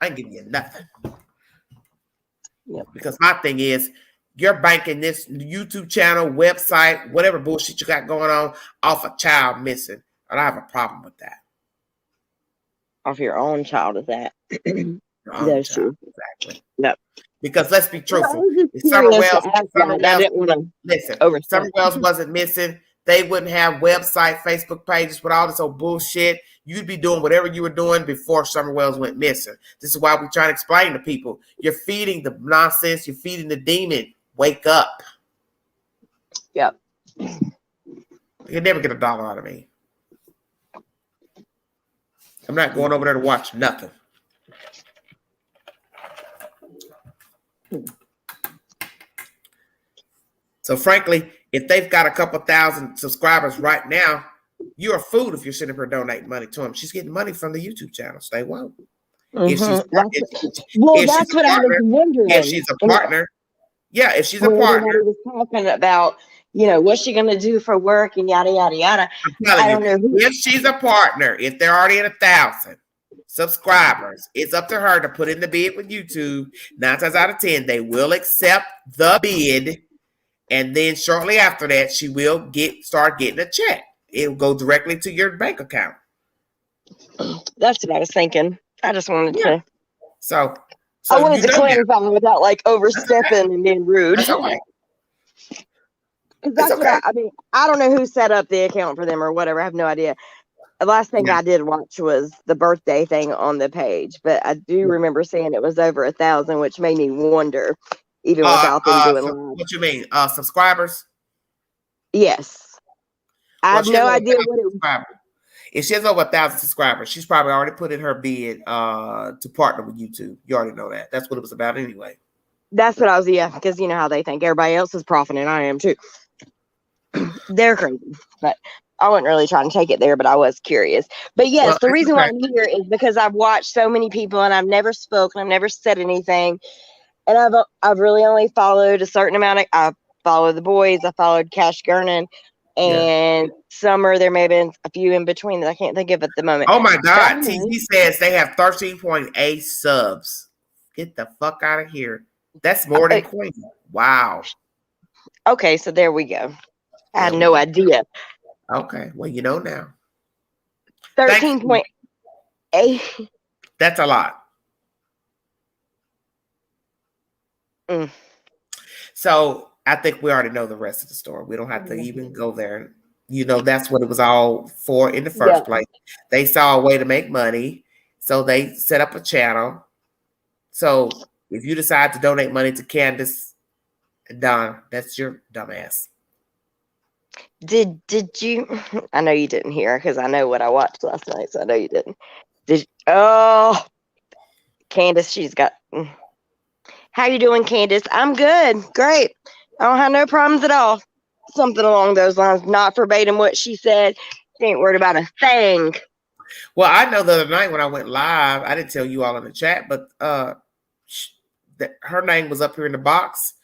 I ain't giving you nothing. Yep. Because my thing is, you're banking this YouTube channel, website, whatever bullshit you got going on off a child missing. And I have a problem with that. Off your own child is that. That's true. Exactly. Yep. Because let's be truthful. If Summer Wells wasn't missing, they wouldn't have website, Facebook pages with all this old bullshit. You'd be doing whatever you were doing before Summer Wells went missing. This is why we try to explain to people. You're feeding the nonsense. You're feeding the demon. Wake up. Yep. You'll never get $1 out of me. I'm not going over there to watch nothing. So frankly, if they've got a couple thousand subscribers right now, you're a fool if you're sitting here donating money to them. She's getting money from the YouTube channel. Stay woke. That's what I was wondering. If she's a partner, if she's a partner. Everybody was talking about, what's she going to do for work and yada, yada, yada. I don't know if she's a partner, if they're already at 1,000 subscribers, it's up to her to put in the bid with YouTube. 9 times out of 10, they will accept the bid. And then shortly after that, she will start getting a check. It will go directly to your bank account. That's what I was thinking. I just wanted to. So I wanted to clarify without overstepping and being rude. That's all right. That's what I don't know who set up the account for them or whatever. I have no idea. The last thing I did watch was the birthday thing on the page, but I do remember seeing it was over 1,000, which made me wonder, even without them doing live. What you mean? Subscribers? Yes. I have no idea what it was. If she has over 1,000 subscribers, she's probably already put in her bid to partner with YouTube. You already know that. That's what it was about anyway. That's what I was, because you know how they think everybody else is profiting. I am too. They're crazy. But I wasn't really trying to take it there, but I was curious. But yes, Well, the it's reason why okay. I'm here is because I've watched so many people and I've never spoken, I've never said anything. And I've really only followed a certain amount of, I followed the boys, I followed Cash Gernon, Yeah. and Summer. There may have been a few in between that I can't think of at the moment. Oh my But God. anyway, TZ says they have 13.8 subs. Get the fuck out of here. That's more than Queen. Wow. okay, so there we go. I had There we no go. idea. Okay. Well, you know now. 13.8. That's a lot. Mm. So I think we already know the rest of the story. We don't have to even go there. You know, that's what it was all for in the first place. They saw a way to make money, so they set up a channel. So if you decide to donate money to Candace and Don, that's your dumbass. Did you? I know you didn't hear because I know what I watched last night, so I know you didn't. Candace, she's got. How you doing, Candace? I'm good. Great. I don't have no problems at all. Something along those lines. Not verbatim what she said. She ain't worried about a thing. Well, I know the other night when I went live, I didn't tell you all in the chat, but her name was up here in the box.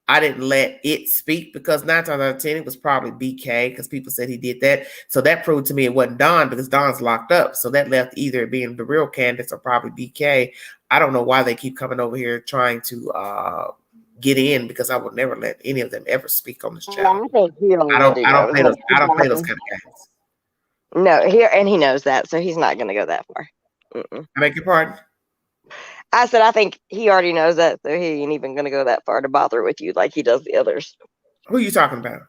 I didn't let it speak because 9 times out of 10, it was probably BK because people said he did that. So that proved to me it wasn't Don because Don's locked up. So that left either being the real Candace or probably BK. I don't know why they keep coming over here trying to get in because I would never let any of them ever speak on this channel. I think he already I don't play knows. those kind of games. No, and he knows that, so he's not going to go that far. I beg your pardon? I said I think he already knows that, so he ain't even going to go that far to bother with you like he does the others. Who are you talking about?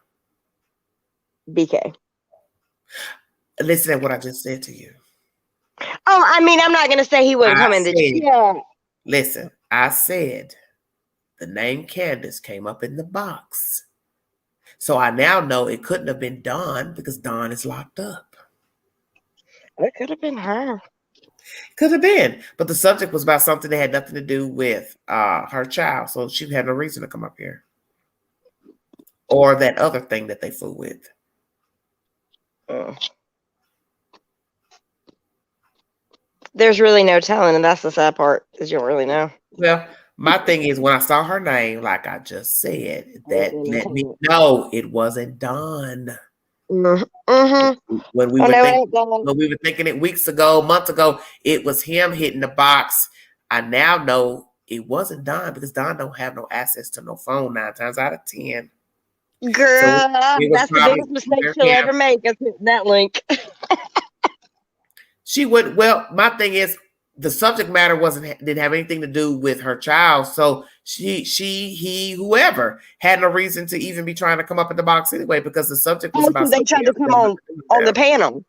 BK. Listen to what I just said to you. Oh, I mean, I'm not going to say he wouldn't come in the chat. Listen, I said the name Candace came up in the box. So I now know it couldn't have been Dawn because Dawn is locked up. It could have been her. Could have been. But the subject was about something that had nothing to do with her child. So she had no reason to come up here. Or that other thing that they fool with. There's really no telling, and that's the sad part, is you don't really know. Well, my thing is when I saw her name, like I just said, that let me know it wasn't Dawn. Mm-hmm. When we were thinking it weeks ago, months ago, it was him hitting the box. I now know it wasn't Don because Don don't have no access to no phone 9 times out of 10. Girl, so that's the biggest mistake she'll ever make is hitting that link. She would. Well, my thing is the subject matter didn't have anything to do with her child. So he, whoever had no reason to even be trying to come up in the box anyway, because the subject was about. They tried to come on the panel.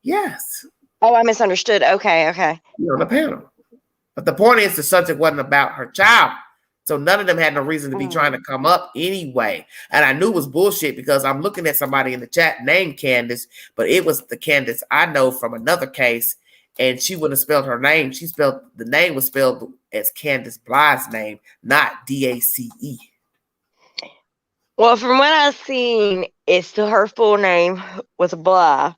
Yes. Oh, I misunderstood. Okay. You're on the panel. But the point is the subject wasn't about her child. So none of them had no reason to be trying to come up anyway. And I knew it was bullshit because I'm looking at somebody in the chat named Candace, but it was the Candace I know from another case. And she wouldn't have spelled her name. The name was spelled as Candace Blythe's name, not DACE. Well, from what I've seen, it's still her full name was Blythe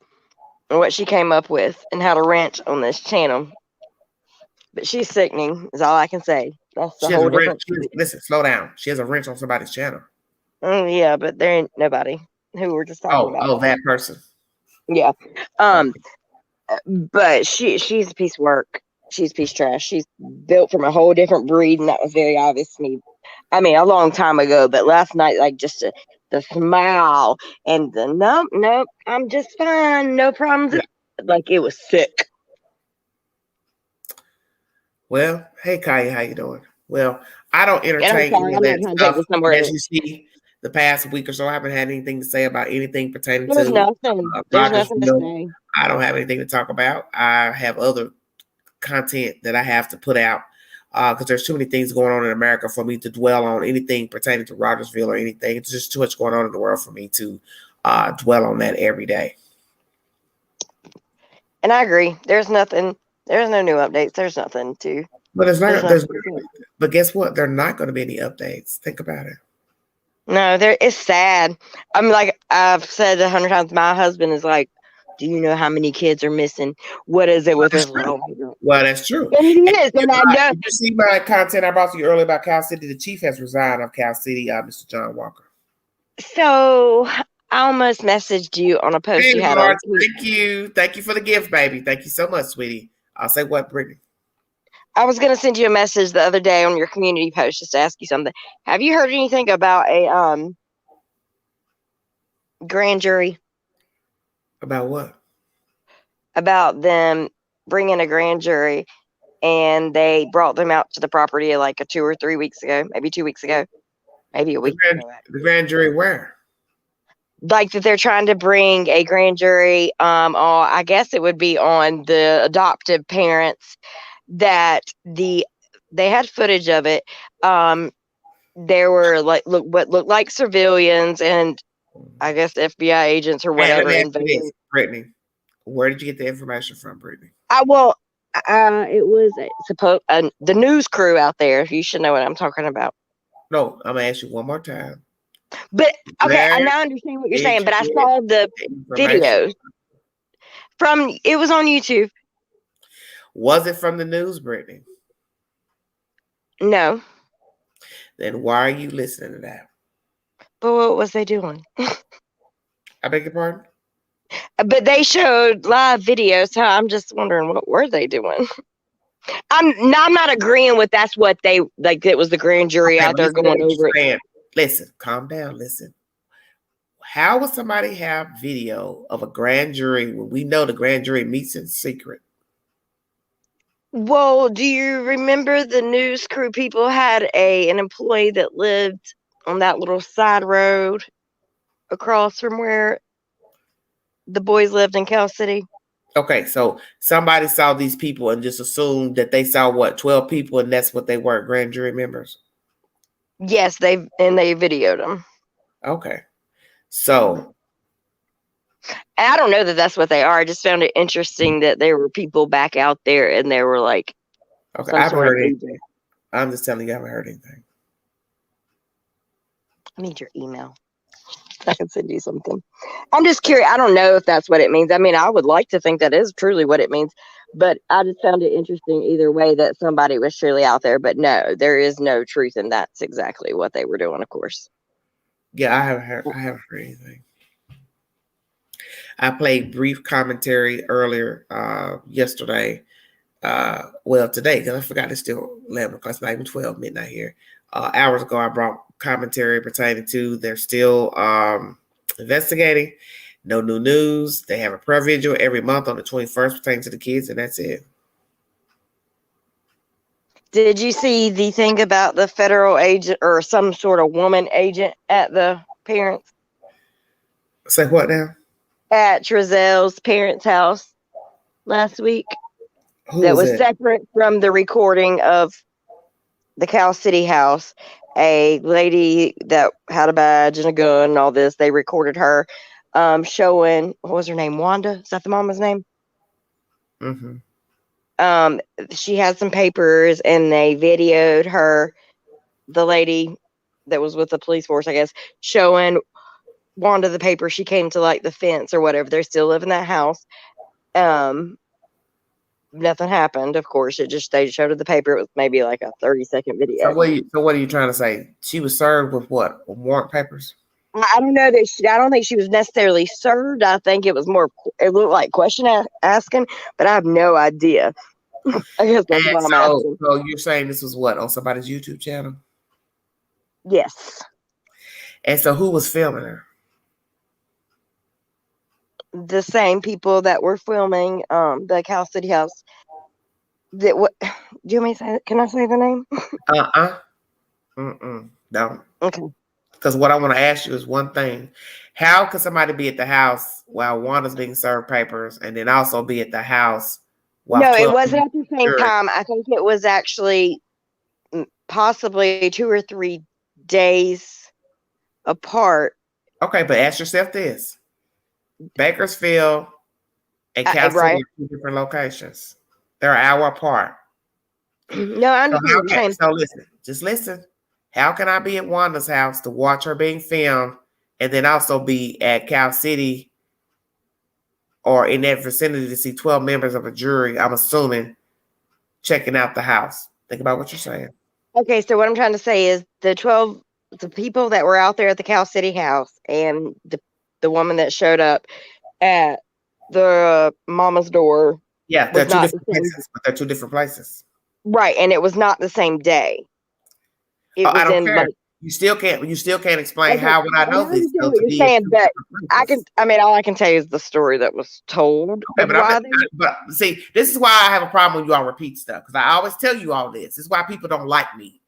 and what she came up with and how to rant on this channel. But she's sickening, is all I can say. That's the whole difference. Listen, slow down. She has a wrench on somebody's channel. Yeah, but there ain't nobody who we're just talking about. Oh, that person. Yeah. But she's a piece of work. She's a piece of trash. She's built from a whole different breed, and that was very obvious to me. I mean, a long time ago, but last night, like just the smile and the nope, I'm just fine, no problems. Yeah. Like it was sick. Well, hey Kaya, how you doing? Well, I don't entertain any of that stuff. As you see, the past week or so, I haven't had anything to say about anything pertaining to There's nothing to say. I don't have anything to talk about. I have other content that I have to put out because there's too many things going on in America for me to dwell on anything pertaining to Rogersville or anything. It's just too much going on in the world for me to dwell on that every day. And I agree. There's nothing. There's no new updates. There's nothing to. But but guess what? There are not going to be any updates. Think about it. No, it's sad. I'm like I've said 100 times. My husband is like, "Do you know how many kids are missing? What is it with this?" Oh my God. Well, that's true. And it is, and I know. Did you see my content I brought to you earlier about Cal City? The chief has resigned of Cal City, Mr. John Walker. So I almost messaged you on a post Hey, you had Lord, on. thank you. Thank you for the gift, baby. Thank you so much, sweetie. I'll say what, Brittany? I was going to send you a message the other day on your community post just to ask you something. Have you heard anything about a grand jury? About what? About them bringing a grand jury, and they brought them out to the property like 2 or 3 weeks ago, maybe 2 weeks ago, maybe a week ago. The grand jury where? Like that they're trying to bring a grand jury I guess it would be on the adoptive parents that they had footage of it. There were like what looked like civilians and I guess FBI agents or whatever. Hey, let me ask you this, Brittany. Where did you get the information from, Brittany? It was the news crew out there. You should know what I'm talking about. No, I'm gonna ask you one more time. But okay, I now understand what you're saying. But I saw the videos it was on YouTube. Was it from the news, Brittany? No. Then why are you listening to that? But what was they doing? I beg your pardon? But they showed live videos, so I'm just wondering what were they doing? I'm not agreeing with that's what they like. It was the grand jury out there going over it. Listen, calm down. Listen. How would somebody have video of a grand jury when we know the grand jury meets in secret? Well, do you remember the news crew people had an employee that lived on that little side road across from where the boys lived in Cal City? Okay, so somebody saw these people and just assumed that they saw 12 people and that's what they were, grand jury members? Yes, they videoed them. Okay. So I don't know that that's what they are. I just found it interesting that there were people back out there and they were like, okay, I haven't heard anything. I'm just telling you, I haven't heard anything. I need your email. I can send you something. I'm just curious. I don't know if that's what it means. I mean, I would like to think that is truly what it means, but I just found it interesting either way that somebody was truly out there. But no, there is no truth, and that's exactly what they were doing, of course. Yeah, I haven't heard anything. I played brief commentary earlier yesterday. Today, because I forgot it's still 11 o'clock. It's not even 12 midnight here. Hours ago, I brought commentary pertaining to they're still investigating. No new news. They have a prayer vigil every month on the 21st pertaining to the kids, and that's it. Did you see the thing about the federal agent or some sort of woman agent at the parents? Say what now? At Trezelle's parents' house last week. That was separate from the recording of the Cal City house. A lady that had a badge and a gun and all this, they recorded her showing, what was her name? Wanda? Is that the mama's name? Mm-hmm. She had some papers and they videoed her, the lady that was with the police force, I guess, showing Wanda the paper. She came to like the fence or whatever. They still live in that house. Nothing happened, of course. They showed her the paper. It was maybe like a 30-second video. So what are you trying to say? She was served with what? Warrant papers? I don't know that I don't think she was necessarily served. I think it was more, it looked like question asking, but I have no idea. I guess that's what I'm asking. So you're saying this was what, on somebody's YouTube channel? Yes. And so who was filming her? The same people that were filming the Cal City house. That what? Do you want me to say? Can I say the name? No. Okay. Because what I want to ask you is one thing: how could somebody be at the house while Wanda's being served papers, and then also be at the house? No, it wasn't at the same time. I think it was actually possibly 2 or 3 days apart. Okay, but ask yourself this: Bakersfield and Cal City are 2 different locations. They're an hour apart. No, I understand what you're saying. So listen, just listen. How can I be at Wanda's house to watch her being filmed and then also be at Cal City or in that vicinity to see 12 members of a jury, I'm assuming, checking out the house? Think about what you're saying. Okay, so what I'm trying to say is the people that were out there at the Cal City house and the woman that showed up at the mama's door. Yeah, they're two different places, but they're two different places. Right, and it was not the same day. It was I don't in care. like, You still can't explain okay, how would I know I this understand though, what to you're be in saying, two but different places. all I can tell you is the story that was told. Okay, but see, this is why I have a problem when you all repeat stuff, because I always tell you all this. This is why people don't like me,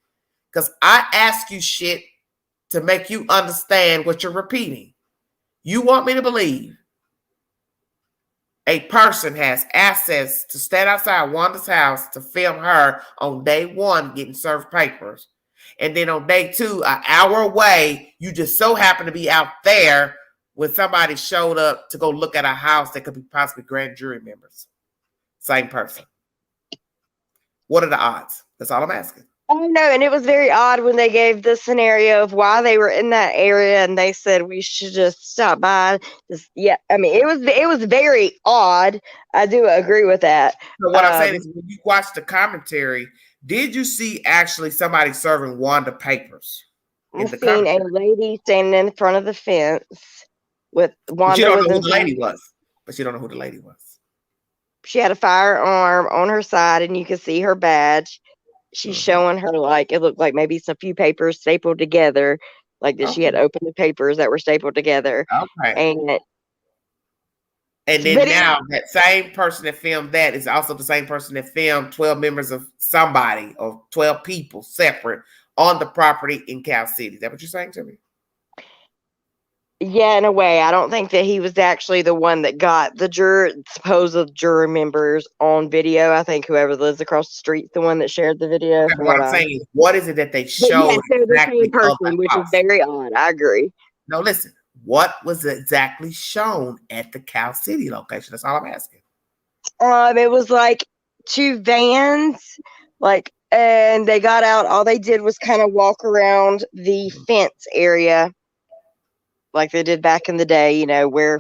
because I ask you shit to make you understand what you're repeating. You want me to believe a person has access to stand outside Wanda's house to film her on day one getting served papers, and then on day two, an hour away, you just so happen to be out there when somebody showed up to go look at a house that could be possibly grand jury members. Same person. What are the odds? That's all I'm asking. Oh no, and it was very odd when they gave the scenario of why they were in that area, and they said we should just stop by. I mean, it was very odd. I do agree with that. So what I'm saying is, when you watch the commentary, did you see actually somebody serving Wanda papers? I seen a lady standing in front of the fence with Wanda. But you don't know who the lady was. But you don't know who the lady was. She had a firearm on her side, and you could see her badge. She's showing her, like, it looked like maybe some few papers stapled together, like that she had opened the papers that were stapled together. Okay. And then now that same person that filmed that is also the same person that filmed 12 members of somebody or 12 people separate on the property in Cal City. Is that what you're saying to me? Yeah, in a way. I don't think that he was actually the one that got the supposed juror members on video. I think whoever lives across the street's the one that shared the video. Okay, what I'm saying is, what is it that they showed? Yeah, the same person, which is very odd. I agree. No, listen. What was exactly shown at the Cal City location? That's all I'm asking. It was like 2 vans, and they got out. All they did was kind of walk around the fence area, like they did back in the day, where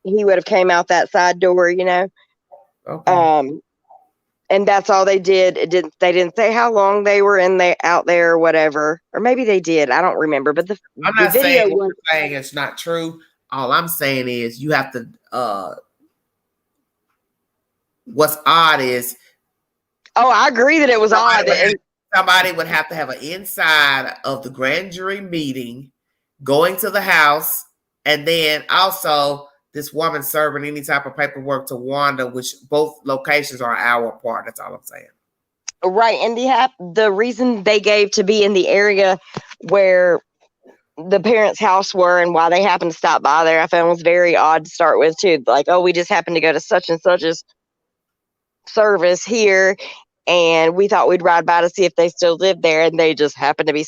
he would have came out that side door, and that's all they did. They didn't say how long they were out there or whatever, or maybe they did. I don't remember. But I'm not saying what you're saying it's not true. All I'm saying is you have to. What's odd is. Oh, I agree that it was odd. Somebody would have to have an inside of the grand jury meeting, going to the house, and then also this woman serving any type of paperwork to Wanda, which both locations are an hour apart. That's all I'm saying. Right, and the reason they gave to be in the area where the parents' house were and why they happened to stop by there, I found was very odd to start with too. Like, oh, we just happened to go to such and such's service here, and we thought we'd ride by to see if they still lived there, and they just happened to be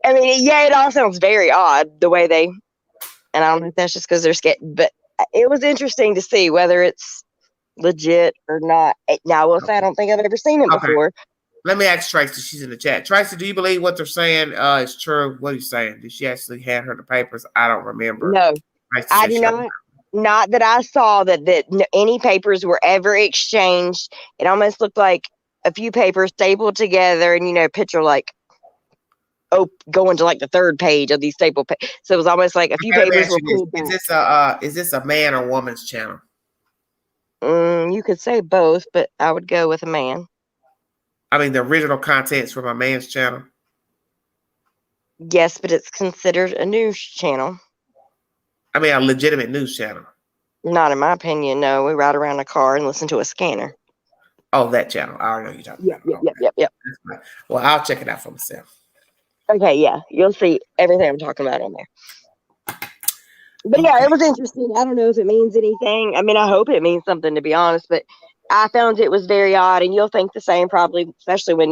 I mean, yeah, it all sounds very odd the way they, and I don't know if that's just because they're scared, but it was interesting to see whether it's legit or not. Now, I will say I don't think I've ever seen it before. Let me ask Tracy. She's in the chat. Tracy, do you believe what they're saying is true? What are you saying? Did she actually hand her the papers? I don't remember. No, I do not. Not that I saw that any papers were ever exchanged. It almost looked like a few papers stapled together, and picture like going to like the third page of these staple pages. So it was almost like a few papers were pulled back. Is this a man or woman's channel? You could say both, but I would go with a man. I mean, the original content's from a man's channel. Yes, but it's considered a news channel. I mean, a legitimate news channel. Not in my opinion. No, we ride around a car and listen to a scanner. Oh, that channel. I already know you're talking about. Yep. Well, I'll check it out for myself. Okay, yeah. You'll see everything I'm talking about on there. But yeah, it was interesting. I don't know if it means anything. I mean, I hope it means something, to be honest, but I found it was very odd, and you'll think the same probably, especially when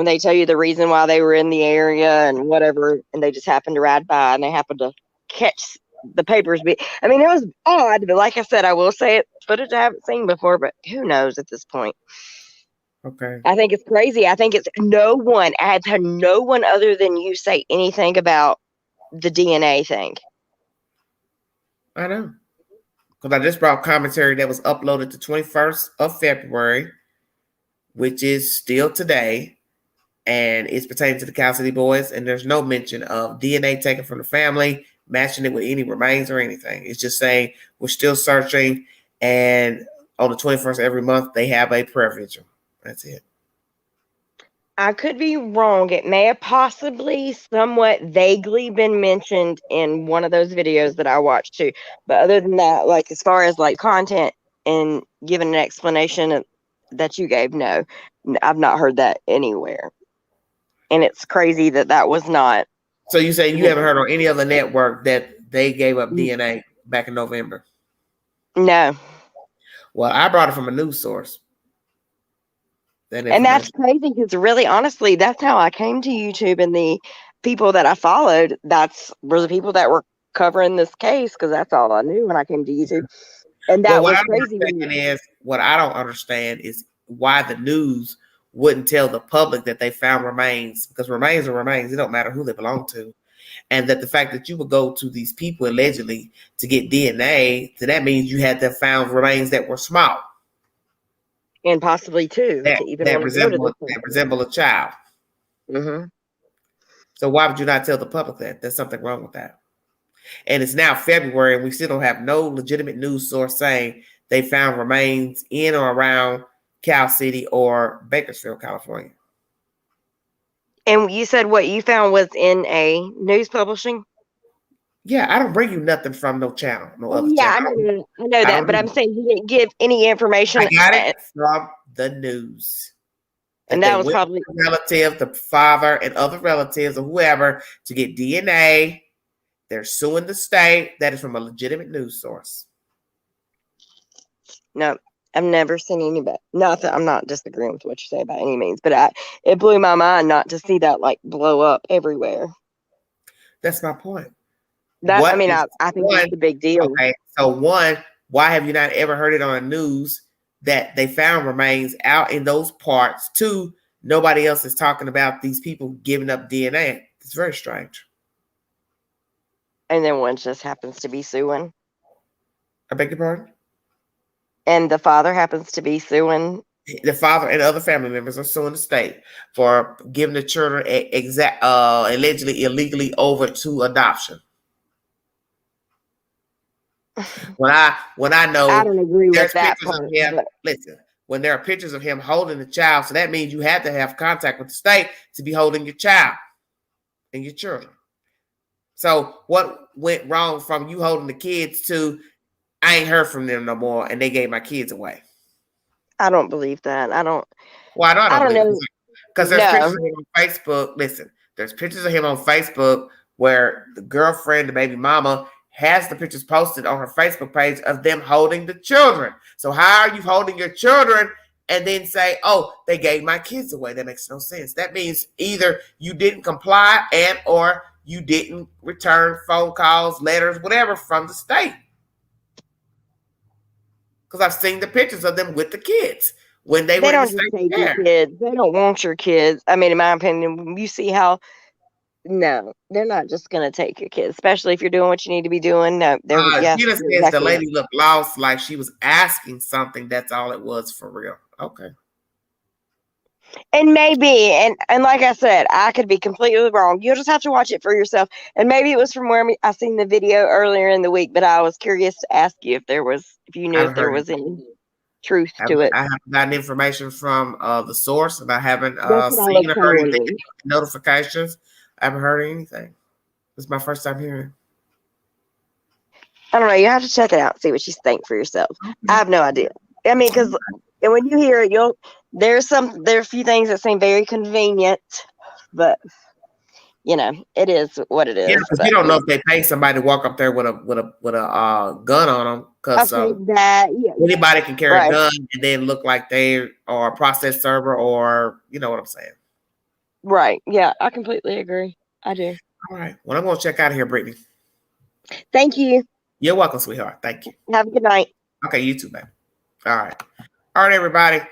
they tell you the reason why they were in the area and whatever, and they just happened to ride by and they happened to catch the papers. I mean, it was odd, but like I said, I will say it footage I haven't seen before, but who knows at this point. Okay. I think it's crazy. I think it's no one. I've heard no one other than you say anything about the DNA thing. I know. Because I just brought commentary that was uploaded the 21st of February, which is still today, and it's pertaining to the Cal City boys, and there's no mention of DNA taken from the family, matching it with any remains or anything. It's just saying we're still searching, and on the 21st every month, they have a prayer vigil. That's it. I could be wrong. It may have possibly somewhat vaguely been mentioned in one of those videos that I watched too. But other than that, like as far as like content and giving an explanation that you gave, no, I've not heard that anywhere. And it's crazy that that was not. So you say you haven't heard on any other network that they gave up DNA back in November? No. Well, I brought it from a news source. And that's crazy because really, honestly, that's how I came to YouTube, and the people that I followed, were the people that were covering this case, because that's all I knew when I came to YouTube. And that was crazy. What I don't understand is why the news wouldn't tell the public that they found remains, because remains are remains. It don't matter who they belong to. And that the fact that you would go to these people allegedly to get DNA, so that means you had to have found remains that were small. And possibly too, that resemble a child. Mm-hmm. So why would you not tell the public that? There's something wrong with that. And it's now February, and we still don't have no legitimate news source saying they found remains in or around Cal City or Bakersfield, California. And you said what you found was in a news publishing? Yeah, I don't bring you nothing from no channel, no other channel. I know that, but I'm saying you didn't give any information. I got it from the news. And that was probably relative, the father and other relatives or whoever to get DNA. They're suing the state. That is from a legitimate news source. No, I've never seen anybody. Not that I'm not disagreeing with what you say by any means, but it blew my mind not to see that like blow up everywhere. That's my point. I think it's a big deal. Okay, so one, why have you not ever heard it on the news that they found remains out in those parts? Two, nobody else is talking about these people giving up DNA. It's very strange. And then one just happens to be suing. I beg your pardon? And the father happens to be suing. The father and other family members are suing the state for giving the children allegedly illegally over to adoption. When I know I don't agree with that pictures of him, listen, when there are pictures of him holding the child, so that means you had to have contact with the state to be holding your child and your children. So what went wrong from you holding the kids to I ain't heard from them no more and they gave my kids away? I don't believe that. I don't know. Because there's pictures of him on Facebook. Listen, there's pictures of him on Facebook where the girlfriend, the baby mama, has the pictures posted on her Facebook page of them holding the children. So how are you holding your children and then say, oh, they gave my kids away? That makes no sense. That means either you didn't comply and or you didn't return phone calls, letters, whatever from the state. Because I've seen the pictures of them with the kids when they were in the state take your kids. They don't want your kids. I mean, in my opinion, you see how. No, they're not just going to take your kids, especially if you're doing what you need to be doing. No, Gina says the lady looked lost, like she was asking something. That's all it was for real. Okay. And maybe, and like I said, I could be completely wrong. You'll just have to watch it for yourself. And maybe it was from where I seen the video earlier in the week, but I was curious to ask you if you knew if there was any truth to it. I haven't gotten information from the source, and I haven't seen or heard anything. Notifications. I haven't heard anything. This is my first time hearing. I don't know. You have to check it out, see what you think for yourself. I have no idea. I mean, because when you hear it, there are a few things that seem very convenient, but it is what it is. Yeah, because you don't know if they pay somebody to walk up there with a gun on them. Because anybody can carry a gun and then look like they are a process server, or you know what I'm saying. Right. Yeah, I completely agree. I do. All right. Well, I'm going to check out of here, Brittany. Thank you. You're welcome, sweetheart. Thank you. Have a good night. Okay, you too, babe. All right. All right, everybody.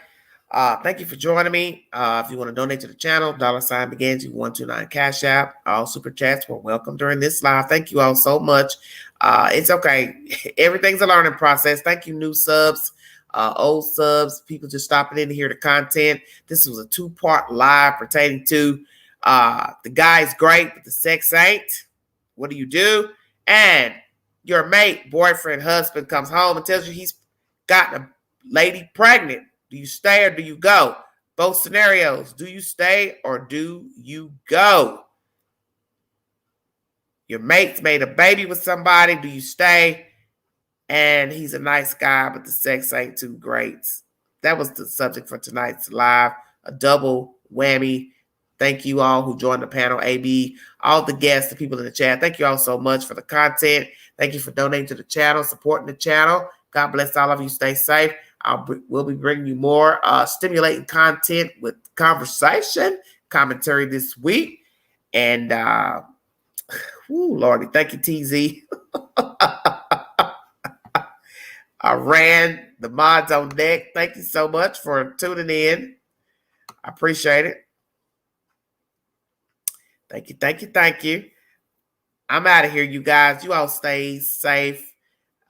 Thank you for joining me. If you want to donate to the channel, $ begins 129 Cash App. All super chats were welcome during this live. Thank you all so much. It's okay. Everything's a learning process. Thank you, new subs, old subs, people just stopping in to hear the content. This was a 2-part live pertaining to the guy's great, but the sex ain't. What do you do? And your mate, boyfriend, husband comes home and tells you he's gotten a lady pregnant. Do you stay or do you go? Both scenarios. Do you stay or do you go? Your mate's made a baby with somebody. Do you stay? And he's a nice guy, but the sex ain't too great. That was the subject for tonight's live. A double whammy. Thank you all who joined the panel, AB, all the guests, the people in the chat. Thank you all so much for the content. Thank you for donating to the channel, supporting the channel. God bless all of you. Stay safe. We'll be bringing you more stimulating content with conversation, commentary this week. And, Lordy, thank you, TZ. I ran the mods on deck. Thank you so much for tuning in. I appreciate it. Thank you, thank you, thank you. I'm out of here, you guys. You all stay safe.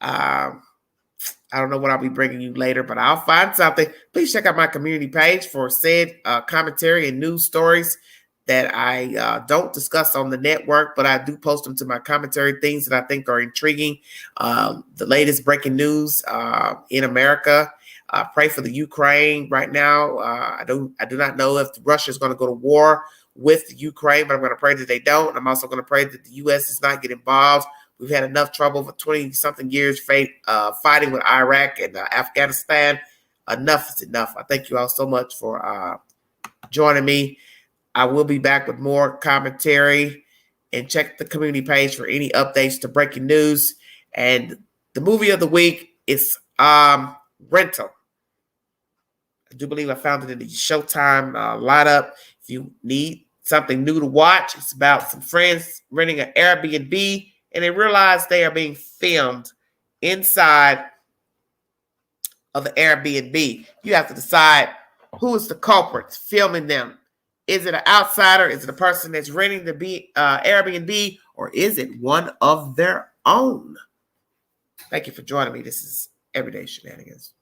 I don't know what I'll be bringing you later, but I'll find something. Please check out my community page for said commentary and news stories that I don't discuss on the network, but I do post them to my commentary, things that I think are intriguing. The latest breaking news in America. Pray for the Ukraine right now. I do not know if Russia is going to go to war with the Ukraine, but I'm going to pray that they don't. I'm also going to pray that the U.S. does not get involved. We've had enough trouble for 20-something years fighting with Iraq and Afghanistan. Enough is enough. I thank you all so much for joining me. I will be back with more commentary, and check the community page for any updates to breaking news. And the movie of the week is Rental. I do believe I found it in the Showtime lineup. If you need something new to watch, it's about some friends renting an Airbnb, and they realize they are being filmed inside of the Airbnb. You have to decide who is the culprit filming them. Is it an outsider? Is it a person that's renting the Airbnb? Or is it one of their own? Thank you for joining me. This is Everyday Shenanigans.